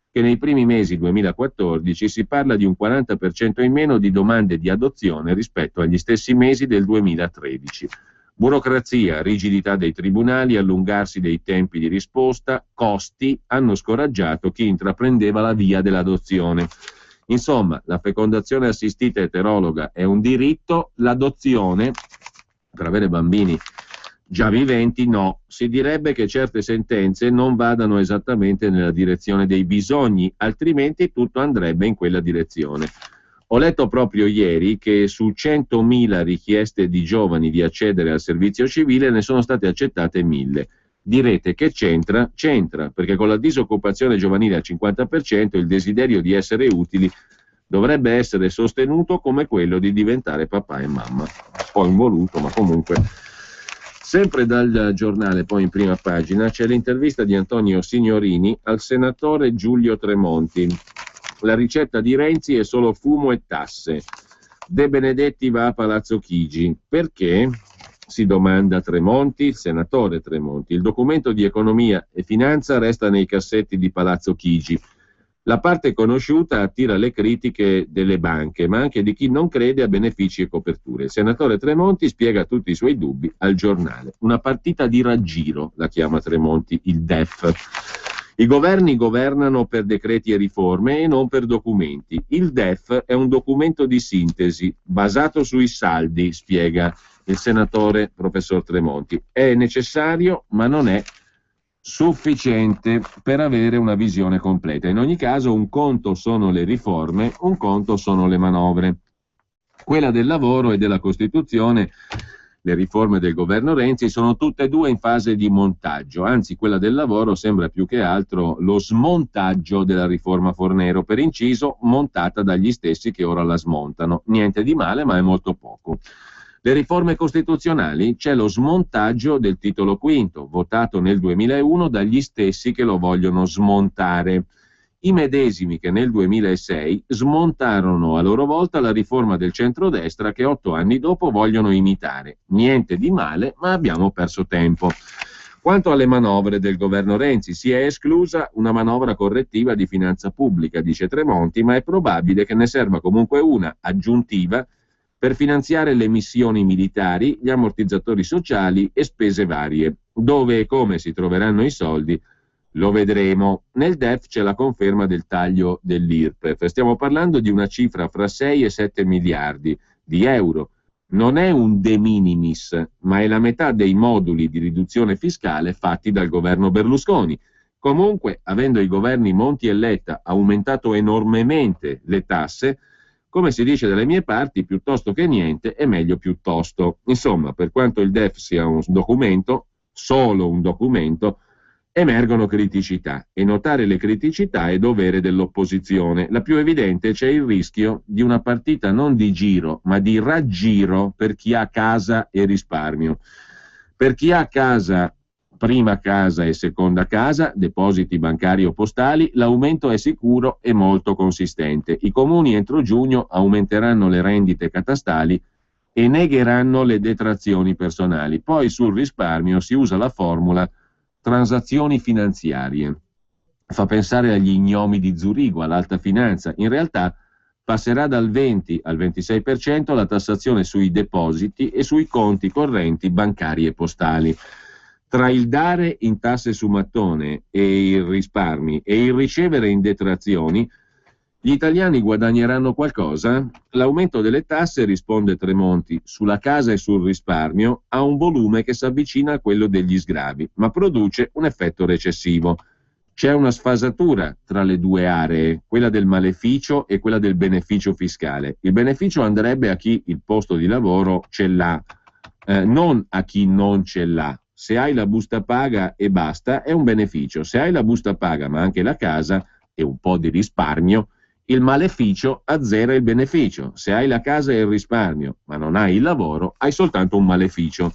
Speaker 1: che nei primi mesi 2014 si parla di un 40% in meno di domande di adozione rispetto agli stessi mesi del 2013. Burocrazia, rigidità dei tribunali, allungarsi dei tempi di risposta, costi hanno scoraggiato chi intraprendeva la via dell'adozione. Insomma, la fecondazione assistita eterologa è un diritto, l'adozione per avere bambini già viventi no. Si direbbe che certe sentenze non vadano esattamente nella direzione dei bisogni, altrimenti tutto andrebbe in quella direzione. Ho letto proprio ieri che su 100.000 richieste di giovani di accedere al servizio civile ne sono state accettate 1.000. Direte che c'entra? C'entra, perché con la disoccupazione giovanile al 50% il desiderio di essere utili dovrebbe essere sostenuto come quello di diventare papà e mamma. Un po' involuto, ma comunque. Sempre dal giornale, poi in prima pagina, c'è l'intervista di Antonio Signorini al senatore Giulio Tremonti. La ricetta di Renzi è solo fumo e tasse. De Benedetti va a Palazzo Chigi. Perché? Si domanda Tremonti, il senatore Tremonti. Il documento di economia e finanza resta nei cassetti di Palazzo Chigi. La parte conosciuta attira le critiche delle banche, ma anche di chi non crede a benefici e coperture. Il senatore Tremonti spiega tutti i suoi dubbi al giornale. Una partita di raggiro, la chiama Tremonti, il DEF. I governi governano per decreti e riforme e non per documenti. Il DEF è un documento di sintesi, basato sui saldi, spiega il senatore professor Tremonti. È necessario, ma non è sufficiente per avere una visione completa. In ogni caso, un conto sono le riforme, un conto sono le manovre. Quella del lavoro e della Costituzione, le riforme del governo Renzi, sono tutte e due in fase di montaggio, anzi quella del lavoro sembra più che altro lo smontaggio della riforma Fornero, per inciso montata dagli stessi che ora la smontano. Niente di male, ma è molto poco. Le riforme costituzionali, c'è lo smontaggio del titolo quinto, votato nel 2001 dagli stessi che lo vogliono smontare. I medesimi che nel 2006 smontarono a loro volta la riforma del centrodestra che 8 anni dopo vogliono imitare. Niente di male, ma abbiamo perso tempo. Quanto alle manovre del governo Renzi, si è esclusa una manovra correttiva di finanza pubblica, dice Tremonti, ma è probabile che ne serva comunque una aggiuntiva per finanziare le missioni militari, gli ammortizzatori sociali e spese varie. Dove e come si troveranno i soldi lo vedremo. Nel DEF c'è la conferma del taglio dell'IRPEF. Stiamo parlando di una cifra fra 6 e 7 miliardi di euro. Non è un de minimis, ma è la metà dei moduli di riduzione fiscale fatti dal governo Berlusconi. Comunque, avendo i governi Monti e Letta aumentato enormemente le tasse, come si dice dalle mie parti, piuttosto che niente è meglio piuttosto. Insomma, per quanto il DEF sia un documento, solo un documento, emergono criticità, e notare le criticità è dovere dell'opposizione. La più evidente: c'è il rischio di una partita non di giro, ma di raggiro per chi ha casa e risparmio. Per chi ha casa, prima casa e seconda casa, depositi bancari o postali, l'aumento è sicuro e molto consistente. I comuni entro giugno aumenteranno le rendite catastali e negheranno le detrazioni personali. Poi sul risparmio si usa la formula transazioni finanziarie. Fa pensare agli gnomi di Zurigo, all'alta finanza. In realtà passerà dal 20 al 26% la tassazione sui depositi e sui conti correnti bancari e postali. Tra il dare in tasse su mattone e i risparmi e il ricevere in detrazioni, gli italiani guadagneranno qualcosa? L'aumento delle tasse, risponde Tremonti, sulla casa e sul risparmio ha un volume che si avvicina a quello degli sgravi, ma produce un effetto recessivo. C'è una sfasatura tra le due aree, quella del maleficio e quella del beneficio fiscale. Il beneficio andrebbe a chi il posto di lavoro ce l'ha, non a chi non ce l'ha. se hai la busta paga e basta è un beneficio, se hai la busta paga ma anche la casa e un po' di risparmio, il maleficio azzera il beneficio. Se hai la casa e il risparmio ma non hai il lavoro, hai soltanto un maleficio.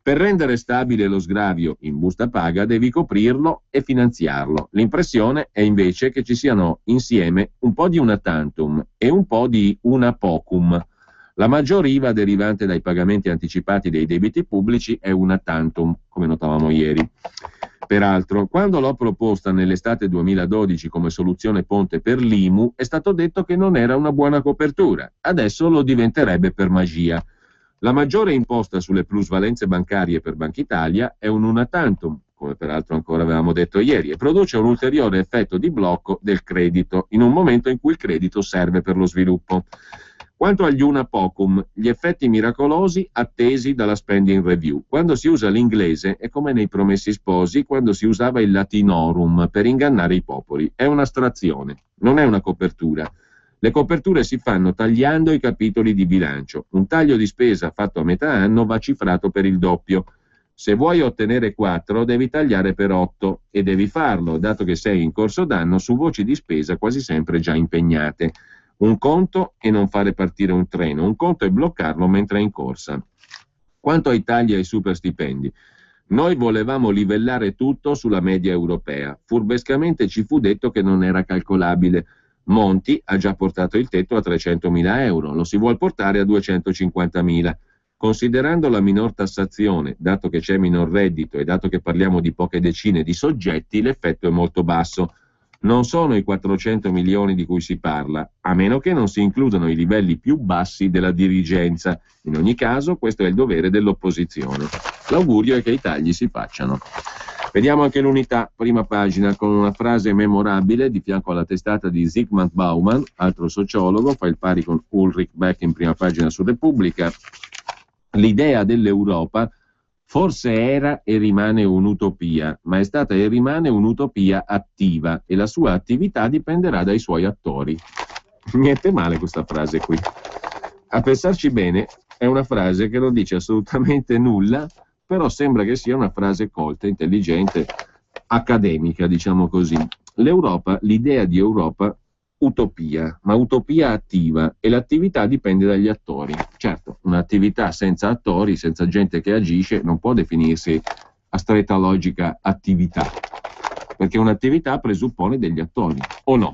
Speaker 1: Per rendere stabile lo sgravio in busta paga devi coprirlo e finanziarlo. L'impressione è invece che ci siano insieme un po' di una tantum e un po' di una pocum. La maggior IVA derivante dai pagamenti anticipati dei debiti pubblici è una tantum, come notavamo ieri. Peraltro, quando l'ho proposta nell'estate 2012 come soluzione ponte per l'IMU, è stato detto che non era una buona copertura. Adesso lo diventerebbe per magia. La maggiore imposta sulle plusvalenze bancarie per Banca Italia è un una tantum, come peraltro ancora avevamo detto ieri, e produce un ulteriore effetto di blocco del credito, in un momento in cui il credito serve per lo sviluppo. Quanto agli una pocum, gli effetti miracolosi attesi dalla spending review. Quando si usa l'inglese è come nei Promessi Sposi, quando si usava il latinorum per ingannare i popoli. È un'astrazione, non è una copertura. Le coperture si fanno tagliando i capitoli di bilancio. Un taglio di spesa fatto a metà anno va cifrato per il doppio. Se vuoi ottenere 4, devi tagliare per 8 e devi farlo, dato che sei in corso d'anno su voci di spesa quasi sempre già impegnate. Un conto è non fare partire un treno, un conto è bloccarlo mentre è in corsa. Quanto ai tagli ai super stipendi, noi volevamo livellare tutto sulla media europea. Furbescamente ci fu detto che non era calcolabile. Monti ha già portato il tetto a 300.000 euro, lo si vuol portare a 250.000. Considerando la minor tassazione, dato che c'è minor reddito e dato che parliamo di poche decine di soggetti, l'effetto è molto basso. Non sono i 400 milioni di cui si parla, a meno che non si includano i livelli più bassi della dirigenza. In ogni caso, questo è il dovere dell'opposizione. L'augurio è che i tagli si facciano. Vediamo anche l'Unità, prima pagina, con una frase memorabile di fianco alla testata di Zygmunt Bauman, altro sociologo, fa il pari con Ulrich Beck in prima pagina su Repubblica. L'idea dell'Europa forse era e rimane un'utopia, ma è stata e rimane un'utopia attiva e la sua attività dipenderà dai suoi attori. Niente male questa frase qui. A pensarci bene, è una frase che non dice assolutamente nulla, però sembra che sia una frase colta, intelligente, accademica, diciamo così. L'Europa, l'idea di Europa, utopia, ma utopia attiva, e l'attività dipende dagli attori. Certo, un'attività senza attori, senza gente che agisce, non può definirsi a stretta logica attività, perché un'attività presuppone degli attori, o no?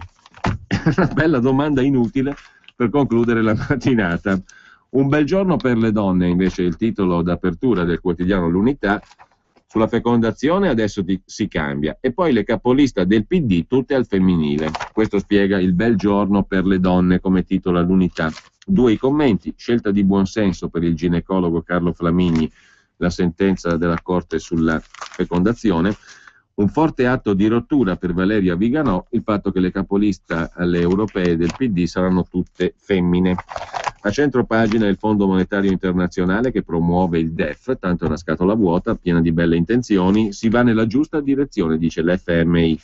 Speaker 1: È una bella domanda inutile per concludere la mattinata. Un bel giorno per le donne, invece, il titolo d'apertura del quotidiano L'Unità. Sulla fecondazione adesso si cambia, e poi le capoliste del PD tutte al femminile. Questo spiega il bel giorno per le donne, come titola l'Unità. 2 i commenti: scelta di buonsenso per il ginecologo Carlo Flamigni, la sentenza della Corte sulla fecondazione. Un forte atto di rottura per Valeria Viganò, il fatto che le capoliste alle europee del PD saranno tutte femmine. A centro pagina il Fondo Monetario Internazionale che promuove il DEF, tanto è una scatola vuota, piena di belle intenzioni, si va nella giusta direzione, dice l'FMI.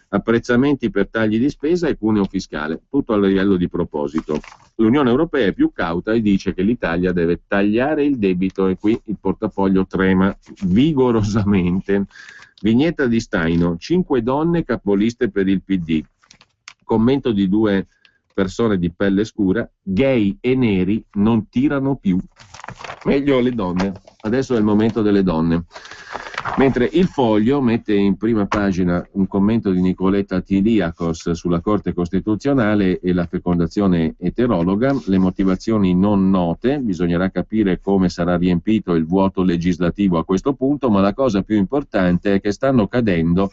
Speaker 1: Apprezzamenti per tagli di spesa e cuneo fiscale, tutto a livello di proposito. L'Unione Europea è più cauta e dice che l'Italia deve tagliare il debito, e qui il portafoglio trema vigorosamente. Vignetta di Staino: 5 donne capoliste per il PD. Commento di 2 persone di pelle scura: gay e neri non tirano più. Meglio le donne, adesso è il momento delle donne. Mentre il Foglio mette in prima pagina un commento di Nicoletta Tiliakos sulla Corte Costituzionale e la fecondazione eterologa, le motivazioni non note, bisognerà capire come sarà riempito il vuoto legislativo a questo punto, ma la cosa più importante è che stanno cadendo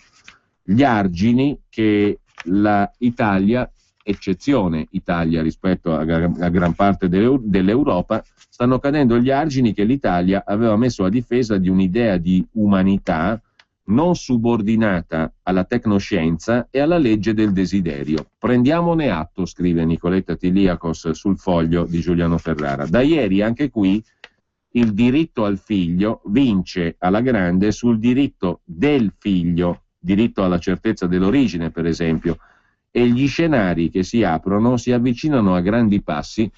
Speaker 1: gli argini che la Italia, eccezione Italia rispetto a gran parte dell'Europa, stanno cadendo gli argini che l'Italia aveva messo a difesa di un'idea di umanità non subordinata alla tecnoscienza e alla legge del desiderio. Prendiamone atto, scrive Nicoletta Tiliakos sul Foglio di Giuliano Ferrara. Da ieri anche qui il diritto al figlio vince alla grande sul diritto del figlio, diritto alla certezza dell'origine per esempio, e gli scenari che si aprono si avvicinano a grandi passi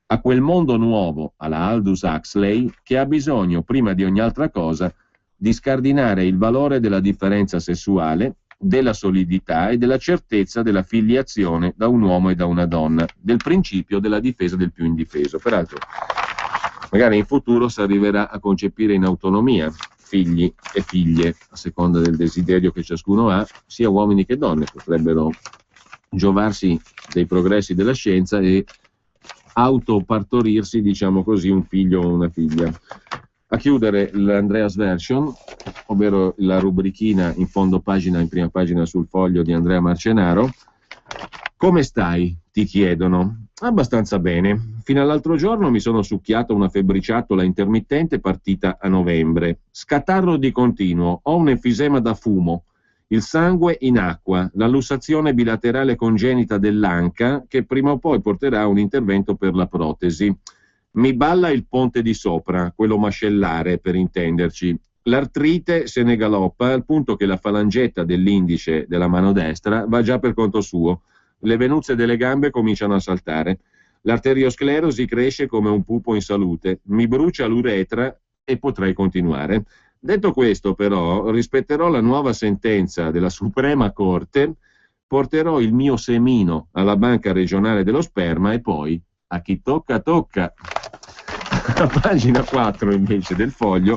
Speaker 1: a quel mondo nuovo alla Aldous Huxley che ha bisogno prima di ogni altra cosa di scardinare il valore della differenza sessuale, della solidità e della certezza della filiazione da un uomo e da una donna, del principio della difesa del più indifeso. Peraltro, magari in futuro si arriverà a concepire in autonomia figli e figlie, a seconda del desiderio che ciascuno ha, sia uomini che donne potrebbero giovarsi dei progressi della scienza e autopartorirsi, diciamo così, un figlio o una figlia. A chiudere l'Andreas Version, ovvero la rubrichina in fondo pagina, in prima pagina sul Foglio di Andrea Marcenaro. Come stai? Ti chiedono. Abbastanza bene. Fino all'altro giorno mi sono succhiato una febbriciattola intermittente partita a novembre. Scatarro di continuo, ho un enfisema da fumo, il sangue in acqua, la lussazione bilaterale congenita dell'anca che prima o poi porterà a un intervento per la protesi. Mi balla il ponte di sopra, quello mascellare per intenderci. L'artrite se ne galoppa al punto che la falangetta dell'indice della mano destra va già per conto suo. Le venuzze delle gambe cominciano a saltare. L'arteriosclerosi cresce come un pupo in salute. Mi brucia l'uretra e potrei continuare. Detto questo, però, rispetterò la nuova sentenza della Suprema Corte, porterò il mio semino alla Banca Regionale dello Sperma e poi, a chi tocca, tocca. A pagina 4, invece, del Foglio,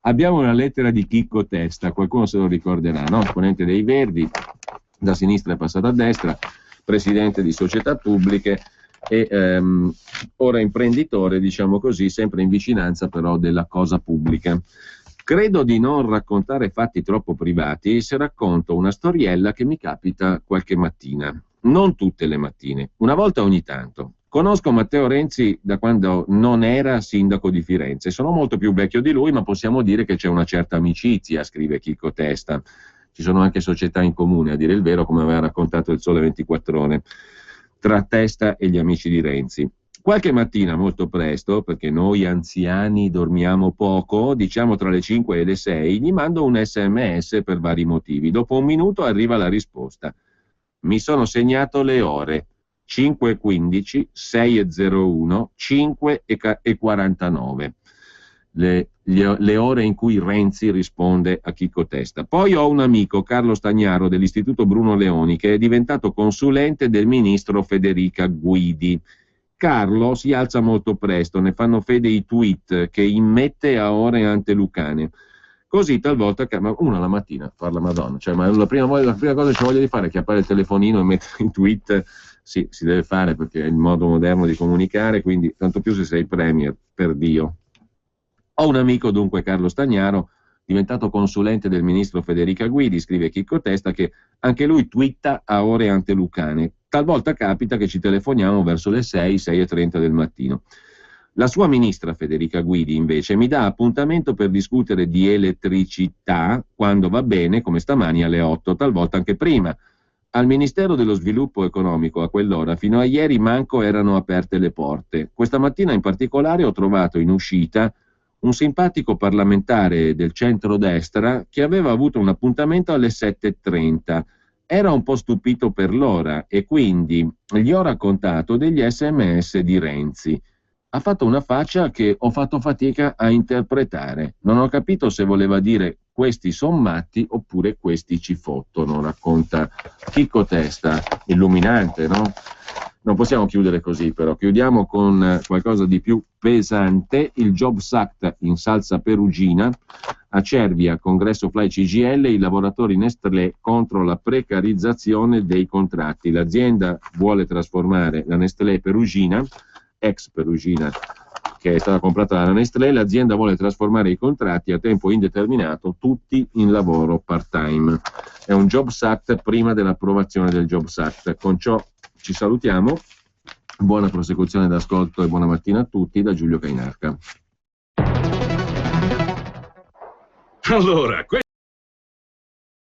Speaker 1: abbiamo una lettera di Chicco Testa, qualcuno se lo ricorderà, no? Esponente dei Verdi, da sinistra è passato a destra, presidente di società pubbliche e ora imprenditore, diciamo così, sempre in vicinanza però della cosa pubblica. Credo di non raccontare fatti troppo privati se racconto una storiella che mi capita qualche mattina. Non tutte le mattine, una volta ogni tanto. Conosco Matteo Renzi da quando non era sindaco di Firenze. Sono molto più vecchio di lui, ma possiamo dire che c'è una certa amicizia, scrive Chicco Testa. Ci sono anche società in comune, a dire il vero, come aveva raccontato il Sole 24 Ore, tra Testa e gli amici di Renzi. Qualche mattina, molto presto, perché noi anziani dormiamo poco, diciamo tra le 5 e le 6, gli mando un SMS per vari motivi. Dopo un minuto arriva la risposta. Mi sono segnato le ore 5:15, 6:01, 5:49. Le ore in cui Renzi risponde a Chicco Testa. Poi ho un amico, Carlo Stagnaro, dell'Istituto Bruno Leoni, che è diventato consulente del ministro Federica Guidi. Carlo si alza molto presto, ne fanno fede i tweet che immette a ore antelucane. Così talvolta, ma uno la mattina parla Madonna, cioè, ma la prima cosa che ci voglia di fare è chiappare il telefonino e mettere in tweet. Sì, si deve fare perché è il modo moderno di comunicare, quindi tanto più se sei premier, per Dio. Ho un amico, dunque, Carlo Stagnaro, diventato consulente del ministro Federica Guidi, scrive Chicco Testa, che anche lui twitta a ore antelucane. Talvolta capita che ci telefoniamo verso le 6, 6:30 del mattino. La sua ministra Federica Guidi, invece, mi dà appuntamento per discutere di elettricità quando va bene, come stamani alle 8, talvolta anche prima. Al Ministero dello Sviluppo Economico a quell'ora, fino a ieri, manco erano aperte le porte. Questa mattina in particolare ho trovato in uscita un simpatico parlamentare del centrodestra che aveva avuto un appuntamento alle 7:30. Era un po' stupito per l'ora e quindi gli ho raccontato degli SMS di Renzi. Ha fatto una faccia che ho fatto fatica a interpretare. Non ho capito se voleva dire questi son matti oppure questi ci fottono, racconta Chicco Testa, illuminante, no? Non possiamo chiudere così, però. Chiudiamo con qualcosa di più pesante. Il Jobs Act in salsa perugina. A Cervia, congresso Fly CGIL, i lavoratori Nestlé contro la precarizzazione dei contratti. L'azienda vuole trasformare la Nestlé Perugina, ex Perugina, che è stata comprata dalla Nestlé, l'azienda vuole trasformare i contratti a tempo indeterminato tutti in lavoro part-time. È un Jobs Act prima dell'approvazione del Jobs Act. Con ciò ci salutiamo, buona prosecuzione d'ascolto e buona mattina a tutti da Giulio Cainarca.
Speaker 4: Allora,